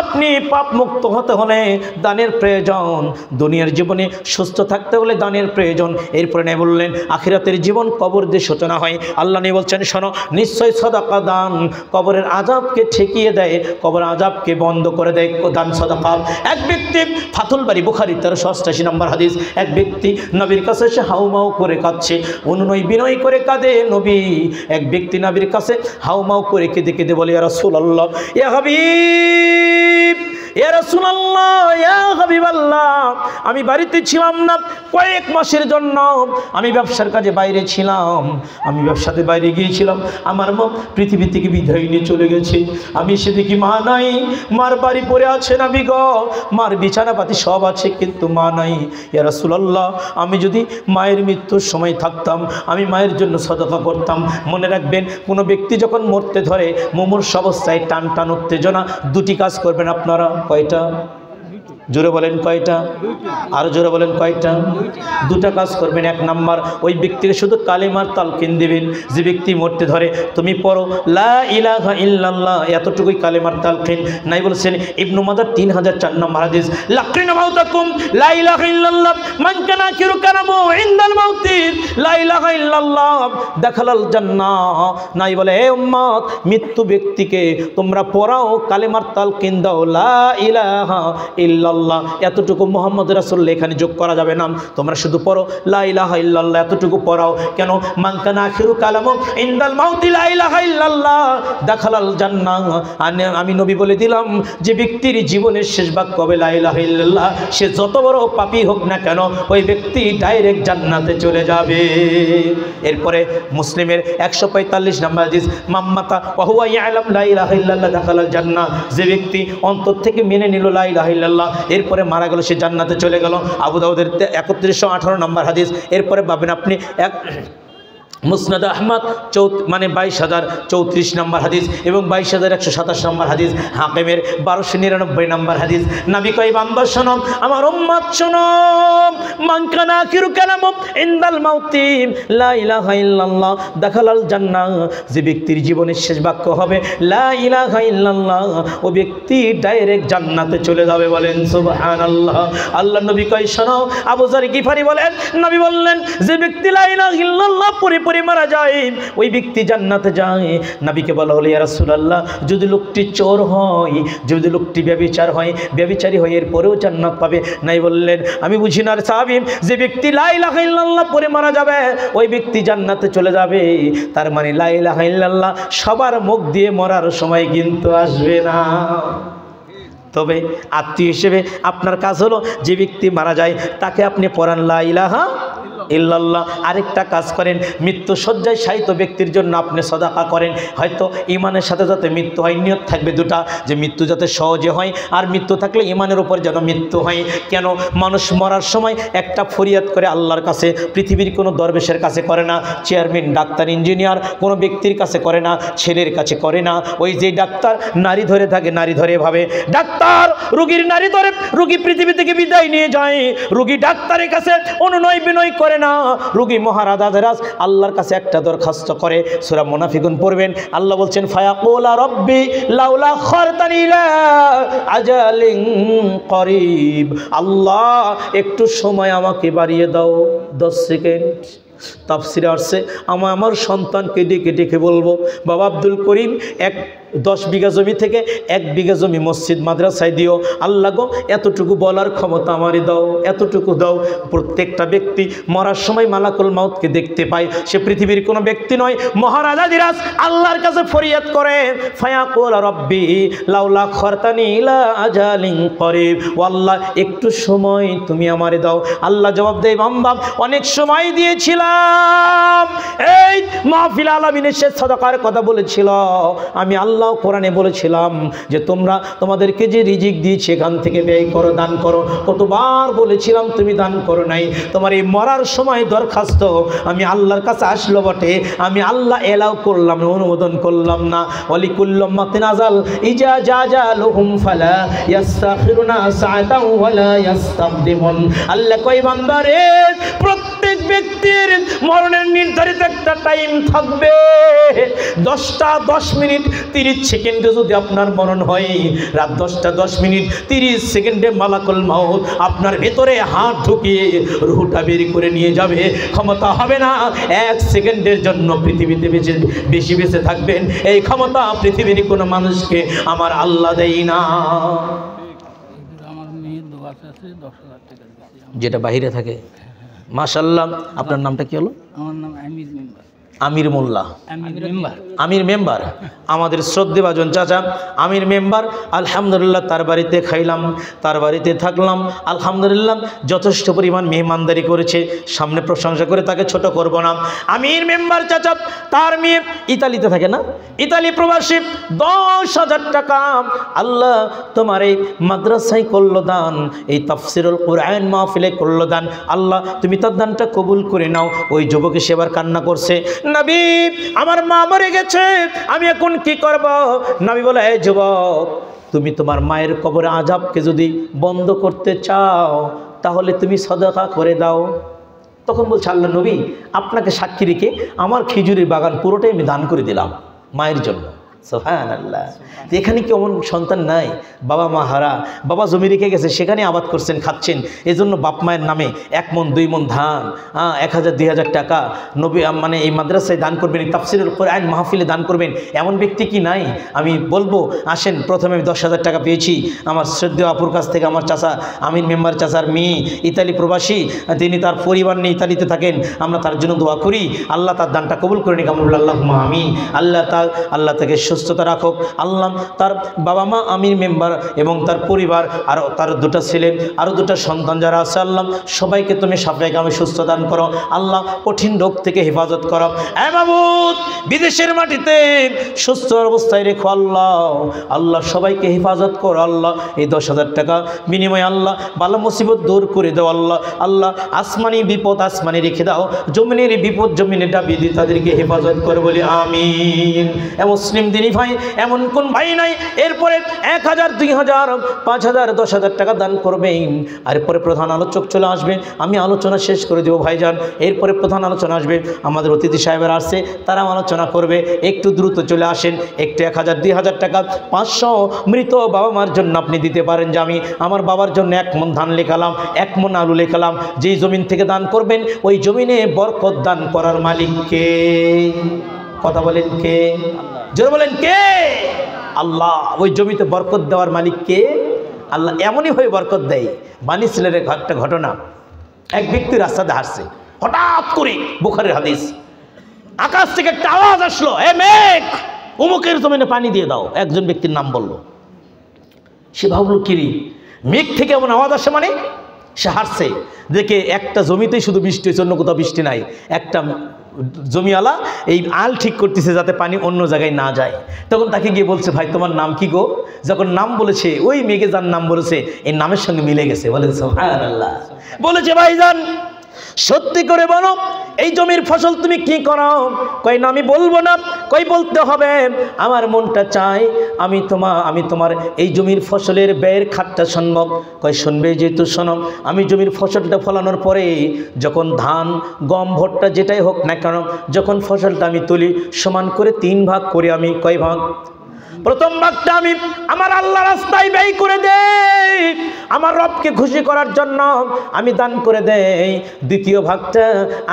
আপনি পাপ মুক্ত হতে হলে দানের প্রয়োজন, দুনিয়ার জীবনে সুস্থ থাকতে হলে দানের প্রয়োজন। এরপরে বললেন আখিরাতের জীবন কবর দিয়ে সূচনা হয়। আল্লাহ নবী বলছেন শোনো, নিশ্চয় সাদাকা দান কবরের আযাবকে ঠেকিয়ে দেয়, কবর আযাবকে বন্ধ করে দেয় দান সাদাকা। এক ব্যক্তি ফাতুল বাড়ি বুখারী 1388 নম্বর হাদিস, এক ব্যক্তি নবীর কাছে এসে হাউমাউ করে কাঁদছে, অনুনয় বিনয় করে কাঁদে নবী। এক ব্যক্তি নবীর কাছে হাউমাউ করে কেঁদে কেঁদে বলে ইয়া রাসূলুল্লাহ, ইয়া হাবিব, ইয়া রাসূলুল্লাহ, ইয়া হাবিবাল্লাহ, আমি বাড়িতে ছিলাম না কয়েক মাসের জন্য, আমি ব্যবসার কাজে বাইরে ছিলাম, আমি ব্যবসাতে বাইরে গিয়েছিলাম, আমার মা পৃথিবী থেকে বিদায় নিয়ে চলে গেছে। আমি এসে দেখি মা নাই, মার বাড়ি পড়ে আছে নবী গো, মার বিছানাপাতি সব আছে কিন্তু মা নাই। ইয়া রাসূলুল্লাহ, আমি যদি মায়ের মৃত্যুর সময় থাকতাম আমি মায়ের জন্য সদকা করতাম। মনে রাখবেন, কোনো ব্যক্তি যখন মরতে ধরে মুমূর্ষ অবস্থায় টান টান উত্তেজনা, দুটি কাজ করবেন আপনারা। কয়টা? জোরে বলেন কয়টা? আরো জোরে বলেন কয়টা? দুটা কাজ করবেন। এক নাম্বার, ওই ব্যক্তিকে শুধু কালেমার তালকিন দিবেন। যে ব্যক্তি মরতে ধরে তুমি পড়ো লা ইলাহা ইল্লাল্লাহ, এতটুকুই কালেমার তালকিন। নাই বলছেন ইবনু মাজাহ 3004 নম্বর হাদিস, লাকিনা মাউতাকুম লা ইলাহা ইল্লাল্লাহ মান কানা আখিরু কালামু ইনদাল মাউতি লা ইলাহা ইল্লাল্লাহ দাখালাল জান্নাহ। নাই বলে হে উম্মত, মৃত্যু ব্যক্তিকে তোমরা পড়াও, কালেমার তালকিন দাও, লা ইলাহা ইল্লাল্লাহ, এতটুকু মুহাম্মদ রাসূল এখানে যোগ করা যাবে না, তোমরা শুধু পড়ো লা ইলাহা ইল্লাল্লাহ, এতটুকু পড়াও। কেন? মান কানা আখিরু কালামু ইনদাল মাউতি লা ইলাহা ইল্লাল্লাহ দাখালাল জান্নাহ। আমি নবী বলে দিলাম, যে ব্যক্তির জীবনের শেষ বাক্য হবে লা ইলাহা ইল্লাল্লাহ, সে যত বড় পাপী হোক না কেন ওই ব্যক্তি ডাইরেক্ট জান্নাতে চলে যাবে। এরপরে মুসলিমের 145 নম্বর হাদিস, মাম্মাতা ওয়া হুয়া ইয়ালাম লা ইলাহা ইল্লাল্লাহ দাখালাল জান্নাহ, যে ব্যক্তি অন্তর থেকে মেনে নিল লা ইলাহা ইল্লাল্লাহ, এরপরে মারা গেল, সে জান্নাতে চলে গেল। আবু দাউদের 3118 নম্বর হাদিস। এরপরে পাবেন আপনি মুসনাদ আহমদ 22,034 নম্বর হাদিস এবং 22,127 নম্বর হাদিস, হাকিমের 1299 নম্বর হাদিস। নবী কয় বান্দা শোনো, আমার উম্মত শোনো, মান কানা আখিরু কালামু ইনদাল মাউতি লা ইলাহা ইল্লাল্লাহ দাখালাল জান্নাহ, যে ব্যক্তির জীবনের শেষ বাক্য হবে লা ইলাহা ইল্লাল্লাহ, ও ব্যক্তি ডাইরেক্ট জান্নাতে চলে যাবে। বলেন সুবহানাল্লাহ। আল্লাহ নবী কয় শোনো, আবু যার গিফারি বলেন, নবী বললেন যে ব্যক্তি লা ইলাহা ইল্লাল্লাহ পড়ে মারা যায় ওই ব্যক্তি জান্নাতে যায়। নবীকে বলা হলো ইয়া রাসূলুল্লাহ, যদি লোকটি চোর হয়, যদি লোকটি ব্যভিচার হয়, ব্যভিচারী হয়, এরপরেও জান্নাত পাবে? নাই বললেন আমি বুঝি না সাহাবী, যে ব্যক্তি লা ইলাহা ইল্লাল্লাহ পড়ে মারা যাবে ওই ব্যক্তি জান্নাতে চলে যাবে। তার মানে লা ইলাহা ইল্লাল্লাহ সবার মুখ দিয়ে মরার সময় কিন্তু আসবে না। তবে আত্মীয় হিসেবে আপনার কাজ হলো, যে ব্যক্তি মারা যায় তাকে আপনি পড়ান লা ইলাহা ইল্লাল্লাহ। আরেকটা কাজ করেন, মৃত্যু শয্যায় শায়িত ব্যক্তির জন্য আপনি সদাকা করেন। হয়তো ইমানের সাথে যাতে মৃত্যু হয়, নিয়ত থাকবে দুটা, যে মৃত্যু যাতে সহজে হয়, আর মৃত্যু থাকলে ইমানের উপর যেন মৃত্যু হয়। কেন? মানুষ মরার সময় একটা ফরিয়াদ করে আল্লাহর কাছে, পৃথিবীর কোনো দরবেশের কাছে করে না, চেয়ারম্যান, ডাক্তার, ইঞ্জিনিয়ার কোনো ব্যক্তির কাছে করে না, ছেলের কাছে করে না। ওই যে ডাক্তার নারী ধরে থাকে, নারী ধরে ভাবে ডাক্তার রোগীর নারী ধরে, রোগী পৃথিবী থেকে বিদায় নিয়ে যায়, রোগী ডাক্তারের কাছে অনুনয় বিনয় করে না, রোগী মহারাজাদেরাজ আল্লাহর কাছে একটা দরখাস্ত করে। সূরা মুনাফিকুন পড়বেন, আল্লাহ বলছেন ফায়াকুলা রব্বি লাউলা খারতানি ইলা আজালিন করিব, আল্লাহ একটু সময় আমাকে বাড়িয়ে দাও 10 সেকেন্ড। তাফসিরে আসছে আমার সন্তানকে ডেকে ডেকে বলবো, বাবা আব্দুল করিম 10 বিঘা জমি থেকে 1 বিঘা জমি মসজিদ মাদ্রাসায় দিও, আল্লাহ গো এতটুকু বলার ক্ষমতা আমারে দাও, এতটুকু দাও। প্রত্যেকটা ব্যক্তি মরার সময় মালাকুল মাউতকে দেখতে পায়, সে পৃথিবীর কোনো ব্যক্তি নয়, মহারাজাধিরাজ আল্লাহর কাছে ফরিয়াদ করে, ফায়াকুল রব্বি লাউলা খারতানি ইলা আজালিন করিব, ও আল্লাহ একটু সময় তুমি আমারে দাও। আল্লাহ জবাব দেয়, বান্দা অনেক সময় দিয়েছিলাম, এই মাহফিল আলামিনের শেষ সাদাকার কথা বলেছিল আমি আল্লাহ। কোরআনে বলেছিলাম যে তোমরা তোমাদেরকে যে রিজিক দিয়েছি এখান থেকে ব্যয় করো, দান করো। কতবার বলেছিলাম তুমি দান করো নাই। তোমার এই মরার সময় দরখাস্ত আমি আল্লাহর কাছে আসলো বটে, আমি আল্লাহ এলাও করলাম না, অনুমোদন করলাম না। ওয়ালিকুল্লি উম্মাতিন আজাল ইজা জাজালুহুম ফালা ইস্তাখিরুনা সাআতাও ওয়ালা ইস্তাকদিমুন। আল্লাহ কই বান্দারে প্রত্যেক প্রত্যেক ব্যক্তির মরণের নির্ধারিত একটা টাইম থাকবে। 10টা 10 মিনিট 30 সেকেন্ডে যদি আপনার মরণ হয়, রাত 10টা 10 মিনিট 30 সেকেন্ডে মালাকুল মাউত আপনার ভেতরে হাত ঢুকিয়ে রুহটা বের করে নিয়ে যাবে। ক্ষমতা হবে না 1 সেকেন্ডের জন্য পৃথিবীতে বেশি বেঁচে থাকবেন, এই ক্ষমতা পৃথিবীর কোনো মানুষকে আমার আল্লাহ দেয় না। যেটা বাহিরে থাকে। মাশাআল্লাহ। আপনার নামটা কি হলো? আমার নাম আমির মেম্বার। আমির মোল্লা। আমির মেম্বার, আমাদের শ্রদ্ধেভাজন চাচা আমির মেম্বার। আলহামদুলিল্লাহ তার বাড়িতে খাইলাম, তার বাড়িতে থাকলাম। আলহামদুলিল্লাহ যথেষ্ট পরিমাণ মেহমানদারি করেছে, সামনে প্রশংসা করে তাকে ছোট করব না। আমির মেম্বার চাচা তার মেয়ে ইতালিতে থাকে না, ইতালি প্রবাসী, 10,000 টাকা আল্লাহ তোমার এই মাদ্রাসায় করল দান, এই তাফসিরুল কুরআন মাহফিলে করল দান। আল্লাহ তুমি তার দানটা কবুল করে নাও। ওই যুবক সেবার কান্না করছে, নবী আমার মা মরে গেছে, আমি এখন কি করব? নবী বলে, এই যুবক তুমি তোমার মায়ের কবরে আযাবকে যদি বন্ধ করতে চাও তাহলে তুমি সাদাকা করে দাও। তখন বলছে, আল্লাহ নবী আপনাকে সাক্ষী রেখে আমার খেজুরের বাগান পুরোটাই আমি দান করে দিলাম মায়ের জন্য। সুবহানাল্লাহ। এখানে কি এমন সন্তান নাই? বাবা মা হারা, বাবা জমি রেখে গেছে, সেখানে আবাদ করছেন, খাচ্ছেন, এজন্য বাপ মায়ের নামে 1 মণ 2 মণ ধান, 1000 2000 টাকা নবী মানে এই মাদ্রাসায় দান করবেন, এই তাফসিরুল কুরআন মাহফিলে দান করবেন, এমন ব্যক্তি কি নাই? আমি বলবো আসেন, প্রথমে আমি 10,000 টাকা পেয়েছি আমার শ্রদ্ধেয় আপুর কাছ থেকে। আমার চাচা আমির মেম্বার চাচার মেয়ে ইতালি প্রবাসী, তিনি তার পরিবার নিয়ে ইতালিতে থাকেন, আমরা তার জন্য দোয়া করি, আল্লাহ তার দানটা কবুল করে নিক। আল্লাহুম্মা আমিন। আল্লাহ তাকে সুস্থতা রাখুক। আল্লাহ তার বাবা মা আমির মেম্বার এবং তার পরিবার, আর তার 2টা ছেলে, আরও 2টা সন্তান যারা আছে, আল্লাহ সবাইকে তুমি সাফায়ে কামে সুস্থ দান করো। আল্লাহ কঠিন রোগ থেকে হেফাজত করো। এ মাবুদ বিদেশের মাটিতে সুস্থ অবস্থায় রেখো আল্লাহ। আল্লাহ সবাইকে হেফাজত করো আল্লাহ। এই 10,000 টাকা বিনিময়ে আল্লাহ বালা মুসিবত দূর করে দাও আল্লাহ। আল্লাহ আসমানি বিপদ আসমানি রেখে দাও, জমিনের বিপদ জমিনে ডাবিয়ে দিয়ে তাদেরকে হেফাজত করে বলি আমিন। মুসলিম দিনী ভাই এমন কোন ভাই নাই এরপরে 1000 2000 5000 10,000 টাকা দান করবেন, আর এরপরে প্রধান আলোচক চলে আসবে। আমি আলোচনা শেষ করে দেবো ভাইজান, এরপরে প্রধান আলোচনা আসবে, আমাদের অতিথি সাহেবেরা আসছে, তারাও আলোচনা করবে। একটু দ্রুত চলে আসেন। একটু 1000 2000 টাকা 500 মৃত বাবা মার জন্য আপনি দিতে পারেন, যে আমি আমার বাবার জন্য 1 মণ ধান লেখালাম, 1 মণ আলু লেখালাম। যেই জমিন থেকে দান করবেন ওই জমিনে বরকত দান করার মালিক কে? কথা বলেন কে? জোরে বলেন কে? আল্লাহ। ওই জমিতে বরকত দেওয়ার মালিক কে? আল্লাহ। এমনই ভাবে বরকত দেয়। বানি ইসরাইলের একটা ঘটনা, এক ব্যক্তি রাস্তাতে হাঁটছে, হঠাৎ করে বুখারীর হাদিস, আকাশ থেকে একটা আওয়াজ আসলো, এ মেঘ অমুকের জমিনে পানি দিয়ে দাও। একজন ব্যক্তির নাম বলল। সে ভাবলো কিরি মেঘ থেকে এমন আওয়াজ আসে মানে? সে হাঁটছে, দেখে একটা জমিতেই শুধু বৃষ্টি হয়েছে, অন্য কোথাও বৃষ্টি নাই। একটা জমিওয়ালা এই আল ঠিক করতেছে যাতে পানি অন্য জায়গায় না যায়। তখন তাকে গিয়ে বলছে, ভাই তোমার নাম কি গো? যখন নাম বলেছে, ওই মেঘে যার নাম বলেছে এই নামের সঙ্গে মিলে গেছে। বলে সুবহানাল্লাহ। বলেছে, ভাইজান সত্যি করে বলো এই জমির ফসল তুমি কি করো? কই না আমি বলবো না। কই বলতে হবে, আমার মনটা চায় আমি তোমার এই জমির ফসলের ব্যয়ের খাতটা শুনব। কই শুনবে, যেহেতু শোনো, আমি জমির ফসলটা ফলানোর পরে যখন ধান গম ভুট্টা যেটাই হোক না কেন, যখন ফসলটা আমি তুলি সমান করে 3 ভাগ করে আমি, কয় ভাগ? প্রথম ভাগটা আমি আমার আল্লাহ রাস্তায় ব্যয় করে দেই, আমার রবকে খুশি করার জন্য আমি দান করে দেই। দ্বিতীয় ভাগটা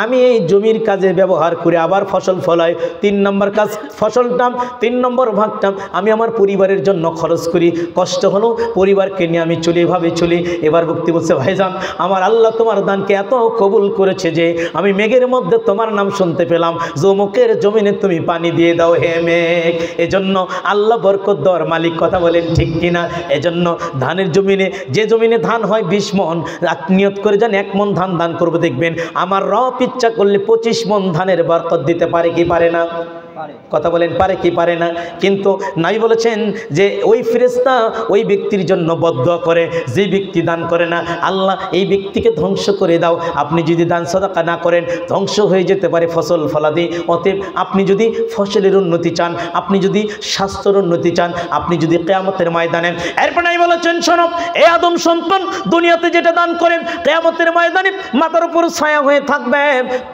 আমি এই জমির কাজে ব্যবহার করে আবার ফসল ফলাই। 3 নম্বর কাজ ফসলটা, 3 নম্বর ভাগটা আমি আমার পরিবারের জন্য খরচ করি। কষ্ট হলো পরিবারকে নিয়ে আমি চলি, এভাবে চলি। এবার ভক্তি বলছে, ভাইজান আমার আল্লাহ তোমার দানকে এত কবুল করেছে যে আমি মেঘের মধ্যে তোমার নাম শুনতে পেলাম, জমুকের জমিনে তুমি পানি দিয়ে দাও হে মেঘ। এজন্য আল্লাহ বরকত দেওয়ার মালিক। কথা বলেন ঠিক কিনা? এজন্য ধানের জমিনে, যে জমিনে ধান হয় 20 মণ, নিয়ত করে যান 1 মণ ধান দান করবো, দেখবেন আমার রব ইচ্ছা করলে 25 মণ ধানের বরকত দিতে পারে কি পারে না? কথা বলেন পারে কি পারে না? কিন্তু নবী বলেছেন যে ওই ফেরেশতা ওই ব্যক্তির জন্য বদদুয়া করে যে ব্যক্তি দান করে না, আল্লাহ এই ব্যক্তিকে ধ্বংস করে দাও। আপনি যদি দান সাদাকা না করেন ধ্বংস হয়ে যেতে পারে ফসল ফলাদি। অতএব আপনি যদি ফসলের উন্নতি চান, আপনি যদি স্বাস্থ্যের উন্নতি চান, আপনি যদি কিয়ামতের ময়দানে, এরপর নবী বলেছেন শোনো এই আদম সন্তান দুনিয়াতে যেটা দান করেন কিয়ামতের ময়দানে মাথার উপর ছায়া হয়ে থাকবে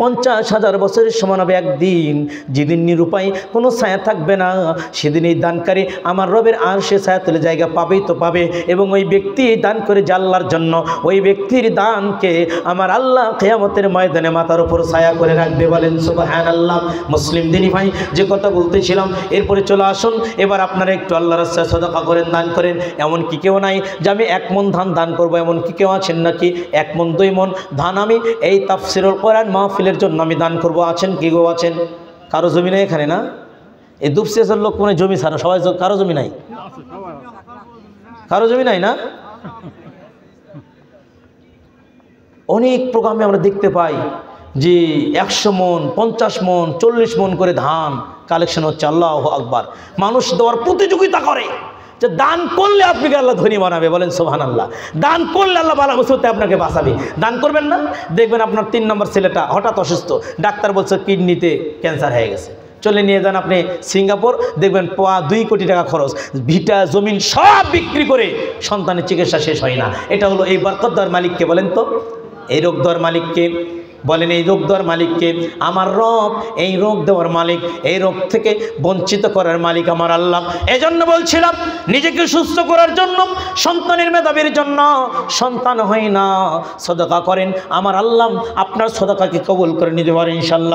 50,000 বছরের সমান হবে একদিন, যেদিন নিরুপায় কোনো ছায়া থাকবে না, সেদিন এই দানকারী আমার রবের আরশে ছায়া তুলে জায়গা পাবেই তো পাবে। এবং ওই ব্যক্তি দান করে যে আল্লাহর জন্য, ওই ব্যক্তির দানকে আমার আল্লাহ কিয়ামতের ময়দানে মাথার উপর ছায়া করে রাখবে। বলেন সুবহানাল্লাহ। মুসলিম দিনী ভাই যে কথা বলতেছিলাম, এরপরে চলে আসুন এবার আপনারা একটু আল্লাহর রাস্তায় সাদাকা করেন, দান করেন। এমন কি কেউ নাই যে আমি 1 মণ ধান দান করবো, এমন কি কেউ আছেন নাকি? 1 মণ 2 মণ ধান আমি এই তাফসীরুল কোরআন মাহফিলের জন্য আমি দান করব, আছেন কি গো? আছেন? কারো জমি নেই এখানে না? এই দুপসেসের লোক মনে জমি ছাড়া সবাই, কারো জমি নাই? কারো জমি নাই না? অনেক প্রোগ্রামে আমরা দেখতে পাই যে 100 মণ 50 মণ 40 মণ করে ধান কালেকশন হচ্ছে। আল্লাহু আকবার। মানুষ দেওয়ার প্রতিযোগিতা করে যে দান করলে আপনাকে আল্লাহ ধনী বানাবে। বলেন সুবহানাল্লাহ। দান করলে আল্লাহ বালা মুসিবতে আপনাকে বাঁচাবে। দান করবেন না? দেখবেন আপনার 3 নম্বর ছেলেটা হঠাৎ অসুস্থ, ডাক্তার বলছে কিডনিতে ক্যান্সার হয়ে গেছে, চলে নিয়ে যান আপনি সিঙ্গাপুর, দেখবেন 2 কোটি টাকা খরচ, ভিটা জমিন সব বিক্রি করে সন্তানের চিকিৎসা শেষ হয় না। এটা হলো এই বরকত দেওয়ার মালিককে বলেন তো? এই রোগ দেওয়ার মালিককে বলেন? এই রোগ দেওয়ার মালিককে? আমার রব এই রোগ দেওয়ার মালিক, এই রোগ থেকে বঞ্চিত করার মালিক আমার আল্লাহ। এজন্য বলছিলাম নিজেকে সুস্থ করার জন্য, সন্তানের মেধাবীর জন্য, সন্তান হয় না সাদাকা করেন, আমার আল্লাহ আপনার সাদাকাকে কবুল করে নিতে পারে ইনশাআল্লাহ।